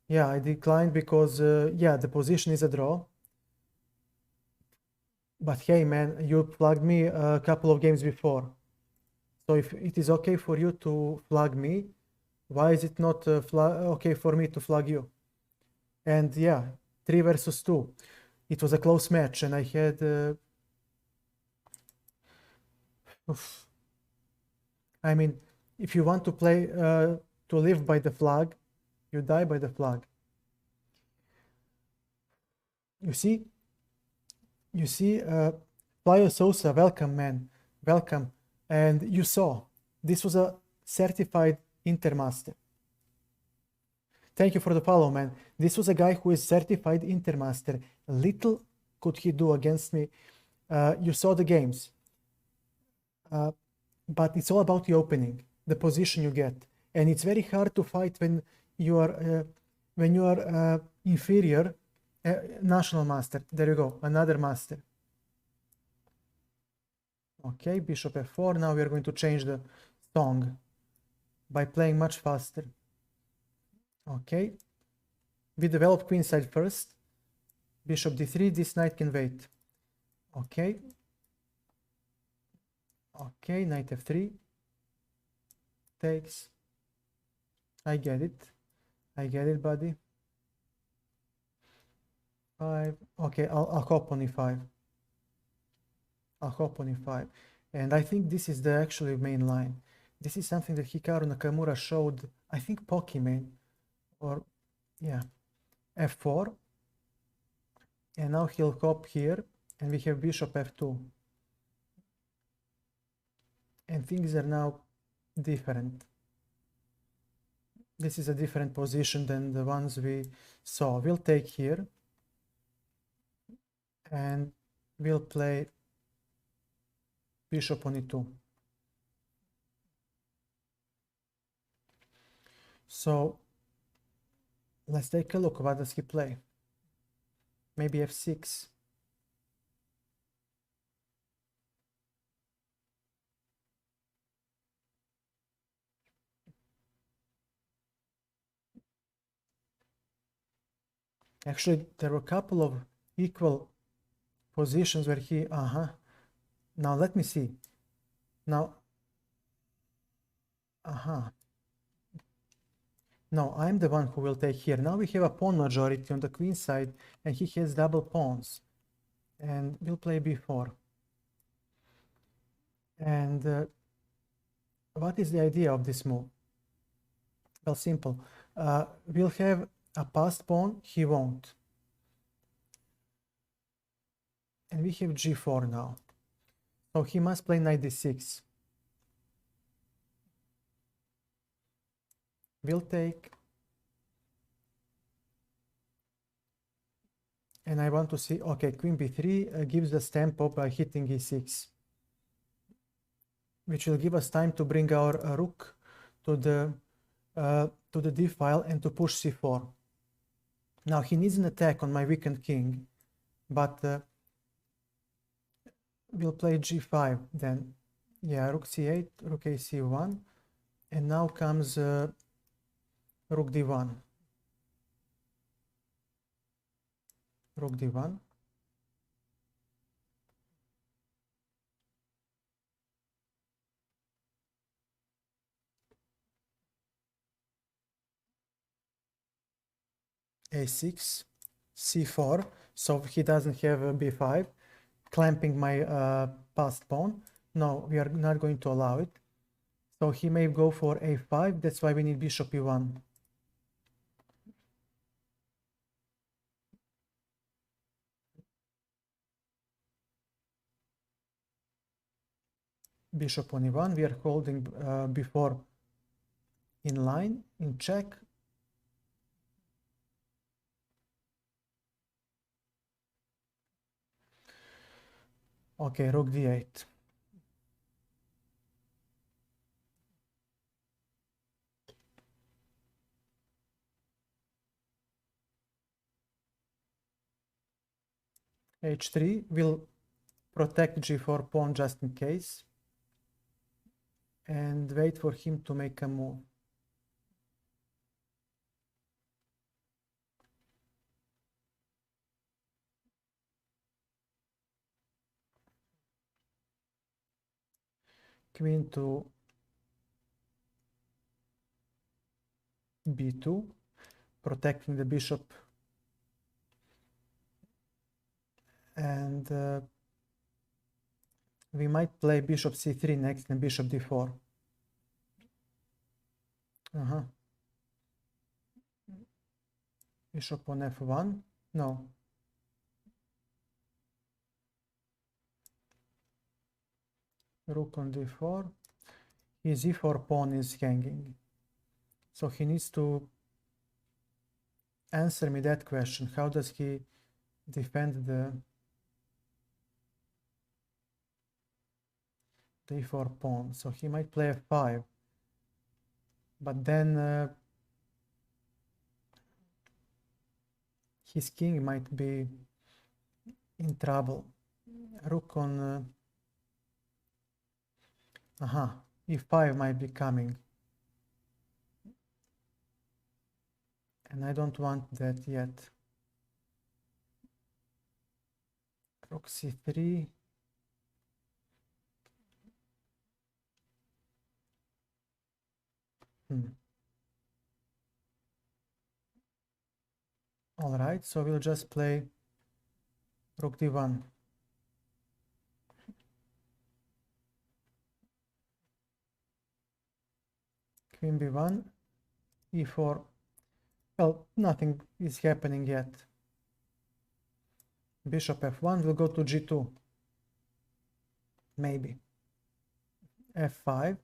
A: Yeah, I declined because, yeah, the position is a draw. But hey, man, you flagged me a couple of games before. So if it is okay for you to flag me, why is it not okay for me to flag you? And yeah, 3 versus 2. It was a close match, and I had. Oof. I mean, if you want to play to live by the flag, you die by the flag. You see, Flavio Sousa, welcome, man, welcome. And you saw, this was a certified Intermaster. Thank you for the follow, man. This was a guy who is certified Intermaster. Little could he do against me. You saw the games. But it's all about the opening, the position you get. And it's very hard to fight when you are inferior. National master. There you go. Another master. Okay, bishop f4. Now we are going to change the song by playing much faster. Okay. We develop queenside first. Bishop d3. This knight can wait. Okay. Okay, knight f3. Takes. I get it. I get it, buddy. 5. Okay, I'll hop on e5. I'll hop on e5. And I think this is the actually main line. This is something that Hikaru Nakamura showed, I think Pokimane, or yeah, f4. And now he'll hop here, and we have bishop f2. And things are now different. This is a different position than the ones we saw. We'll take here, and we'll play bishop on e2. So let's take a look. What does he play? Maybe f6. Actually, there were a couple of equal positions where he, Now let me see. Now, No, I'm the one who will take here. Now we have a pawn majority on the queen side, and he has double pawns. And we'll play b4. And what is the idea of this move? Well, simple. We'll have a passed pawn, he won't. And we have g4 now. So he must play knight d6. We'll take. And I want to see, okay, queen b3 gives the stamp up by hitting e6, which will give us time to bring our rook to the d file and to push c4. Now he needs an attack on my weakened king, but we'll play g5 then. Yeah, rook c8, rook ac1, and now comes rook d1. Rook d1. a6, c4, so he doesn't have a b5, clamping my passed pawn. No, we are not going to allow it. So he may go for a5, that's why we need bishop e1. Bishop on e1. We are holding before in line, in check. Okay, rook d8. h3 will protect g4 pawn just in case and wait for him to make a move. Queen to b2, protecting the bishop, and we might play bishop c3 next and bishop d4. Bishop on f1. No. Rook on d4. His e4 pawn is hanging. So he needs to answer me that question. How does he defend the e4 pawn? So he might play f5. But then his king might be in trouble. Rook on e5 might be coming, and I don't want that yet. Rook c3. All right, so we'll just play rook d1. Queen b1, e4. Well, nothing is happening yet. Bishop f1 will go to g2. Maybe. f5.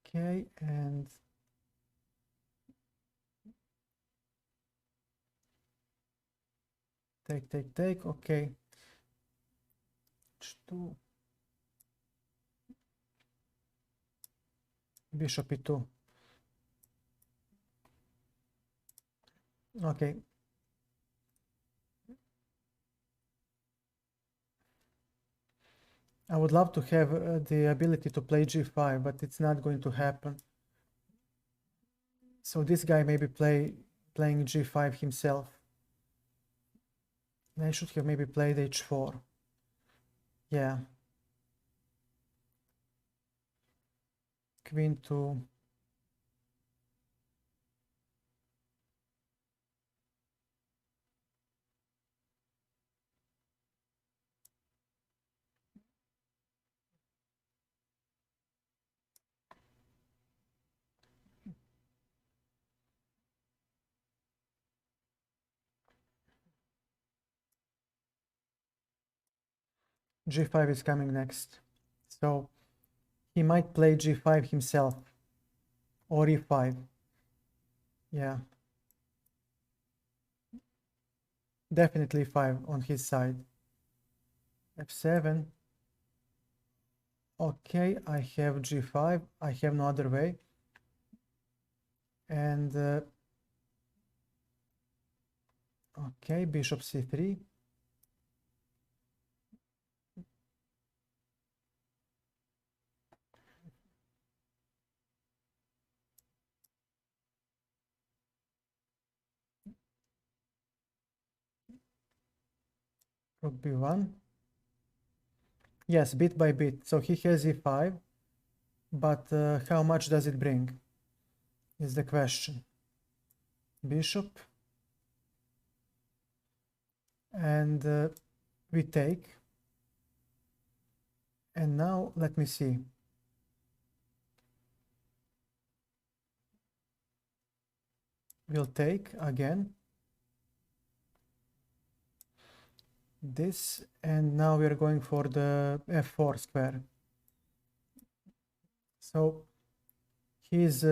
A: Okay, and take. Okay. h2. Bishop e2. Okay. I would love to have the ability to play g5, but it's not going to happen. So this guy may be playing g5 himself. I should have maybe played h4. Yeah. Queen to g5 is coming next. So he might play g5 himself or e5. Yeah. Definitely 5 on his side. f7. Okay, I have g5. I have no other way. And okay, bishop c3. Rook b1. Yes, bit by bit. So he has e5, but how much does it bring is the question. Bishop. And we take. And now let me see. We'll take again. this, and now we're going for the f4 square. So he's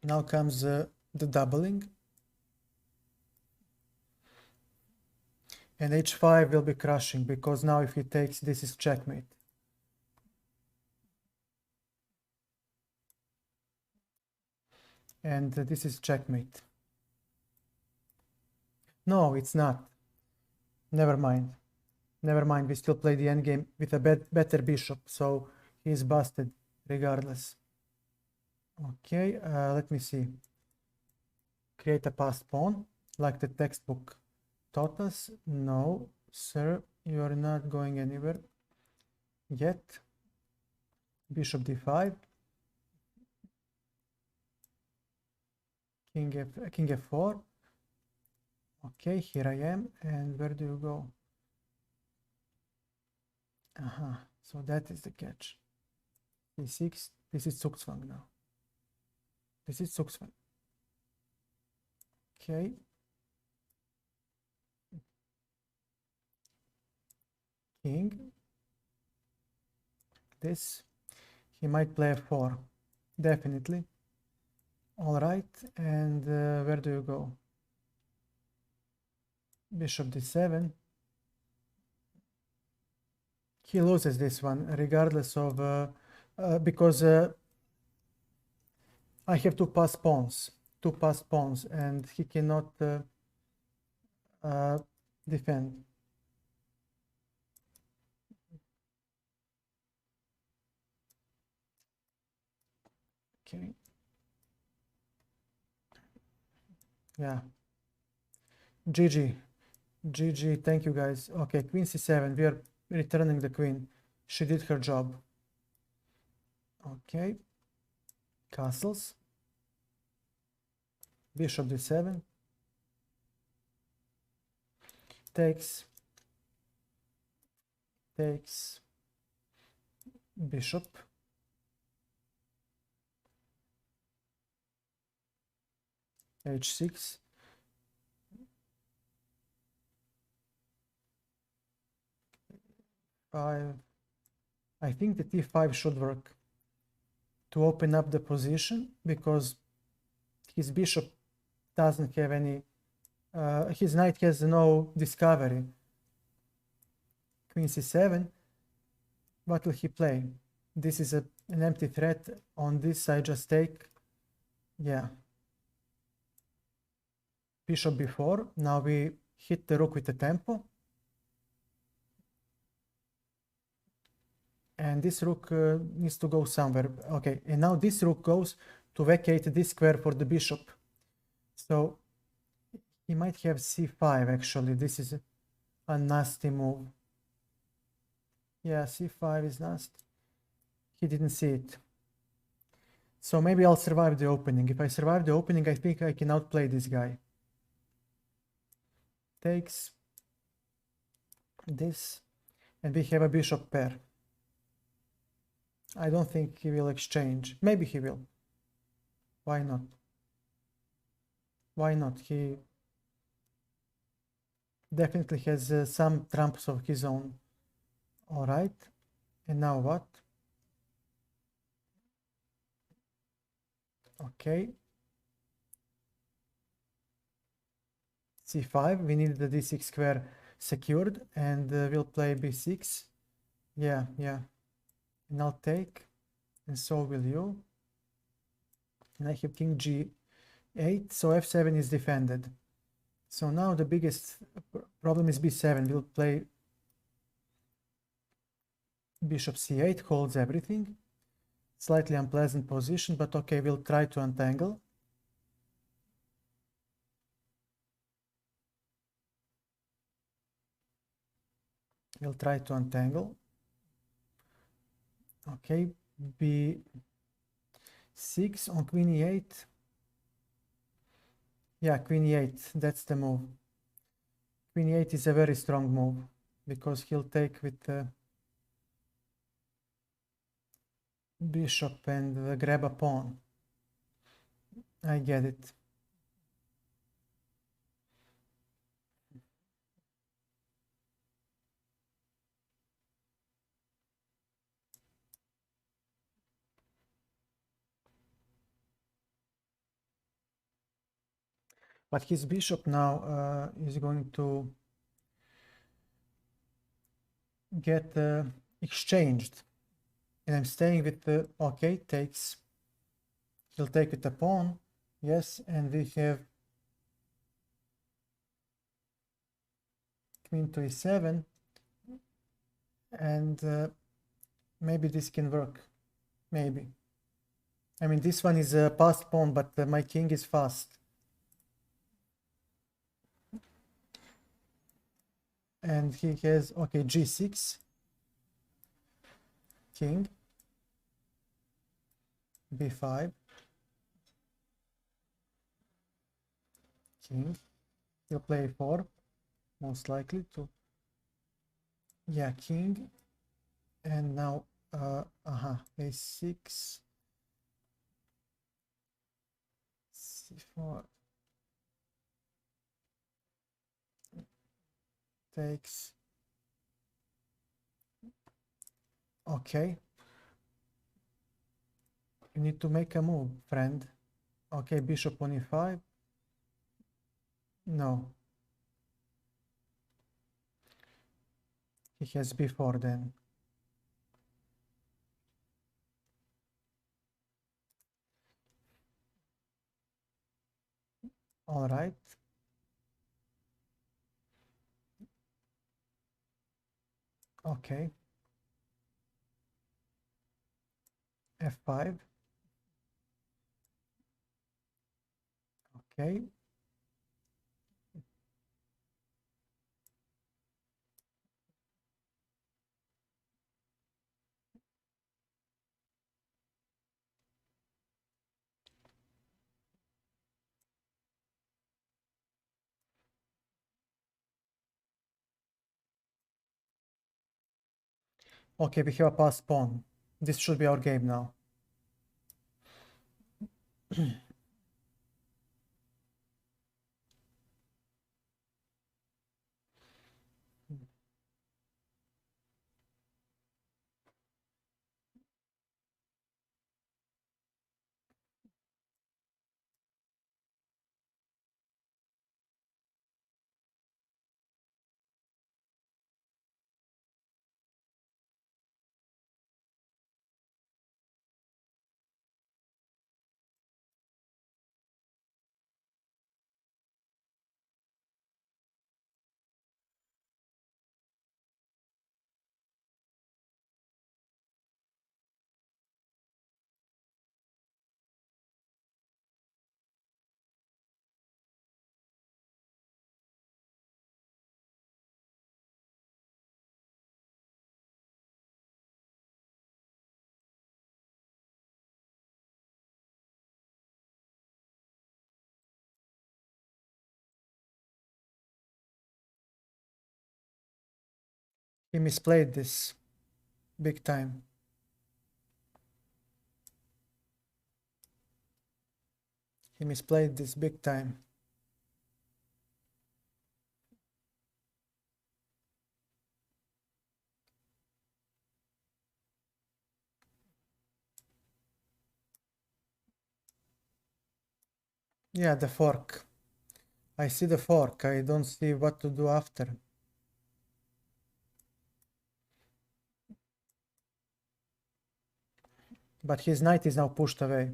A: now comes the doubling, and h5 will be crushing, because now if he takes, this is checkmate. And this is checkmate. No, it's not. Never mind. Never mind, we still play the endgame with a better bishop, so he's busted regardless. Okay, let me see. Create a passed pawn, like the textbook taught us. No, sir, you are not going anywhere yet. Bishop d5. King f4. Okay, here I am, and where do you go? So that is the catch. d6, this is Zugzwang now. This is Zugzwang. Okay. King. This. He might play f4. Definitely. All right, and where do you go? Bishop d7. He loses this one, regardless of, because I have two passed pawns, and he cannot defend. Okay. Yeah. GG. GG. Thank you, guys. Okay, queen c7. We are returning the queen. She did her job. Okay. Castles. Bishop d7. Takes. Takes. Bishop. h6. I think the t5 should work to open up the position, because his bishop doesn't have any, his knight has no discovery. Queen c7. What will he play? This is an empty threat. On this I just take. Yeah. Bishop b4. Now we hit the rook with the tempo. And this rook needs to go somewhere. Okay, and now this rook goes to vacate this square for the bishop. So he might have c5 actually. This is a nasty move. Yeah, c5 is nasty. He didn't see it. So maybe I'll survive the opening. If I survive the opening, I think I can outplay this guy. Takes this, and we have a bishop pair. I don't think he will exchange. Maybe he will. Why not? Why not? He definitely has some trumps of his own. All right. And now what? Okay. c5. We need the d6 square secured, and we'll play b6. Yeah. And I'll take, and so will you. And I have king g8, so f7 is defended. So now the biggest problem is b7. We'll play bishop c8, holds everything. Slightly unpleasant position, but okay, we'll try to untangle. We'll try to untangle. Okay, b6 on queen e8. Yeah, queen e8, that's the move. Queen e8 is a very strong move. because he'll take with the bishop and grab a pawn. I get it. But his bishop now is going to get exchanged. And I'm staying with the, okay, takes. He'll take with the pawn. Yes, and we have queen to e7. And maybe this can work. Maybe. I mean, this one is a passed pawn, but my king is fast. And he has, okay, g6, king, b5, king, he'll play a4, most likely to, yeah, king, and now, a6, c4, takes, okay, you need to make a move, friend. Okay, bishop on e5, no, he has b4 then. All right. Okay. f5. Okay. Okay, we have a passed pawn. This should be our game now. He misplayed this big time. He misplayed this big time. Yeah, the fork. I see the fork. I don't see what to do after. But his knight is now pushed away.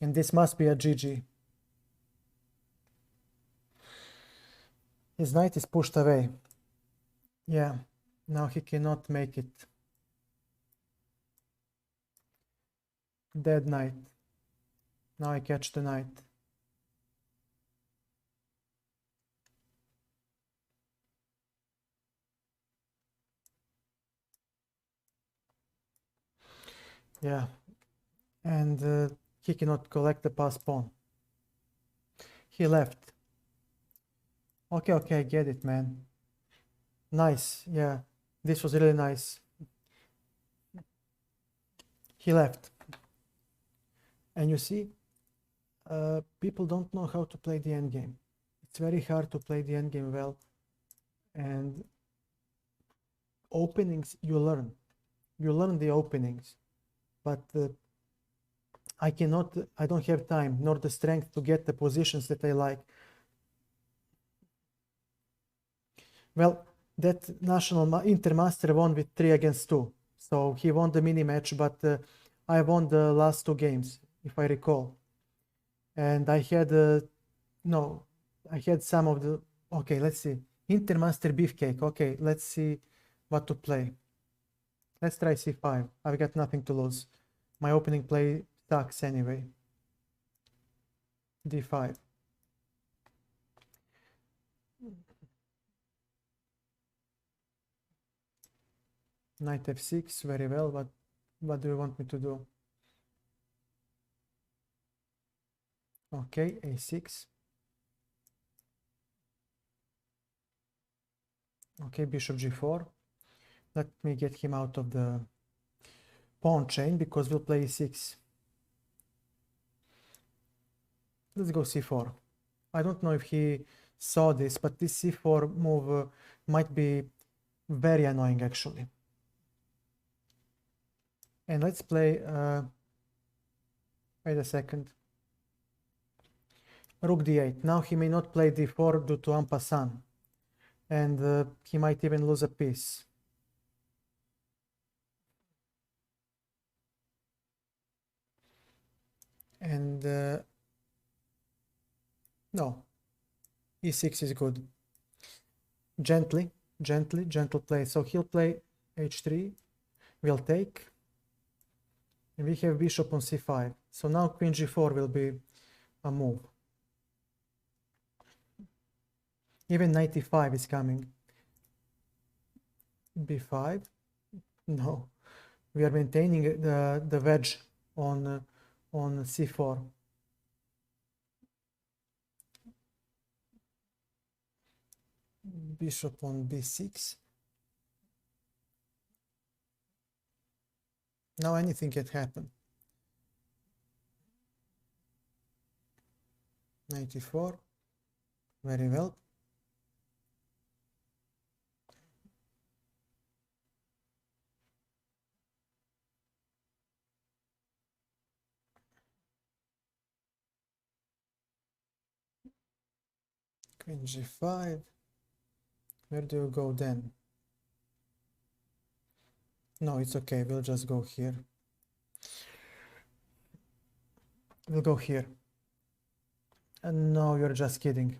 A: And this must be a GG. His knight is pushed away. Yeah, now he cannot make it. Dead knight. Now I catch the knight. Yeah, and he cannot collect the passed pawn. He left. Okay, I get it, man. Nice, yeah. This was really nice. He left. And you see, people don't know how to play the endgame. It's very hard to play the endgame well. And openings, you learn. You learn the openings. But I don't have time nor the strength to get the positions that I like. Well, that national Intermaster won with 3-2. So he won the mini match, but I won the last 2 games, if I recall. And I had, no, I had some of the, okay, let's see. Intermaster Beefcake. Okay, let's see what to play. Let's try c5. I've got nothing to lose. My opening play sucks anyway. d5. Knight f6, very well, but what do you want me to do? Okay, a6. Okay, bishop g4. Let me get him out of the pawn chain because we'll play e6. Let's go c4. I don't know if he saw this, but this c4 move might be very annoying actually. And let's play, wait a second. Rook d8. Now he may not play d4 due to en passant. And he might even lose a piece. And no, e6 is good. Gentle play. So he'll play h3, we'll take, and we have bishop on c5. So now queen g4 will be a move. Even knight e5 is coming. b5, no. We are maintaining the wedge on c4. Bishop on b6. Now anything can happen. 94. Very well. Queen g5. Where do you go then? No, it's okay. We'll just go here. We'll go here. And no, you're just kidding.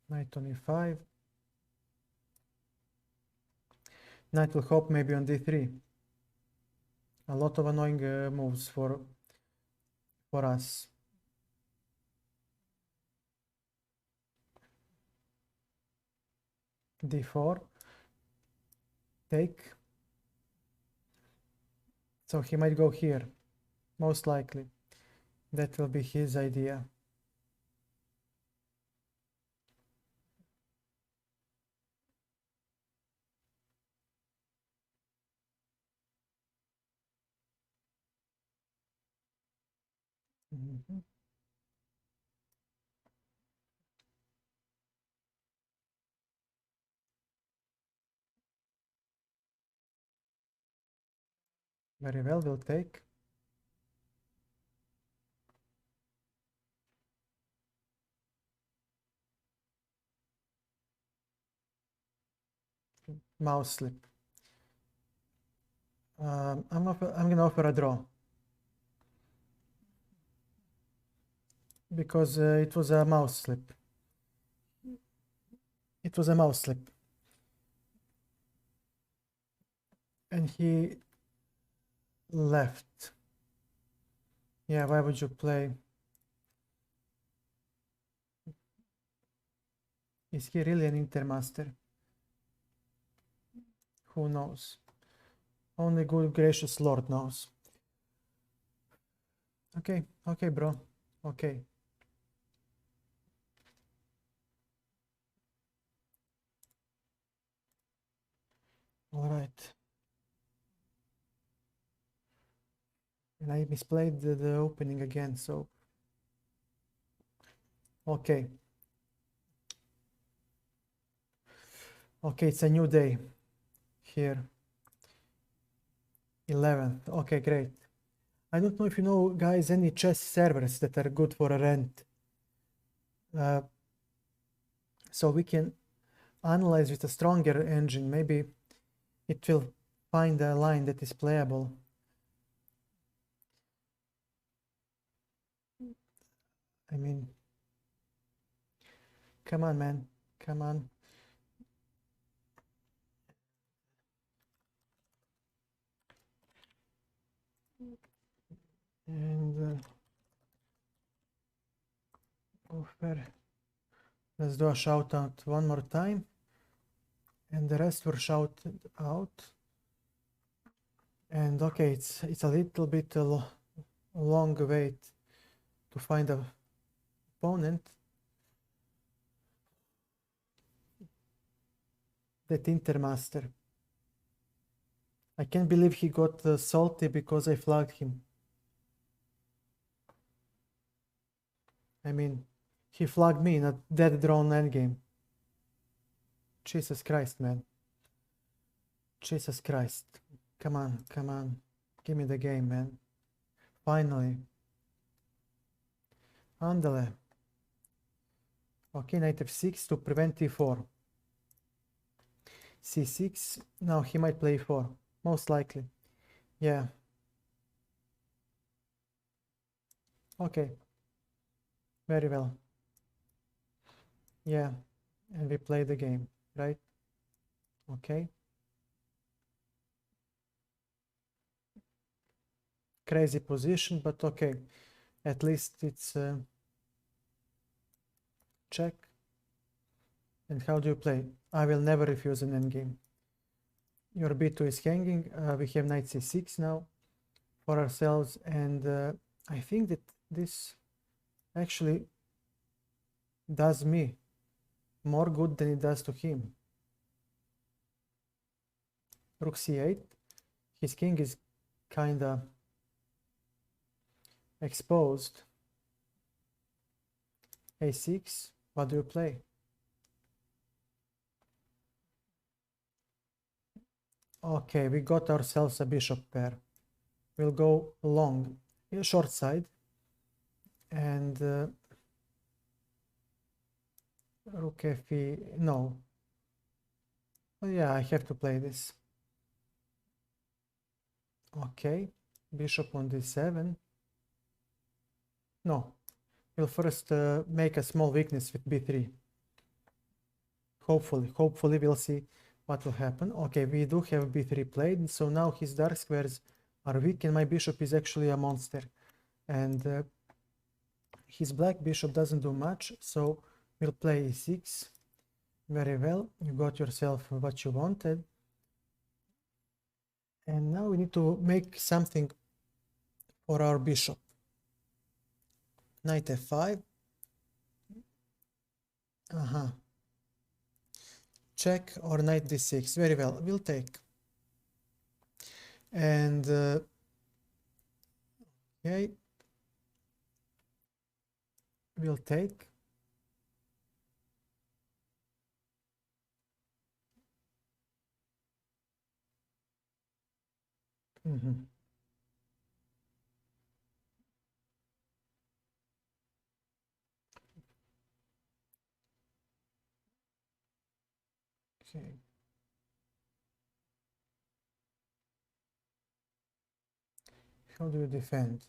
A: Knight on e5. Knight will hop maybe on d3. A lot of annoying moves for us. d4. Take. So he might go here. Most likely. That will be his idea. Mm-hmm. Very well, we'll take. Mouse slip. I'm gonna offer a draw because it was a mouse slip. It was a mouse slip, and he left. Yeah, why would you play? Is he really an Intermaster? Who knows? Only good gracious Lord knows. Okay, Okay, bro. Okay. All right. And I misplayed the opening again, so okay. Okay, it's a new day here. 11th. Okay, great. I don't know if you know, guys, any chess servers that are good for a rent. So we can analyze with a stronger engine. Maybe it will find a line that is playable. I mean, come on, man. Come on. And over. Let's do a shout out one more time. And the rest were shouted out. And okay, it's a little bit a long wait to find a opponent. That Intermaster. I can't believe he got salty because I flagged him. I mean, he flagged me in a dead drone endgame. Jesus Christ, man. Jesus Christ. Come on, come on. Give me the game, man. Finally. Andale. Okay, knight f6 to prevent e4. c6. Now he might play e4. Most likely. Yeah. Okay. Very well. Yeah. And we play the game, right? Okay. Crazy position, but okay. At least it's check. And how do you play? I will never refuse an endgame. Your b2 is hanging. We have knight c6 now for ourselves, and I think that this actually does me more good than it does to him. Rook c8. His king is kinda exposed. a6. What do you play? Okay, we got ourselves a bishop pair. We'll go long, short side, and rook fe. No. Oh, yeah, I have to play this. Okay, bishop on d7. No, we'll first make a small weakness with b3. Hopefully we'll see what will happen. Okay, we do have b3 played, so now his dark squares are weak and my bishop is actually a monster. And his black bishop doesn't do much, so we'll play e6. Very well, you got yourself what you wanted. And now we need to make something for our bishop. Knight f5. Check or knight d6. Very well, we'll take. And okay, we'll take. Okay. How do you defend?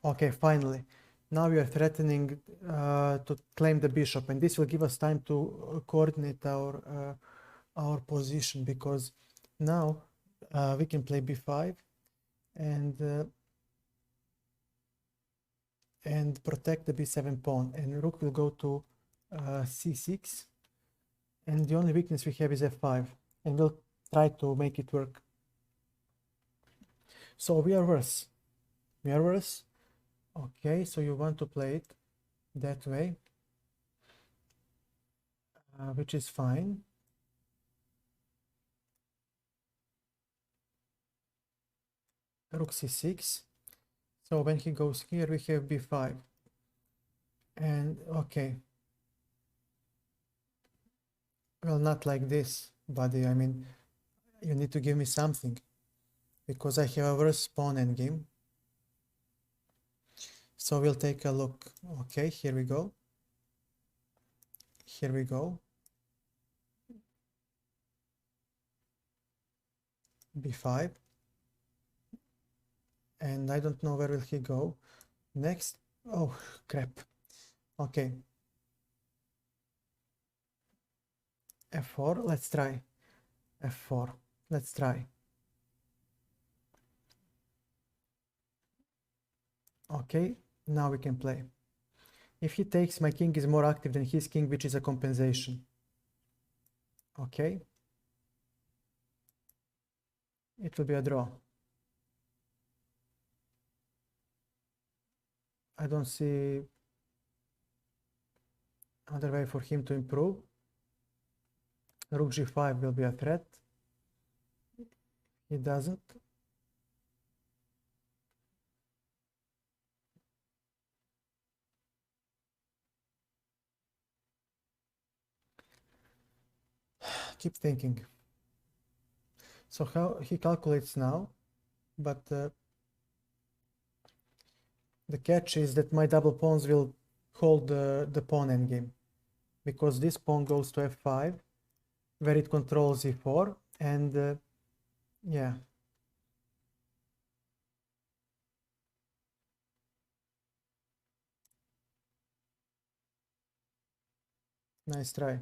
A: Okay, finally. Now we are threatening to claim the bishop, and this will give us time to coordinate our position, because now we can play b5 and protect the b7 pawn, and rook will go to c6, and the only weakness we have is f5, and we'll try to make it work. So we are worse. We are worse. Okay, so you want to play it that way, which is fine. Rook c6. So when he goes here, we have b5. And okay. Well, not like this, buddy. I mean, you need to give me something. Because I have a worse pawn endgame. So we'll take a look. Okay, here we go. Here we go. b5. And I don't know where will he go next. Oh, crap. Okay. f4, let's try. f4, let's try. Okay, now we can play. If he takes, my king is more active than his king, which is a compensation. Okay. It will be a draw. I don't see other way for him to improve. Rook g5 will be a threat. He doesn't. Keep thinking. So how he calculates now, but the catch is that my double pawns will hold the pawn endgame, because this pawn goes to f5, where it controls e4, and yeah. Nice try.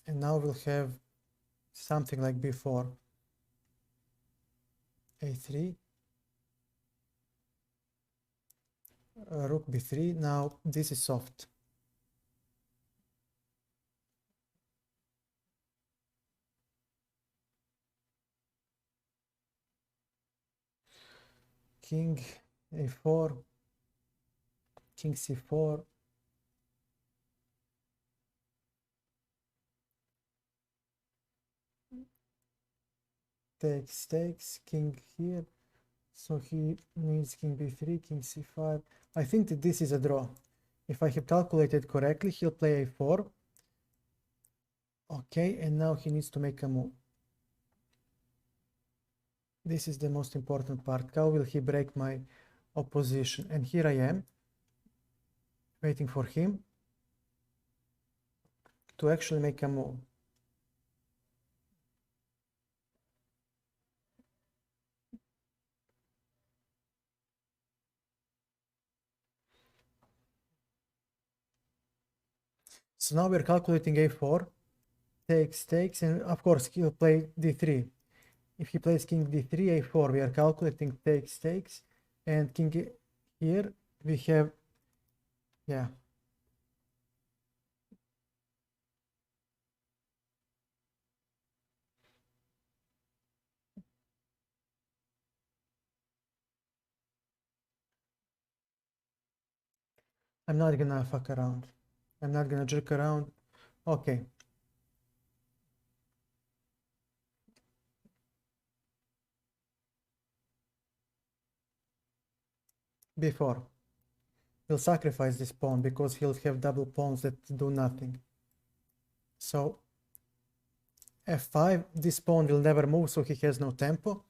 A: And now we'll have something like b4, a3, rook b3. Now this is soft. King a4, king c4. Takes, king here. So he needs king b3, king c5. I think that this is a draw. If I have calculated correctly, he'll play a4. Okay, and now he needs to make a move. This is the most important part. How will he break my opposition? And here I am, waiting for him to actually make a move. So now we're calculating a4, takes, and of course he'll play d3. If he plays king d3, a4, we are calculating takes, and king here we have, yeah. I'm not gonna fuck around. I'm not gonna jerk around. Okay. b4. He'll sacrifice this pawn because he'll have double pawns that do nothing. So f5, this pawn will never move, so he has no tempo.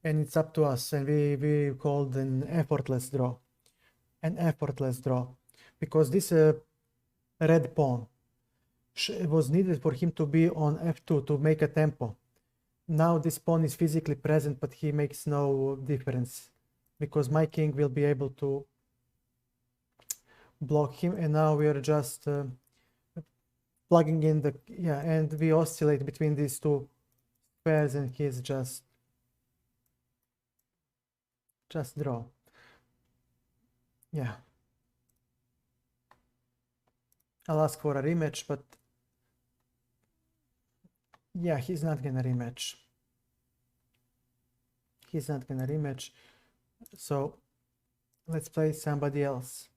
A: And it's up to us, and we called an effortless draw. An effortless draw. Because this red pawn was needed for him to be on f2 to make a tempo. Now this pawn is physically present, but he makes no difference, because my king will be able to block him, and now we are just plugging in the, yeah, and we oscillate between these two pairs, and he's just draw. Yeah. I'll ask for a rematch, but yeah, he's not gonna rematch. he's not gonna rematch. So let's play somebody else.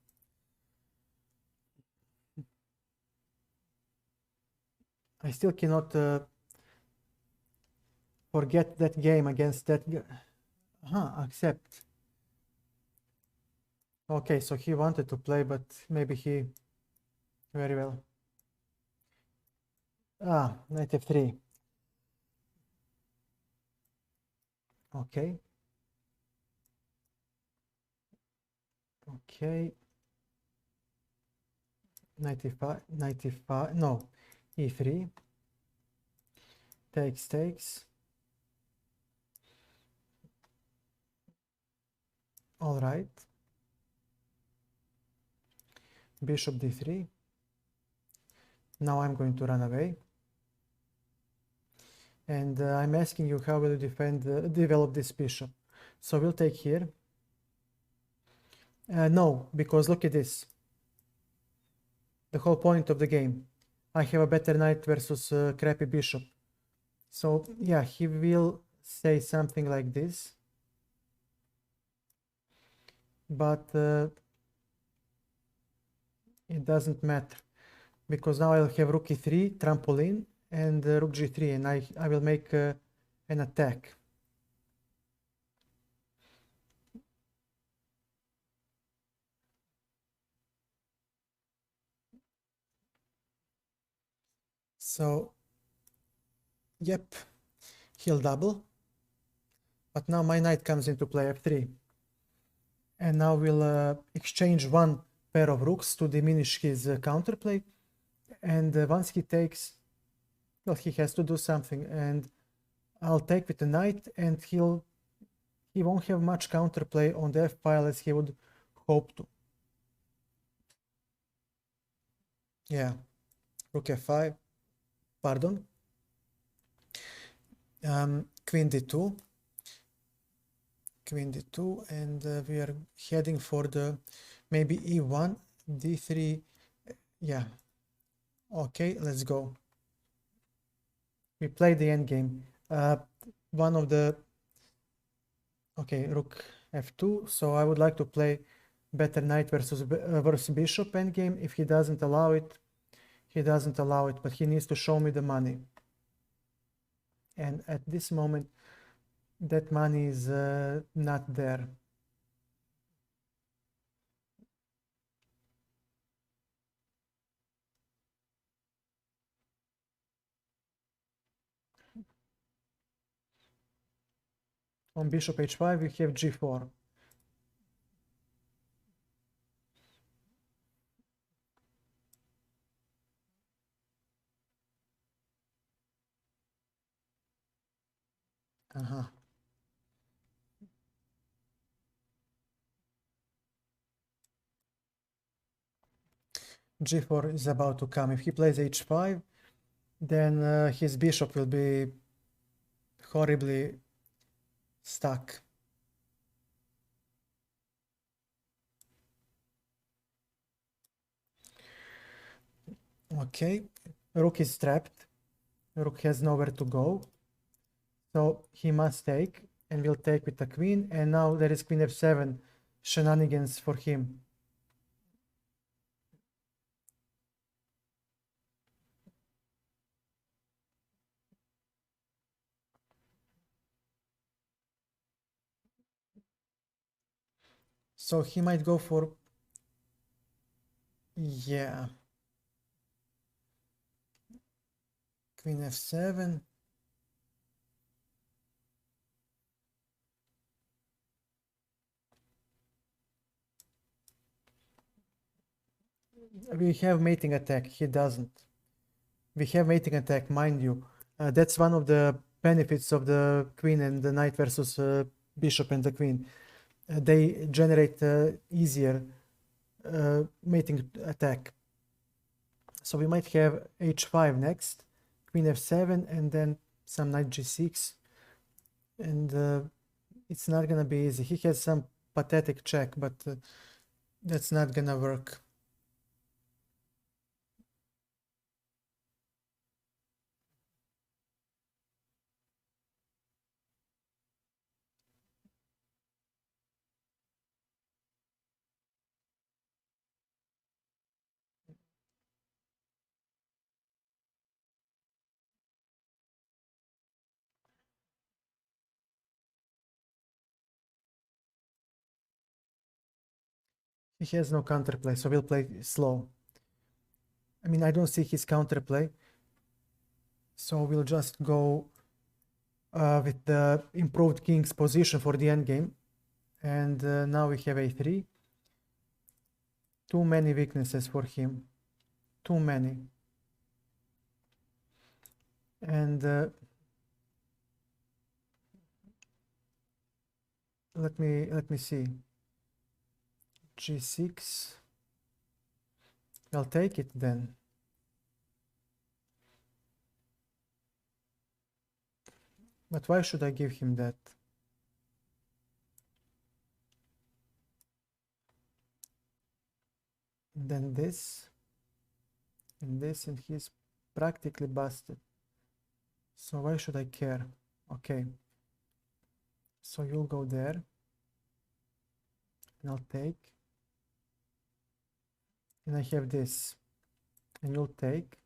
A: I still cannot forget that game against that guy. Accept. Okay, so he wanted to play, but maybe he... Very well. Knight f3. Okay. Okay. Knight e5, no, e3. Takes. All right. Bishop d3. Now I'm going to run away. And I'm asking you, how will you develop this bishop? So we'll take here. No, because look at this. The whole point of the game. I have a better knight versus crappy bishop. So yeah, he will say something like this. But it doesn't matter. Because now I'll have rook e3, trampoline, and rook g3, and I will make an attack. So, yep, he'll double. But now my knight comes into play, f3. And now we'll exchange one pair of rooks to diminish his counterplay. And once he takes, well, he has to do something. And I'll take with the knight, and he won't have much counterplay on the f-file as he would hope to. Yeah, rook f5, pardon. Queen d2, and we are heading for the maybe e1, d3. Yeah, okay, let's go. We play the endgame. One of the... Okay, rook f2. So I would like to play better knight versus bishop endgame. If he doesn't allow it, he doesn't allow it, but he needs to show me the money. And at this moment, that money is not there. On bishop h5, we have g4. G4 is about to come. If he plays h5, then his bishop will be horribly stuck. Okay, rook is trapped. Rook has nowhere to go. So he must take, and we'll take with the queen. And now there is queen f7 shenanigans for him. So he might go for... Yeah. Queen f7. We have mating attack. He doesn't. We have mating attack, mind you. That's one of the benefits of the queen and the knight versus bishop and the queen. They generate easier mating attack. So we might have h5 next, queen f7, and then some knight g6. And it's not gonna be easy. He has some pathetic check, but that's not gonna work. He has no counterplay, so we'll play slow. I mean, I don't see his counterplay, so we'll just go with the improved king's position for the endgame. And now we have a3. Too many weaknesses for him. Too many. And let me see. G6. I'll take it then. But why should I give him that? And then this, and he's practically busted. So why should I care? Okay. So you'll go there, and I'll take. And I have this, and you'll take.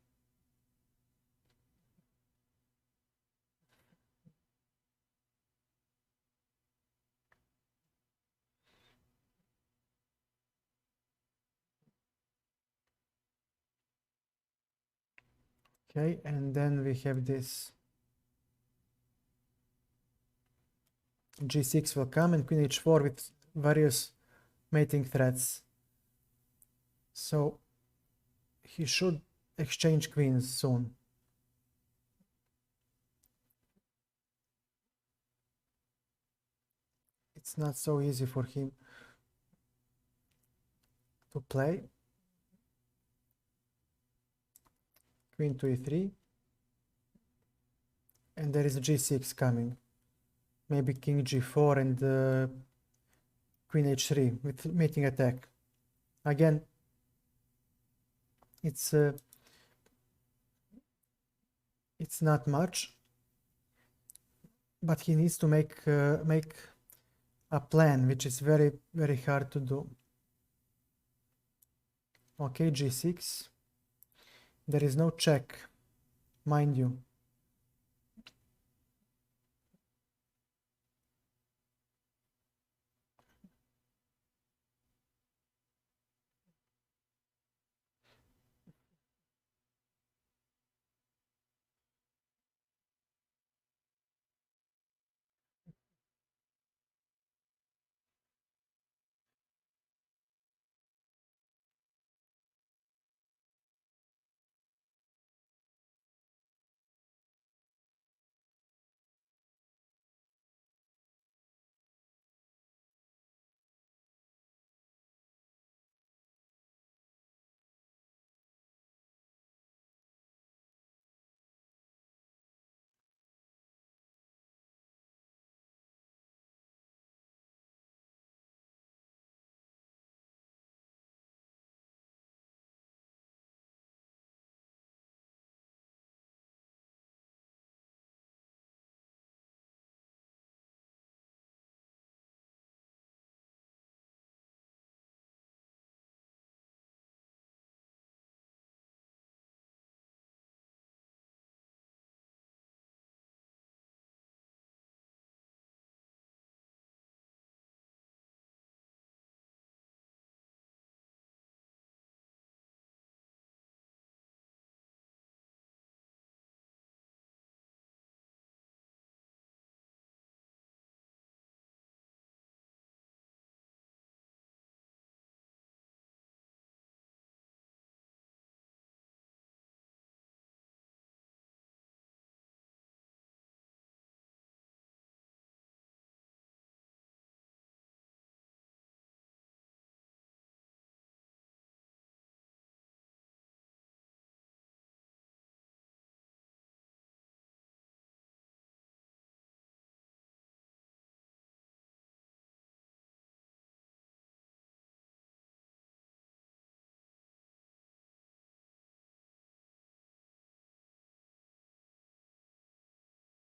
A: Okay, and then we have this. G6 will come and Queen H4 with various mating threats. So he should exchange queens soon. It's not so easy for him to play. Queen to E3. And there is a G6 coming. Maybe King G4 and Queen H3 with mating attack. Again, it's not much, but he needs to make a plan, which is very, very hard to do. Okay, G6. There is no check, mind you.